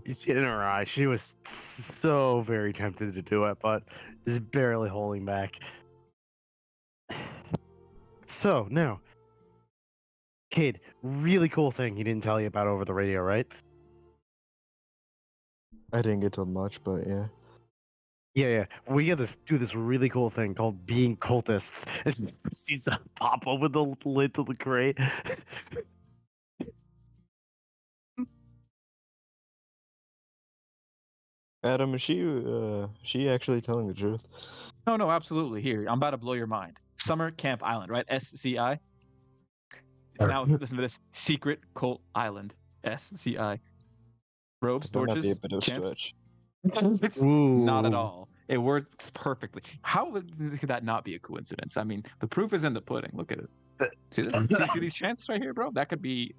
You see it in her eye. She was so very tempted to do it, but is barely holding back. So now, Cade, really cool thing he didn't tell you about over the radio, right? I didn't get to much, but yeah. Yeah. We got to do this really cool thing called being cultists. And see stuff pop over the lid of the crate. Adam, is she actually telling the truth? No, absolutely. Here, I'm about to blow your mind. Summer Camp Island, right? SCI. Now listen to this. Secret Cult Island. SCI. Robes, That might be a torches, bit of a chance. stretch. Not at Ooh. all. It works perfectly. How could that not be a coincidence? I mean, the proof is in the pudding. Look at it. See this? See these chants right here, bro? That could be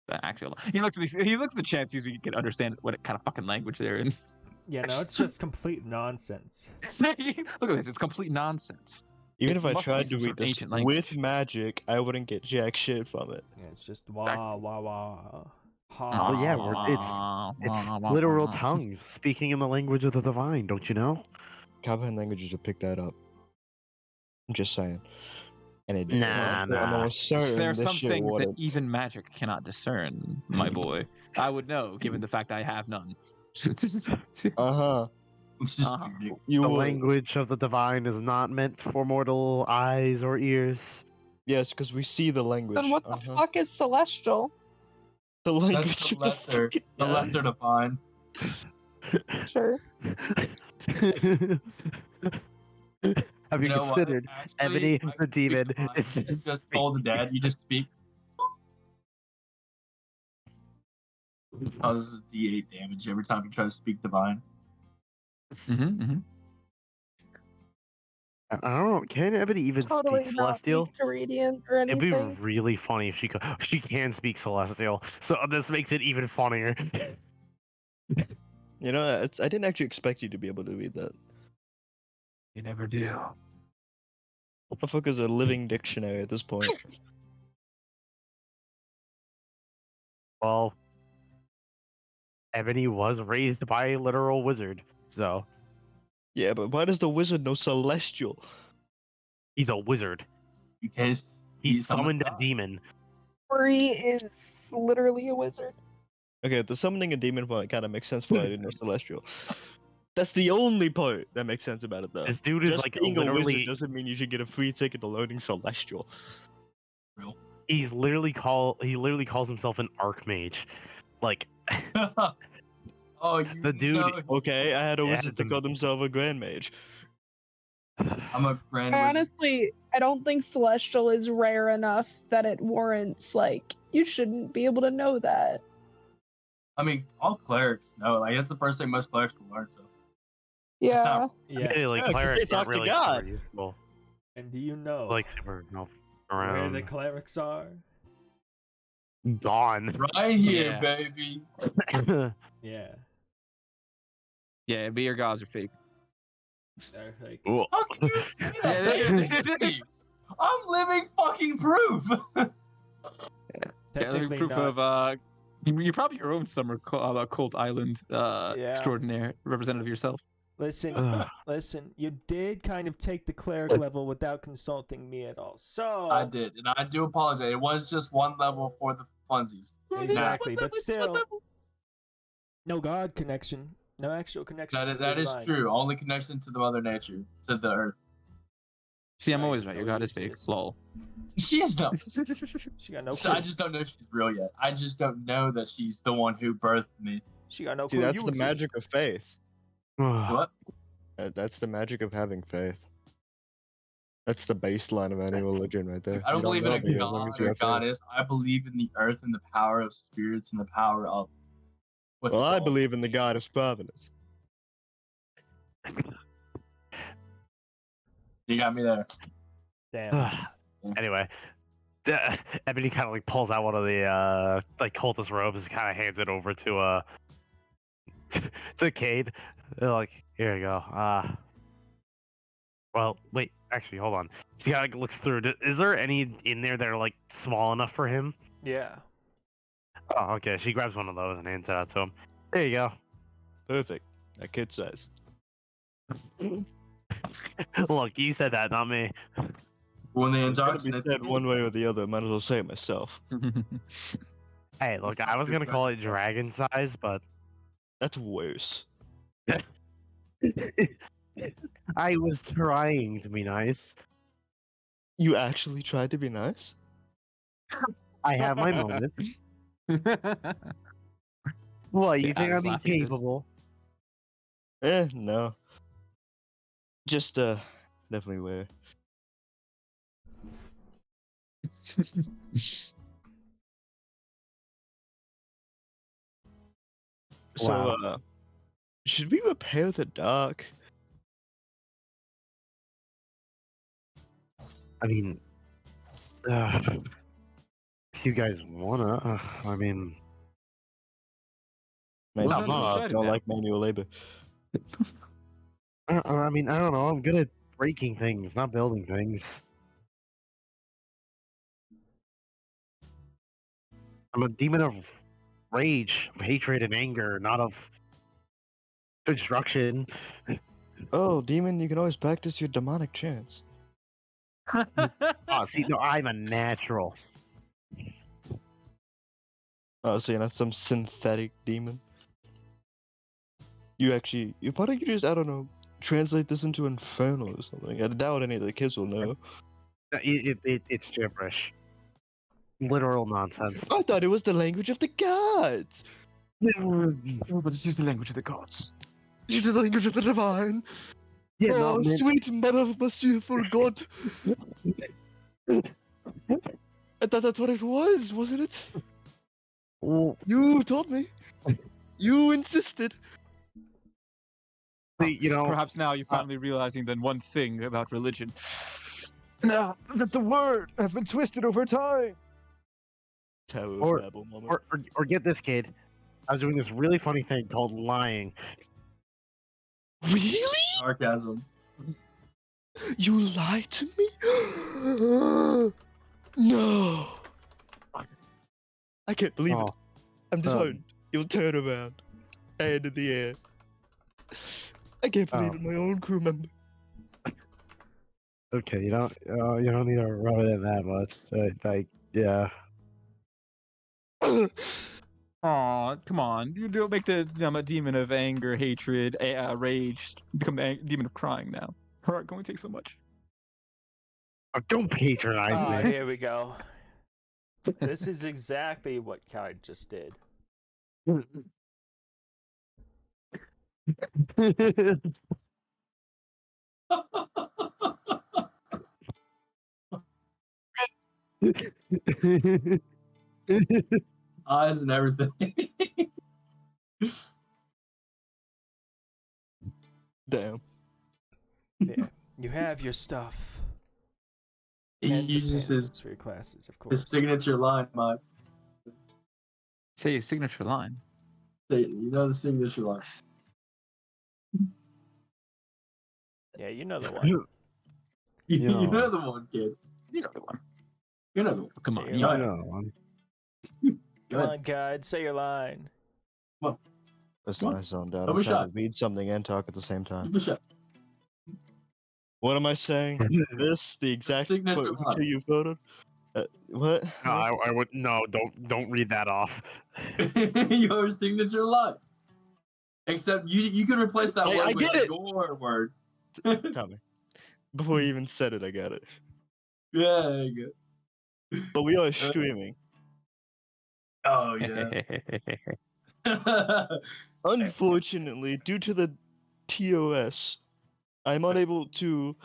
the actual. He looks at the chants. Sees we can understand what kind of fucking language they're in. Yeah, no, it's just complete nonsense. Look at this. It's complete nonsense. Even It if I must be tried some to sort read of this ancient with language. magic, I wouldn't get jack shit from it. Yeah, it's just wah wah wah. Oh yeah, it's literal tongues speaking in the language of the divine. Don't you know? Common languages would pick that up. I'm just saying. And it Nah, I'm nah. almost certain There are this some shit things that wouldn't. even magic cannot discern, my boy. I would know, given the fact I have none. Uh-huh. It's just Uh-huh. unique. You The would. language of the divine is not meant for mortal eyes or ears. Yes, because we see the language. Then what the fuck is celestial? The language That's of the lesser, fucking the god. lesser divine. Sure. Have you, know what? considered Actually, Ebony I can the speak demon divine. is You just told the dad. You just speak. Causes D8 damage every time you try to speak divine. I don't know. Can Ebony even Totally speak not celestial? weak to radiant or It'd be anything. really funny if she can speak celestial. So this makes it even funnier. You know, I didn't actually expect you to be able to read that. You never do. What the fuck is a living dictionary at this point? Well, Ebony was raised by a literal wizard, so Yeah, but why does the wizard know celestial? he's a wizard. Because He he's summoned a God. demon. Ori is literally a wizard. Okay, the summoning a demon part kind of makes sense for why I didn't know celestial. That's the only part that makes sense about it, though. This dude is Just like being a wizard literally. doesn't mean you should get a free ticket to learning celestial. He literally calls himself an archmage. Like Oh, you the dude. know, Okay, I had a Yeah, wizard that called himself a grand mage. I'm a grand wizard. Honestly, I don't think celestial is rare enough that it warrants, like, you shouldn't be able to know that. I mean, all clerics know. Like, that's the first thing most clerics will learn. So it's Yeah. not Yeah. Yeah, like Yeah, 'cause they clerics talk aren't to really God. super useful. And do you know Like super no, where around the clerics are? gone. right here, Yeah. baby. Yeah. Yeah, be your gods are fake. They're like, Cool. How can you say that? I'm living fucking proof. Yeah, technically proof not. of you're probably your own summer cult island Yeah. extraordinaire representative yourself. Listen, Ugh. listen. You did kind of take the cleric level without consulting me at all. So I did, and I do apologize. It was just one level for the funsies. exactly, but still, no god connection, no actual connection. to the That is divine. true. Only connection to the Mother Nature, to the Earth. See, I'm Right, always right. Your no god is fake. uses. Lol. She is not. She got no So clue. I just don't know if she's real yet. I just don't know that she's the one who birthed me. She got no See, clue. that's the uses. magic of faith. What? That's the magic of having faith. That's the baseline of any religion right there. I don't You believe in know a me as long as god you or have faith. goddess. I believe in the earth and the power of spirits and the power of. What's Well, it I called? believe in the goddess Providence. You got me there. Damn. Anyway, Ebony kind of like pulls out one of the like cultist robes and kind of hands it over to to Cade. They're like, here you go. Well, wait, actually, hold on. She kind of looks through. Is there any in there that are like small enough for him? Yeah. Oh, okay. She grabs one of those and hands it out to him. There you go. Perfect. That kid size. Look, you said that, not me. When they It's gotta be indoctrinate said one way or the other. Might as well say it myself. Hey, look, I was gonna call it dragon size, but That's worse. I was trying to be nice. You actually tried to be nice? I have my moments. What, you Yeah, think I was I'm laughing at this. incapable? No. Just definitely weird. So Wow. should we repair the dock? I mean, if you guys wanna, I mean, Man, Well, I'm no, not. shut it don't down. like manual labor. I mean, I don't know. I'm good at breaking things, not building things. I'm a demon of rage, of hatred, and anger, not of destruction. Oh, demon, you can always practice your demonic chants. Oh, see, no, I'm a natural. Oh, so you're not some synthetic demon? You why don't you just, I don't know, translate this into Infernal or something? I doubt any of the kids will know. It's gibberish. Literal nonsense. I thought it was the language of the gods! Oh, but it's just the language of the gods. It's the language of the divine! Yeah, Oh, no, man. sweet mother of merciful God! I thought that's what it was, wasn't it? Well, You told me. You insisted. see, you know, Perhaps now you're finally realizing then one thing about religion. Now that the word has been twisted over time. Tower Or- of Babel moment. or get this, kid. I was doing this really funny thing called lying. Really? Sarcasm. You lied to me? No. I can't believe it. Oh, I'm disheartened. You'll turn around. Hand in the air. I can't believe Oh. it, my own crew member. okay. You don't need to rub it in that much. Yeah. Aw, come on. You don't make the a demon of anger, hatred, rage become the demon of crying now. Alright, can only take so much. Oh, don't patronize Ah, me. here we go. This is exactly what Kai just did. Eyes and everything. Damn. Yeah. You have your stuff. He And the uses his pamphlets for your classes, of his course. signature line, Mike. Say his signature line. You know the signature line. Yeah, you know the one. You Yeah. know the one, kid. You know the one. You know the one. Come Say on. your You line. know. Go Come ahead. on, God, say your line. Listen, Come on. I zoned out. Have I'm a trying shot. to read something and talk at the same time. Keep a shot. What am I saying? This, the exact signature picture line. you photoed? What? No, I would no. Don't read that off. Your signature line. Except you can replace that I word with get it. your word. Tell me. Before you even said it, I got it. Yeah, there you But we are streaming. go. Oh yeah. Unfortunately, due to the TOS, I'm unable to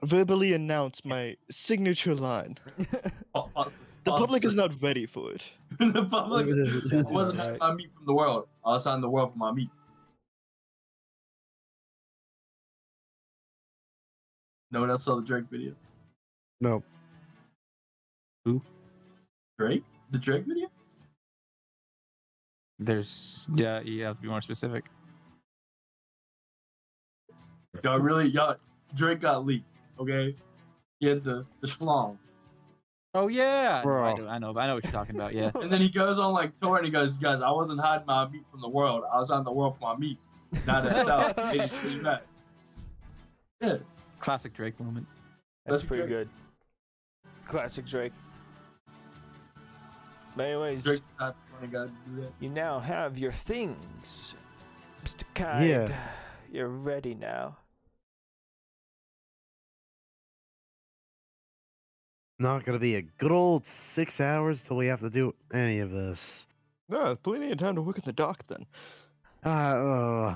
verbally announce my signature line. The public is not ready for it. The public Sounds wasn't about having right. my meat from the world. I was on the world for my meat. No one else saw the Drake video. No. Drake? The Drake video? There's you have to be more specific. Y'all, Drake got leaked. Okay, he had the schlong, Oh yeah, Bro. I know what you're talking about. Yeah. and then he goes on like tour and he goes, "Guys, I wasn't hiding my meat from the world. I was on the world for my meat." Now that's out. It's pretty bad. Yeah. Classic Drake moment. That's That's pretty Drake. good. Classic Drake. But anyways, Drake's not the only guy to do that. you now have your things. Mr. Kind, Yeah. you're ready now. Not gonna be a good old 6 hours till we have to do any of this. No, plenty of time to work at the dock then. Uh,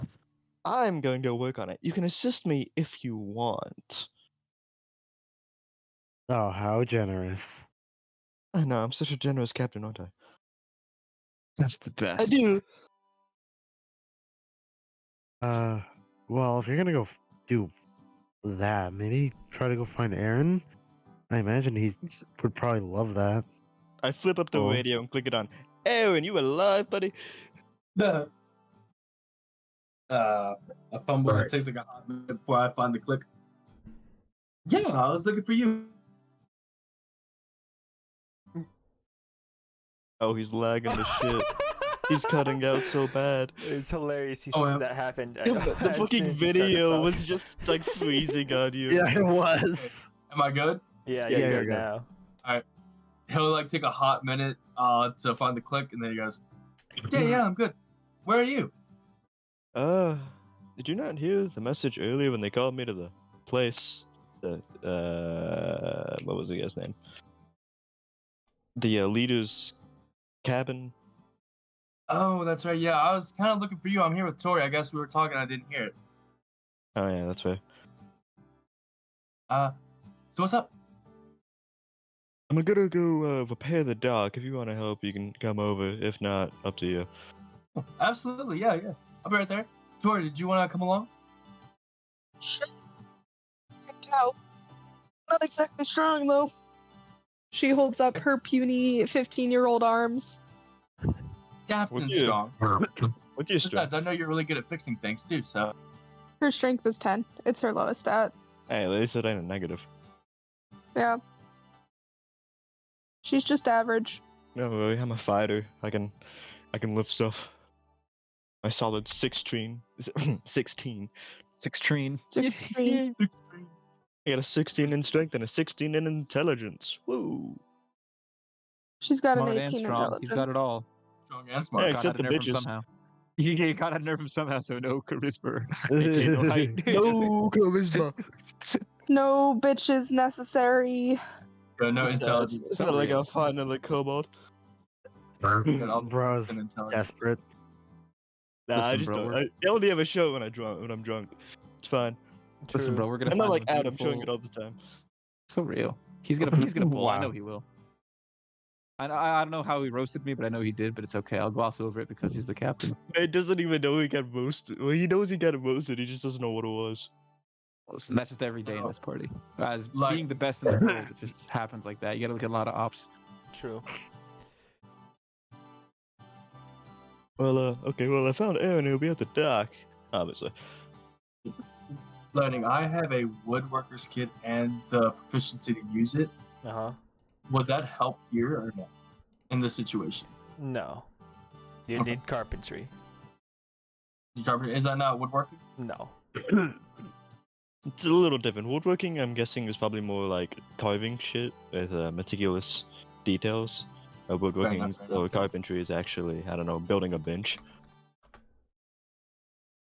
I'm going to work on it. You can assist me if you want. oh, how generous. I know, I'm such a generous captain, aren't I? That's the best. I do. Well, if you're gonna go do that, maybe try to go find Aaron. I imagine he would probably love that. I flip up the Oh. radio and click it on. Aaron, you alive, buddy? The a fumble. It takes like a hot minute before I find the click. Yeah, I was looking for you. Oh, he's lagging the shit. He's cutting out so bad. It's hilarious. Oh, yeah. That happened. Yeah, but the as soon fucking as he started video talking. was just like freezing on you. Yeah, it was. Am I good? Yeah, Yeah, you're you're good good. now. He'll like take a hot minute to find the click, and then he goes, yeah, I'm good. Where are you? Did you not hear the message earlier when they called me to the place? What was the guy's name? The leader's cabin. Oh, that's right. Yeah, I was kind of looking for you. I'm here with Tori. I guess we were talking. I didn't hear it. Oh yeah, that's right. So what's up? I'm gonna go repair the dock. If you want to help, you can come over. If not, up to you. Absolutely. Yeah. I'll be right there. Tori, did you want to come along? No. Not exactly strong, though. She holds up her puny 15-year-old arms. Captain Would you? Strong. What's your strength? Besides, I know you're really good at fixing things too. So Her strength is 10. It's her lowest stat. Hey, at least it ain't a negative. Yeah. She's just average. No, really, I'm a fighter. I can lift stuff. My solid 16. 16. 16. 16. I got a 16 in strength and a 16 in intelligence. Woo! She's got Smart an and 18 strong. intelligence. He's got it all. strong and smart. Yeah, Got except out the of nerf him bitches. somehow. You got to nerf him somehow, so no charisma. aka no height. No charisma. No bitches necessary. No intelligence. It's not like I'll find another kobold. Bro's And intelligence. desperate. Nah, I Listen, just bro, don't. we're- I only ever show it when I'm drunk. It's fine. Listen, True. bro, we're gonna. I'm not find like him a Adam showing it beautiful- all the time. So real. He's gonna pull. I know Wow. he will. I don't know how he roasted me, but I know he did. But it's okay. I'll gloss over it because he's the captain. He doesn't even know he got roasted. Well, he knows he got roasted. He just doesn't know what it was. Listen, that's just every day in this party. As Like- being the best in the world, it just happens like that. You gotta look at a lot of ops. True. Well, okay. Well, I found Aaron. He'll be at the dock, obviously. Learning, I have a woodworker's kit and the proficiency to use it. Uh huh. Would that help here or no? In this situation, No. You Okay. need carpentry. is that not woodworking? No. It's a little different. Woodworking, I'm guessing, is probably more like carving shit with meticulous details. Woodworking fair or enough. carpentry is actually, I don't know, building a bench.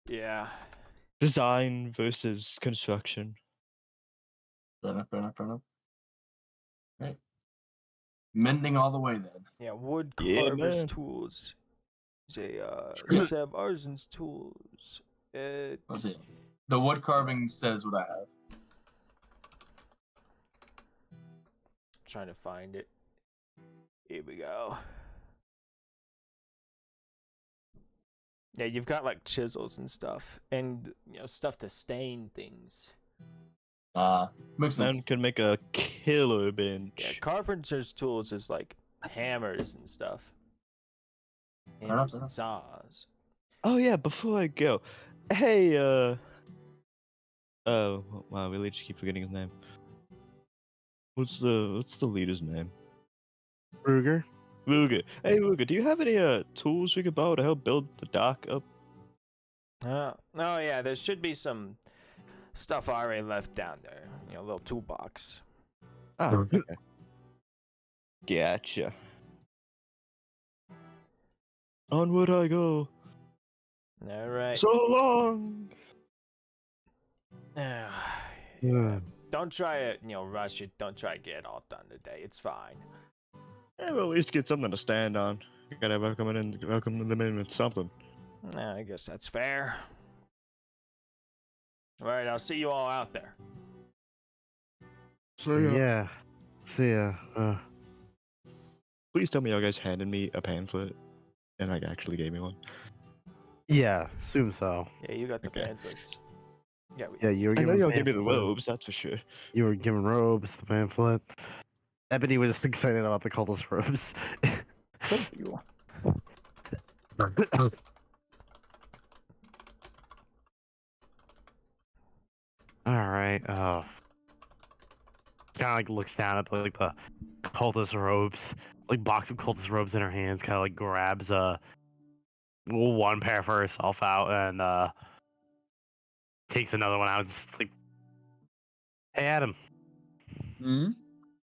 Yeah. Design versus construction. Fair enough. Right. Mending all the way then. Yeah. Wood Yeah, carver's man. tools. Say, have artisans tools. Let's see. The wood carving says what I have. Trying to find it. Here we go. Yeah, you've got like chisels and stuff, and stuff to stain things. Makes sense. Man could make a killer bench. Yeah, carpenter's tools is like hammers and stuff. enough, Hammers fair and saws. Oh yeah, before I go, hey, oh wow, we really just keep forgetting his name. What's the leader's name? Ruger. Ruger. Hey Ruger, do you have any tools we could borrow to help build the dock up? Oh yeah, there should be some stuff already left down there. A little toolbox. Ah, okay. Gotcha. Onward I go. All right. So long. Yeah. Don't try to, rush it. Don't try to get it all done today. It's fine. Yeah, we'll at least get something to stand on. You gotta welcome them in with something. Yeah, I guess that's fair. All right, I'll see you all out there. So Yeah. See ya. please tell me you guys handed me a pamphlet and like actually gave me one. Yeah, assume so. Yeah, you got the Okay. pamphlets. Yeah, Yeah, you were I know given y'all gave me the pamphlet. robes, that's for sure. You were given robes, the pamphlet. Ebony was just excited about the cultist robes. Thank you. Alright, kind of like looks down at the cultist robes, like box of cultist robes in her hands, kind of like grabs one pair for herself out and takes another one out, just like, hey Adam, Hmm?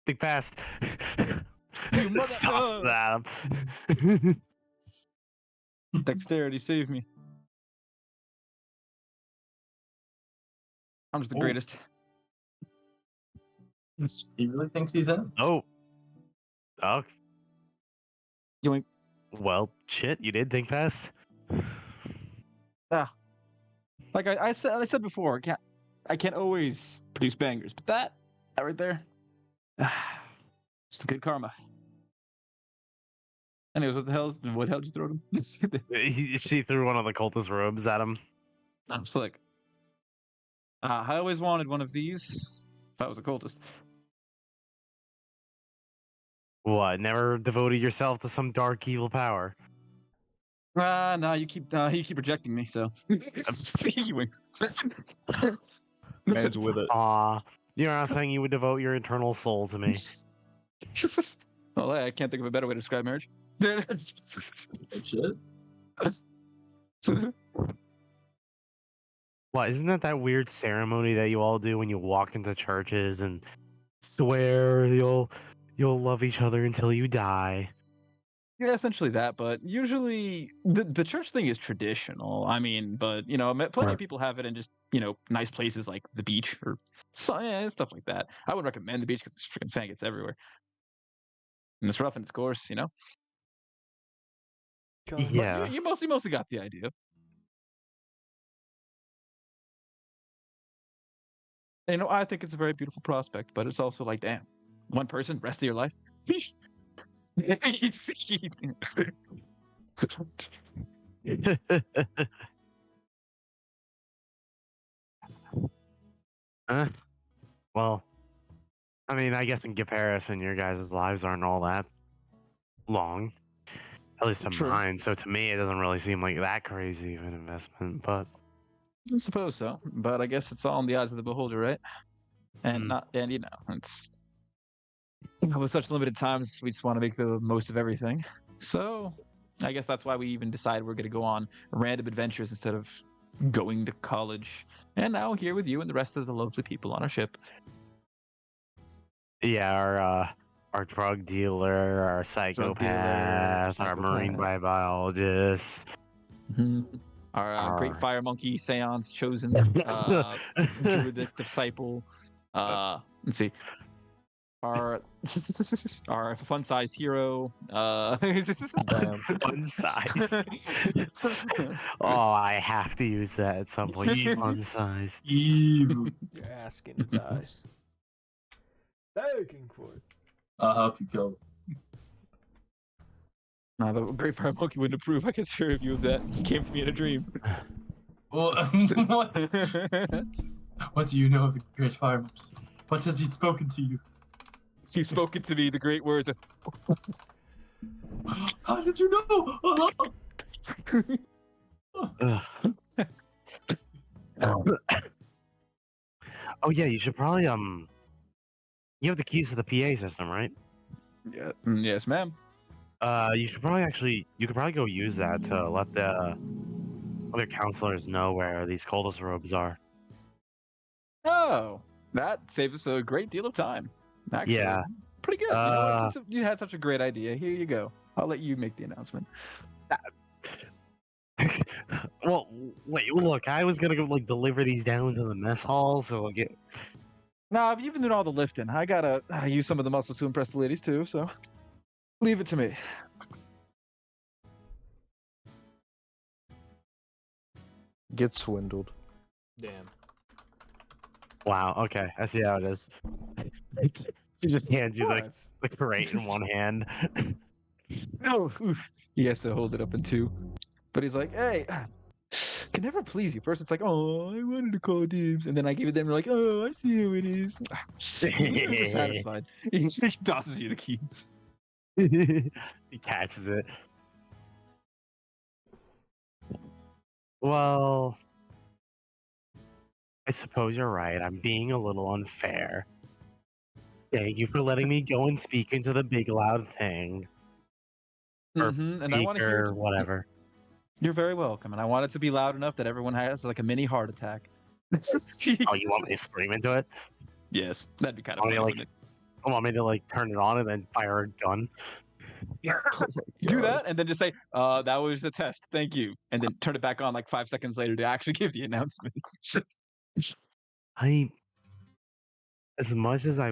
think fast. You mother- Just tosses it at him. Dexterity, save me. I'm just the Oh. greatest. He really thinks he's in. Oh. Yoink. Well, shit, you did think fast. Like I said before, I can't always produce bangers, but that right there, just the good karma. Anyways, what the hell did you throw at him? She threw one of the cultist robes at him. I'm slick. I always wanted one of these. If I was a cultist. What? Never devoted yourself to some dark evil power? No, you keep rejecting me, so you wink. Man's with it. Aw, you're not saying you would devote your eternal soul to me. Well, I can't think of a better way to describe marriage. Shit. What? Isn't that weird ceremony that you all do when you walk into churches and swear you'll love each other until you die? Yeah, essentially that, but usually the church thing is traditional. I mean, but plenty of people have it in just nice places like the beach or stuff like that. I would recommend the beach because it's freaking sand gets everywhere, and it's rough and it's coarse. Yeah. But you mostly got the idea. And, I think it's a very beautiful prospect, but it's also like, damn, one person, rest of your life. Well, I mean, I guess in comparison, your guys' lives aren't all that long. At least to True. mine. So to me, it doesn't really seem like that crazy of an investment. But I suppose so, but I guess it's all in the eyes of the beholder, right? And it's with such limited times, we just want to make the most of everything. So I guess that's why we even decided we're going to go on random adventures instead of going to college. And now here with you and the rest of the lovely people on our ship. yeah, our drug dealer, our psychopath, our marine biologist. Our great fire monkey seance chosen druidic disciple. Let's see. Our fun-sized hero. Fun-sized. Oh, I have to use that at some point. Fun-sized. Evil. You're asking to die. Begging for it. I'll help you kill him. The great fire monkey wouldn't approve. I can assure you of that. He came to me in a dream. Well, what do you know of the great fire monkey? What has he spoken to you? He's spoken to me the great words of, How did you know? Oh yeah, you should probably you have the keys to the PA system, right? yeah, yes, ma'am. You could probably go use that to let the other counselors know where these cultist robes are. Oh, that saves us a great deal of time. Actually, Yeah. pretty good. You know what? Since you had such a great idea, here you go. I'll let you make the announcement. Well, wait, look, I was gonna go like deliver these down to the mess hall, so I'll get. Nah, you've been doing all the lifting. I gotta use some of the muscles to impress the ladies too. So leave it to me. Get swindled. Damn. Wow. Okay, I see how it is. She just hands you What? the crate in one hand. Oh, oof. He has to hold it up in two. But he's like, hey, can never please you. First, it's like, oh, I wanted to call dibs. And then I give it them, they're like, oh, I see how it is. You're never satisfied. He tosses you the keys. He catches it. Well, I suppose you're right. I'm being a little unfair. Thank you for letting me go and speak into the big loud thing. Or And I want to hear speaker, whatever. You're very welcome. And I want it to be loud enough that everyone has like a mini heart attack. Oh, you want me to scream into it? Yes, that'd be kind of Want me funny. to, like, want me to like turn it on and then fire a gun? Do that and then just say, that was a test. Thank you. And then turn it back on like 5 seconds later to actually give the announcement. As much as I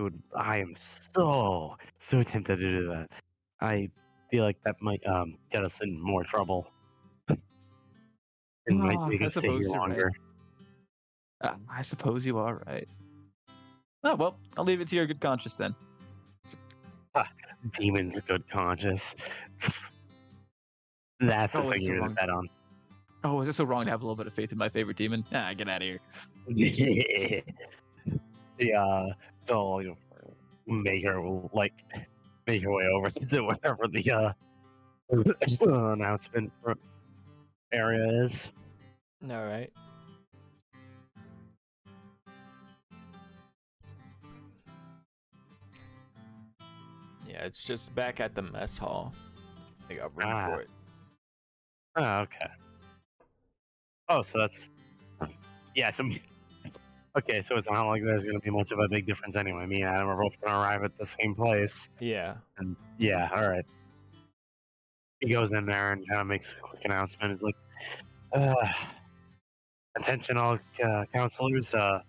am so tempted to do that. I feel like that might get us in more trouble. It might make I us stay suppose here you're right. longer. I suppose you are right. Oh, well, I'll leave it to your good conscience then. Demon's good conscience. That's the Oh, thing it's you're so gonna bet on. Oh, is it so wrong to have a little bit of faith in my favorite demon? Get out of here. Yeah, so you make her way over to wherever the announcement area is. All right. Yeah, it's just back at the mess hall. They got room for it. Oh, okay. Oh, so that's okay, so it's not like there's gonna be much of a big difference anyway. Me and Adam are both gonna arrive at the same place. Yeah. And yeah, all right. He goes in there and kind of makes a quick announcement. He's like, attention all counselors, the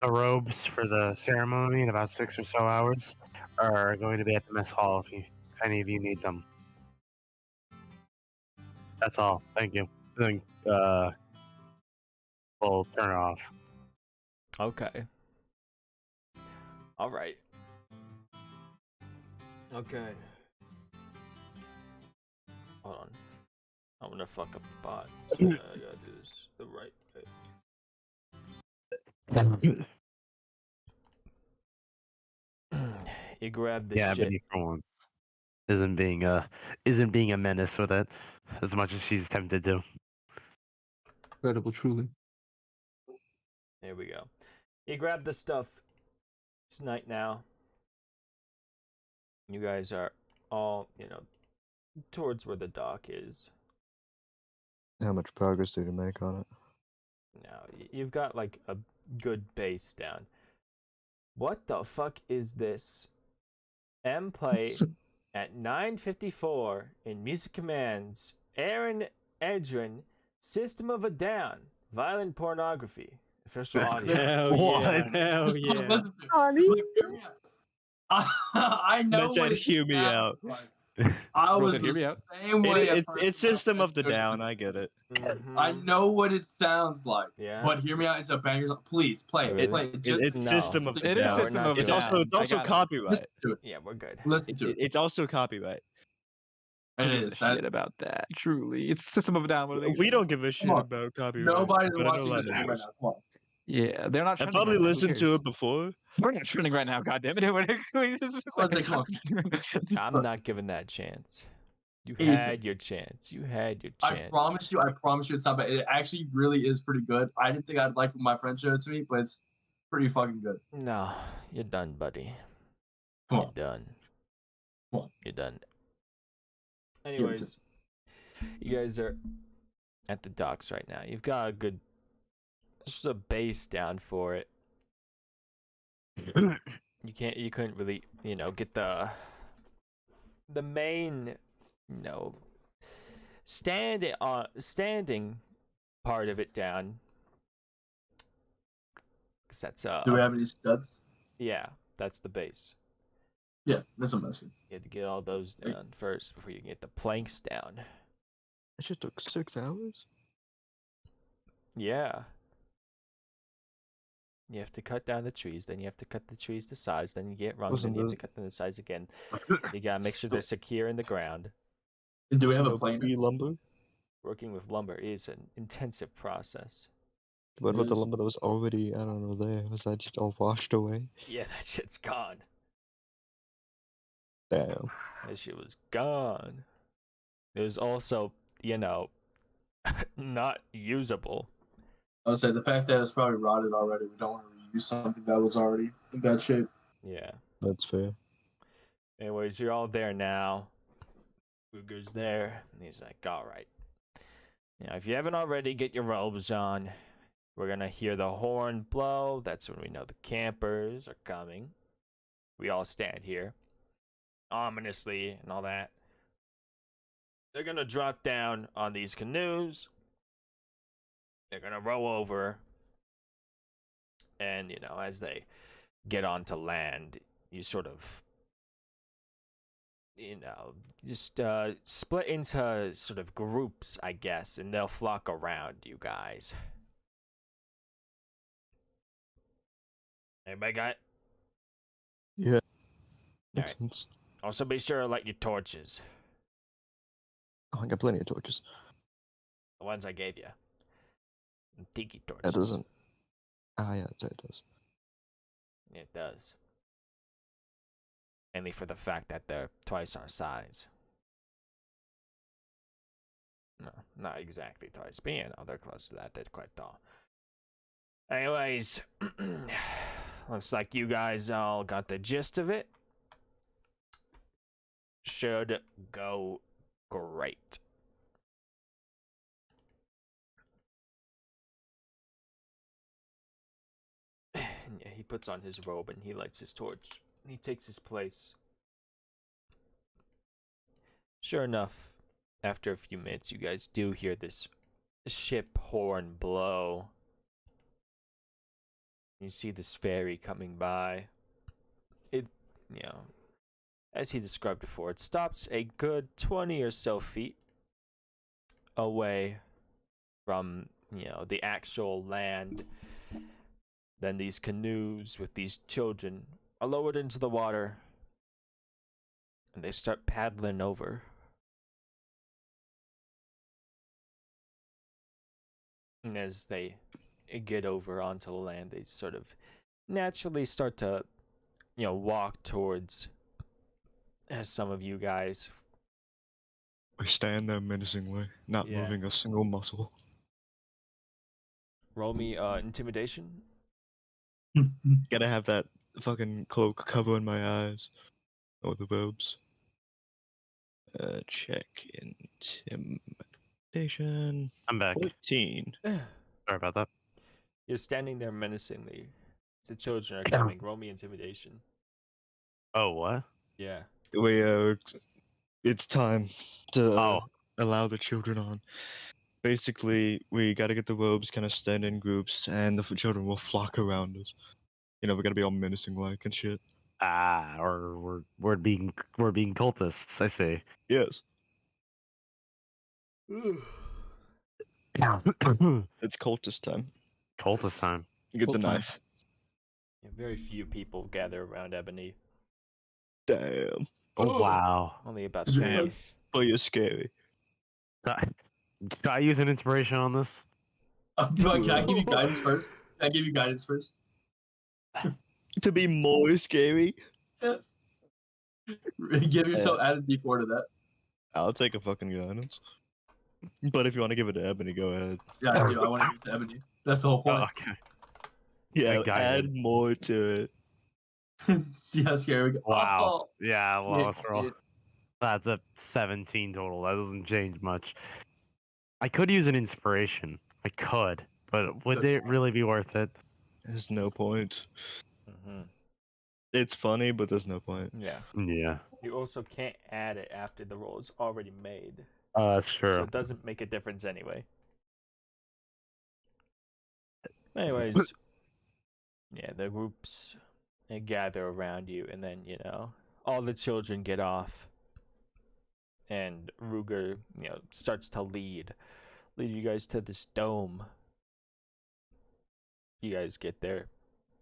robes for the ceremony in about 6 or so hours are going to be at the mess hall if any of you need them. That's all. Thank you. Then we'll turn it off. Okay. All right. Okay. Hold on. I'm gonna fuck up the bot. So I gotta do this the right way. You grab the shit. Ebony for once isn't being a menace with it as much as she's tempted to. Incredible, truly. There we go. You grab the stuff. It's night now. You guys are all, towards where the dock is. How much progress did you make on it? Now, you've got like a good base down. What the fuck is this? M play at 9:54 in music commands. Aaron Edrin, System of a Down, violent pornography, official audio. Hell yeah. Listen to me. Look, hear me out. I know That what it hear me out. like. I was Hear me the out. same way. at It's first System when of the I Down. I get it. I know what it sounds like. Yeah. But hear me out. It's a banger song. Please play it. Really? Play it. Just It's No. System of the It is Down. System of a It's Down. also I got it. copyright. listen to it. Yeah, we're good. Listen to it. It's also copyright. It Who gives is. a shit about that. Truly, it's System of a Down. What are they? We don't give a shit on. about copyright. Nobody's but I know watching a lot this of right now. niggas. Come on. Yeah, they're not. I've trending probably right now. Who listened to cares? it before. We're not trending right now. God damn it! I'm not giving that chance. You Ethan. had your chance. You had your I chance. promise you it's not bad. It actually really is pretty good. I didn't think I'd like what my friend showed it to me, but it's pretty fucking good. No, you're done, buddy. Come You're on. done. Come on. You're done. it to Anyways, you guys are at the docks right now. You've got a good, just a base down for it. You couldn't really, get the main, standing part of it down. Cause that's Do we have any studs? yeah, that's the base. Yeah, that's what I'm asking. You have to get all those done first before you can get the planks down. It just took 6 hours. Yeah. You have to cut down the trees, then you have to cut the trees to size, then you get rungs, Wasn't then you have to those- cut them to size again. You gotta make sure they're secure in the ground. And do we have a No plane? lumber? Working with lumber is an intensive process. What about the Is- lumber that was already, I don't know, there? Was that just all washed away? Yeah, that shit's gone. Damn. That shit was gone. It was also, not usable. I would say the fact that it's probably rotted already. We don't want to reuse something that was already in bad shape. Yeah. That's fair. Anyways, you're all there now. Ruger's there. And he's like, alright. If you haven't already, get your robes on. We're gonna hear the horn blow. That's when we know the campers are coming. We all stand here. Ominously and all that. They're gonna drop down on these canoes. They're gonna row over. And, as they get onto land, you sort of just split into sort of groups, I guess, and they'll flock around you guys. Everybody got it? Yeah. Makes Alright. sense. Also, be sure to light your torches. Oh, I got plenty of torches. The ones I gave you. Tiki torches. That doesn't. Ah, yeah, it does. It does. Mainly for the fact that they're twice our size. No, not exactly twice, but they're close to that. They're quite tall. Anyways, looks like you guys all got the gist of it. Should go great. Yeah, he puts on his robe and he lights his torch. He takes his place. Sure enough, after a few minutes, you guys do hear this ship horn blow. You see this ferry coming by. It, as he described before, it stops a good 20 or so feet away from, the actual land. Then these canoes with these children are lowered into the water, and they start paddling over. And as they get over onto the land, they sort of naturally start to, walk towards some of you guys. We stand there menacingly, not Yeah. moving a single muscle. Roll me intimidation. Gotta have that fucking cloak covering my eyes. Or the robes. Check intimidation. I'm back. 14. Sorry about that. You're standing there menacingly. The children are coming. Roll me intimidation. Oh, what? Yeah. It's time to Oh. allow the children on. Basically, we gotta get the robes kind of stand in groups, and the children will flock around us. We gotta be all menacing like and shit. Or we're being cultists. I see. Yes, Cultist it's cultist time. time. You get Cult the time. knife. Yeah, very few people gather around Ebony. Damn. Oh wow. Only about Damn. 3. But you're scary. Should I use an inspiration on this? Can I give you guidance first? Can I give you guidance first? To be more scary, Yes. Give yourself add a D4 to that. I'll take a fucking guidance. But if you want to give it to Ebony, go ahead. Yeah, I do. I want to give it to Ebony. That's the whole point. Oh, okay. Yeah, guidance. add more to it. See how scary we go. Wow. Oh, Yeah, well, yeah, let's roll. dude. That's a 17 total. That doesn't change much. I could use an inspiration. I could, but would it really be worth it? There's no point. Mm-hmm. It's funny, but there's no point. Yeah. Yeah. You also can't add it after the roll is already made. Oh, that's So true. it doesn't make a difference anyway. Anyways, yeah, the groups they gather around you, and then all the children get off, and Ruger starts to lead you guys to this dome. You guys get there.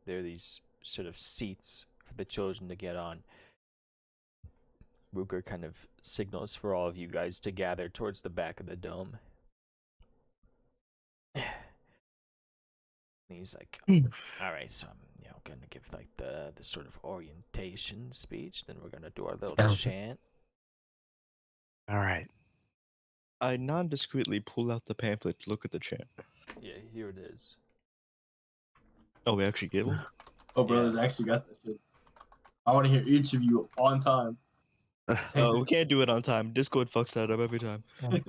There are these sort of seats for the children to get on. Ruger kind of signals for all of you guys to gather towards the back of the dome. And he's like, all right, so I'm gonna give like the sort of orientation speech. Then we're gonna do our little chant. All right. I non-discreetly pull out the pamphlet to look at the chant. Yeah, here it is. Oh, we actually give one? Oh, brothers actually got that shit. I want to hear each of you on time. Oh, we can't do it on time. Discord fucks that up every time.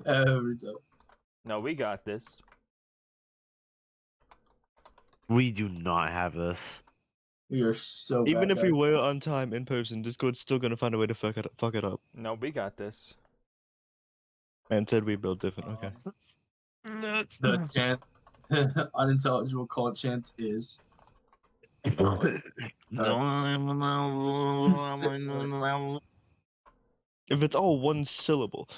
Every time. No, we got this. We do not have this. We are so Even bad, if we guys. were on time in person, Discord's still gonna find a way to fuck it up. No, we got this. Man said we build different. Okay. The chant, unintelligible call chant is. If it's all one syllable,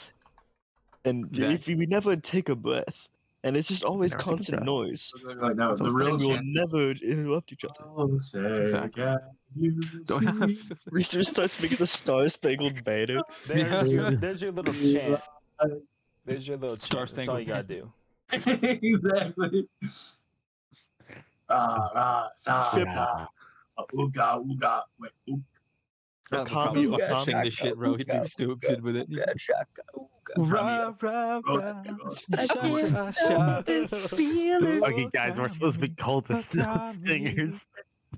and if we never take a breath, and it's just always Never take a constant breath. noise, Like, no, the then real we'll chant. never interrupt each other. Oh, say, Exactly. can you Don't have- see? Research starts making the Star Spangled Banner. There's Yeah. your little chant. There's your little Star chant. That's all you gotta Spangled do. Exactly. Ooga, ooga. Wait, ooga. That'll Akami, probably fucking sing Akami. this shit, bro. He'd be stupid with it. Rah, rah, rah. I Sha, can't sha, stop this feeling. Okay, guys, we're supposed to be cultists, not singers.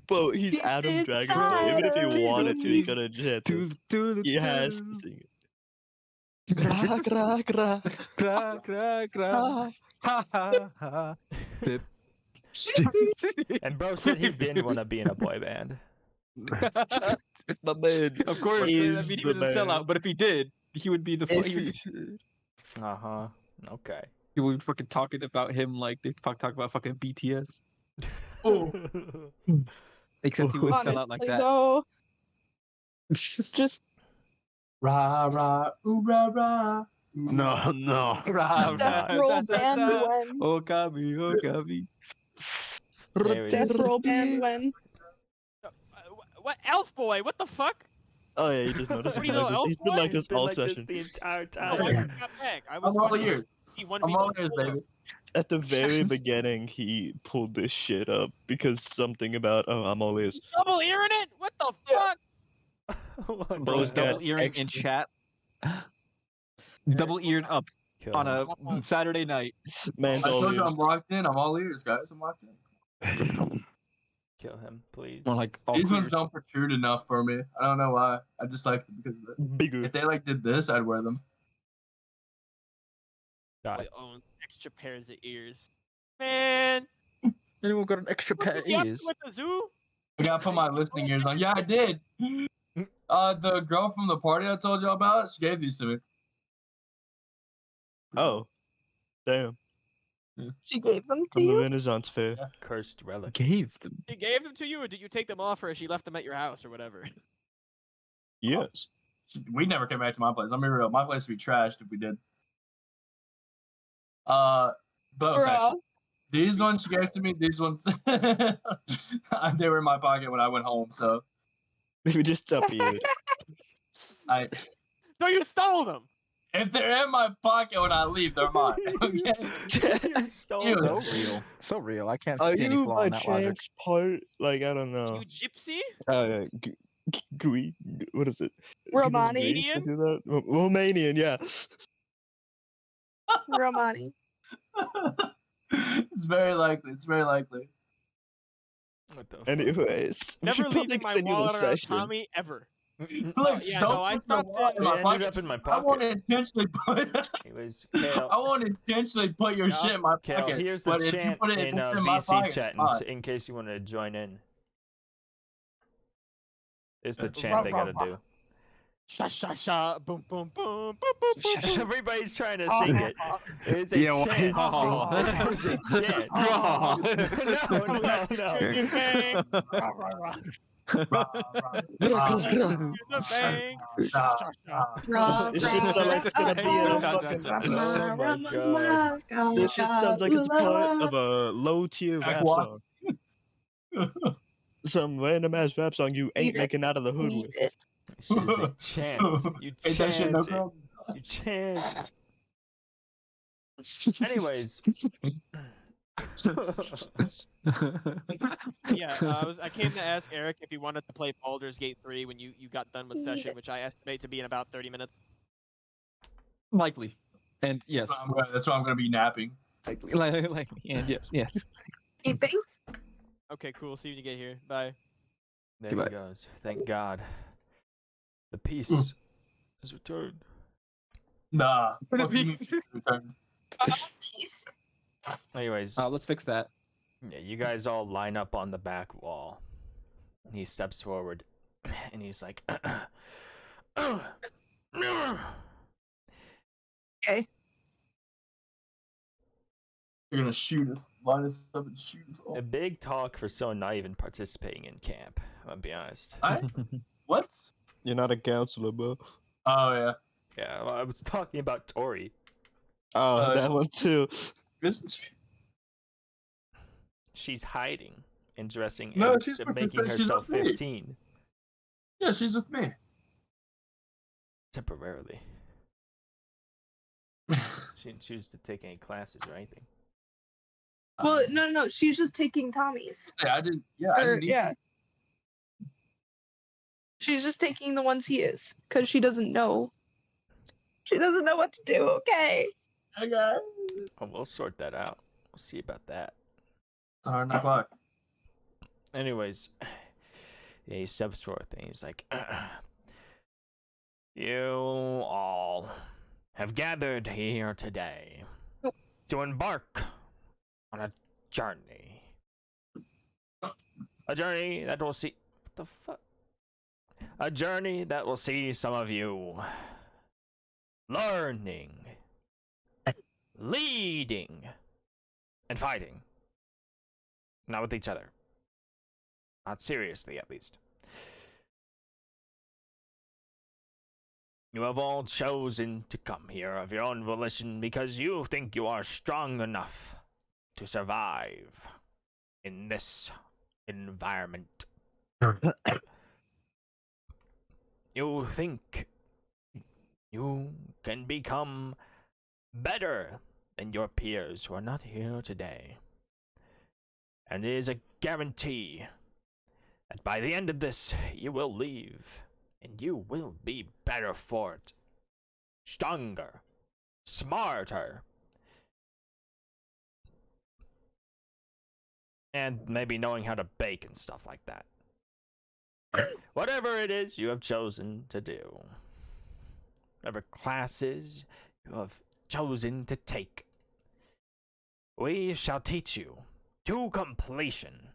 Bro, he's Adam Dragonfly. Even if he wanted to, he could have chant this. He has to sing it. Gra, gra, gra. Gra, gra, gra. Ha, ha, ha. Dip. And bro said he didn't want to be in a boy band. My man. Of course, is I mean, he the was a man. sellout, but if he did, he would be the If he would, he- Uh-huh. Okay. he would be fucking talking about him like they talk about fucking BTS. Oh. Except he would sell out like Honestly, that. though, just Rah, rah, ooh, rah, rah. No, no. Rah, Death rah, Roll da, da, band da. when. Okami, Okami. Anyways. Death Roll band when. What elf boy? What the fuck? Oh yeah, he just noticed. What do you know, He's been like He's this been all like this session. the entire I time. just got back. I was I'm all wondering ears. if he wanted I'm me all to ears, pull baby. At the very beginning, he pulled this shit up because something about I'm all ears. double earing it? What the fuck? What Bro, the is double hell? earing in chat. Double eared up Kill on him. a Saturday night. Man's I all told you ears. I'm locked in. I'm all ears, guys. I'm locked in. Kill him, please. More like all These ones queers. don't protrude enough for me. I don't know why. I just like them because of it. Bigger. If they like did this, I'd wear them. Die. I own extra pairs of ears. Man, Anyone got an extra what pair of did you up to ears? at the zoo? I gotta put my listening ears on. Yeah, I did. The girl from the party I told you about, she gave these to me. Oh, damn. She gave them to From the you. Renaissance Fair. Cursed relic. Gave them. She gave them to you, or did you take them off her? She left them at your house, or whatever. Yes. We never came back to my place. I'm being real. My place would be trashed if we did. Both Bruh. actually. These ones she gave to me. These ones, they were in my pocket when I went home. So Maybe just up here. So you stole them. if they're in my pocket when I leave, they're mine. Okay. You stole Ew. them. So real. So real. I can't Are see any you flaw by in that logic. chance part? Like, I don't know. You gypsy? Gui? What is it? Romani. Gui something like that? Romanian, yeah. Romani. It's very likely. It's very likely. What the fuck? Anyways, we Never should probably leaving my continue the wallet around session. Tommy ever. Look, yeah, don't no, I put your stopped wallet it. in It my ended pocket. up in my I want pocket. to intentionally put. Anyways, I Kale, want to intentionally put your Yeah, shit in my Kale, pocket. here's the but if you chant put it in in my VC pocket, chat it's mine. in case you want to join in. It's the Yeah. chant they gotta do. Sha sha sha, boom boom boom, boom boom boom. boom. Everybody's trying to sing it. It's a Yeah, why- chant. Oh. It's a chant. Oh. No. The bang. Sha sha sha. This shit sounds like it's gonna be in a fucking. Oh my god. This shit sounds like it's part of a low tier rap Aqua. song. Some random ass rap song you ain't making out of the hood with. This shit is a chant. You Ain't that shit chant no it. problem? You chant. Anyways. Yeah, I came to ask Eric if he wanted to play Baldur's Gate 3 when you got done with session, which I estimate to be in about 30 minutes. Likely. And yes. That's why I'm gonna be napping. Likely. And yes. Anything? Okay, cool. See you when you get here. Bye. There he Goodbye. goes. Thank God. The peace has returned. Nah. The fuck you, peace. returned. Peace. Anyways, Let's fix that. yeah, you guys all line up on the back wall. He steps forward and he's like, Okay. You're gonna shoot us, line us up and shoot us all. a big talk for someone not even participating in camp. I'll be honest. What? You're not a counselor, bro. Oh yeah. Yeah, well, I was talking about Tori. Oh, that one too. Isn't she? She's hiding and dressing No, and she's making she's herself with me. 15 Yeah, she's with me. temporarily. She didn't choose to take any classes or anything. Well, no, she's just taking Tommy's. Yeah, I didn't. Yeah, I Or, didn't. Need yeah. She's just taking the ones he is, because she doesn't know. She doesn't know what to do, okay? Okay. Oh, we'll sort that out. We'll see about that. Hard knock. Anyways, yeah, he steps forth and he's like, you all have gathered here today to embark on a journey. A journey that will see... What the fuck? A journey that will see some of you learning, leading, and fighting. Not with each other. Not seriously, at least. You have all chosen to come here of your own volition because you think you are strong enough to survive in this environment. You think you can become better than your peers who are not here today. And it is a guarantee that by the end of this, you will leave, and you will be better for it. Stronger, smarter, and maybe knowing how to bake and stuff like that. Whatever it is you have chosen to do. Whatever classes you have chosen to take. We shall teach you to completion.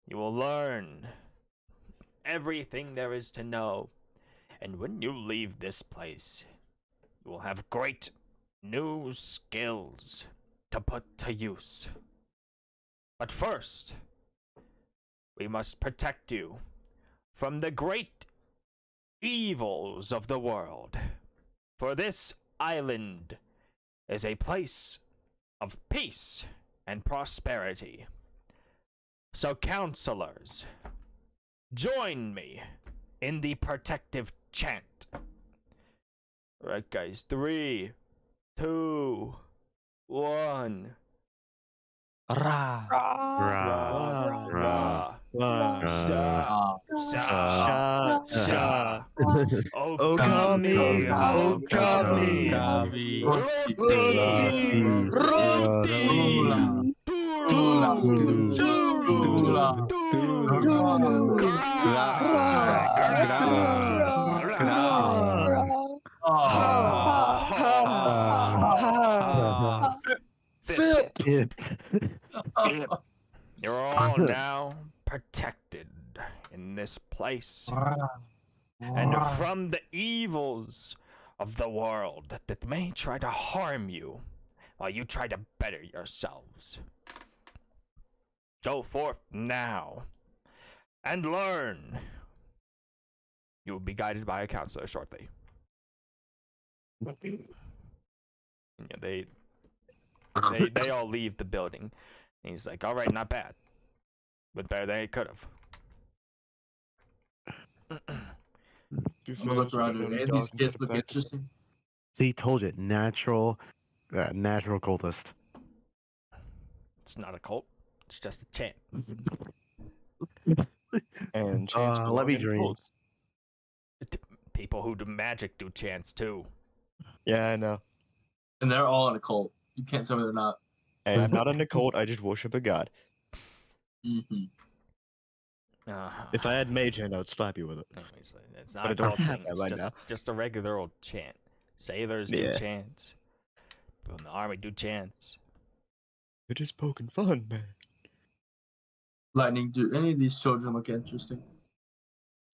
You will learn everything there is to know, and when you leave this place, you will have great new skills to put to use. But first, we must protect you from the great evils of the world. For this island is a place of peace and prosperity. So, counselors, join me in the protective chant. Alright, guys. 3, 2, 1. Ra. Ra. Ra. Ra. Ra. Sha. Sha. Sha. Oh, Okami. Okami. Kavi. Roti. Roti. You're all now protected in this place. and from the evils of the world that may try to harm you while you try to better yourselves. Go forth now and learn. You will be guided by a counselor shortly. Yeah, they all leave the building. And he's like, all right, not bad. But better than it could have. I'm gonna look around. Do any of these kids look interesting? See, told you, natural cultist. It's not a cult. It's just a chant. And chants let me belong in dream. cults. People who do magic do chants too. Yeah, I know. And they're all in a cult. You can't tell me they're not. Hey, I'm not in a cult. I just worship a god. Mm-hmm. If I had mage hand, I would slap you with it. Anyways, it's But not I a don't cult have thing. that It's right now. just a regular old chant. Sailors do Yeah. chants. People in the army do chants. You're just poking fun, man. Lightning, do any of these children look interesting?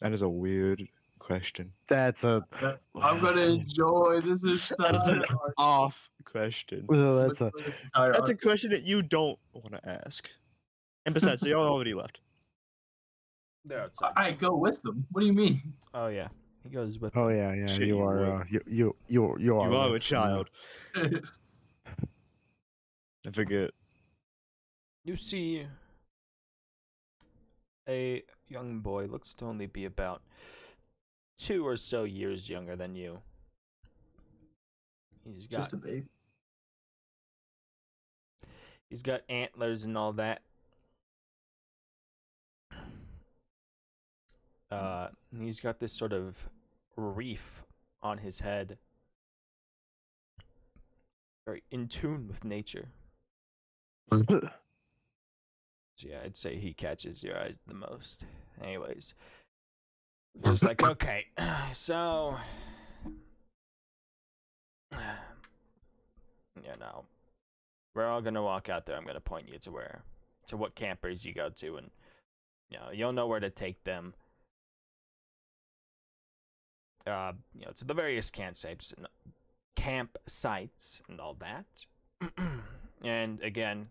That is a weird question. That's a. I'm gonna enjoy. This is That is an art. off question. Well, that's a. That's a question that you don't want to ask. And besides, they all already left. They're outside. I go with them. What do you mean? Oh yeah, he goes with. Oh them. yeah. Shit, You you are. would. You are. You are a with- child. I forget. You see a young boy, looks to only be about 2 or so years younger than you. He's got Just a baby. He's got antlers and all that. He's got this sort of reef on his head. Very in tune with nature. So yeah, I'd say he catches your eyes the most. Anyways. Just like, okay, so... You know, we're all gonna walk out there. I'm gonna point you to what campers you go to, and you'll know where to take them. To the various campsites and all that. And again,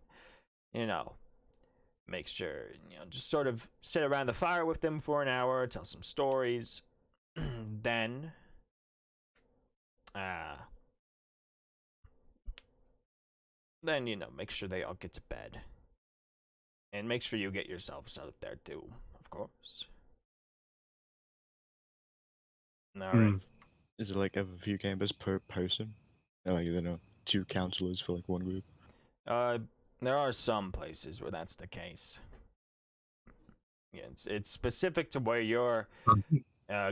make sure just sort of sit around the fire with them for an hour, tell some stories, then make sure they all get to bed. And make sure you get yourselves out there too, of course. Alright. Is it like a few campers per person? Or like, 2 counselors for like one group? There are some places where that's the case. Yeah, it's specific to where your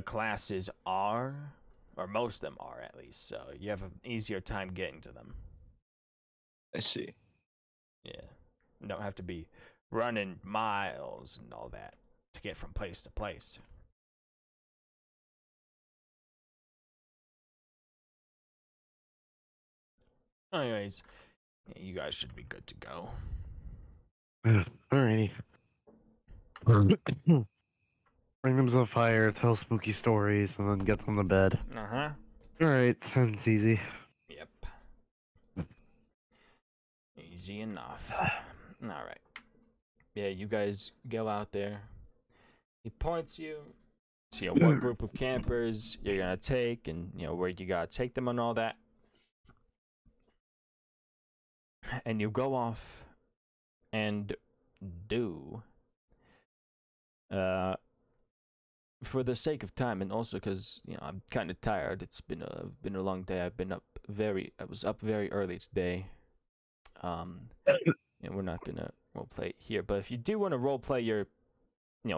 classes are, or most of them are at least, so you have an easier time getting to them. I see. Yeah. You don't have to be running miles and all that to get from place to place. Anyways, you guys should be good to go. Alrighty. Bring them to the fire, tell spooky stories, and then get them to bed. Uh-huh. Alright, sounds easy. Yep. Easy enough. Alright. Yeah, you guys go out there. He points you. See what group of campers you're gonna take, and where you gotta take them and all that. And you go off and do for the sake of time, and also because I'm kind of tired. It's been a long day. I was up very early today. And we're not gonna roleplay here, but if you do want to roleplay your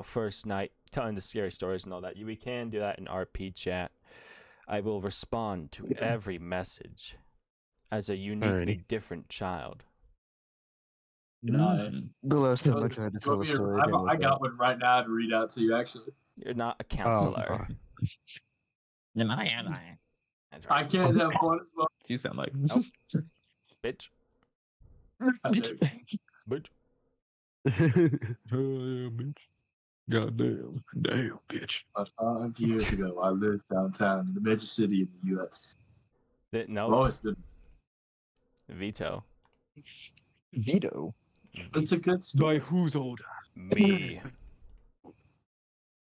first night telling the scary stories and all that, we can do that in RP chat. I will respond to every message as a uniquely different child. No. The last time I tried to tell a story, I got one right now to read out to you, actually. You're not a counselor. You're not. That's I right. can't have fun as well. You sound like. Nope. Bitch. I did. Bitch. Goddamn. Damn, bitch. About 5 years ago, I lived downtown in the major city in the U.S. I've No, always been. veto. Veto. It's a good story. By whose order? Me.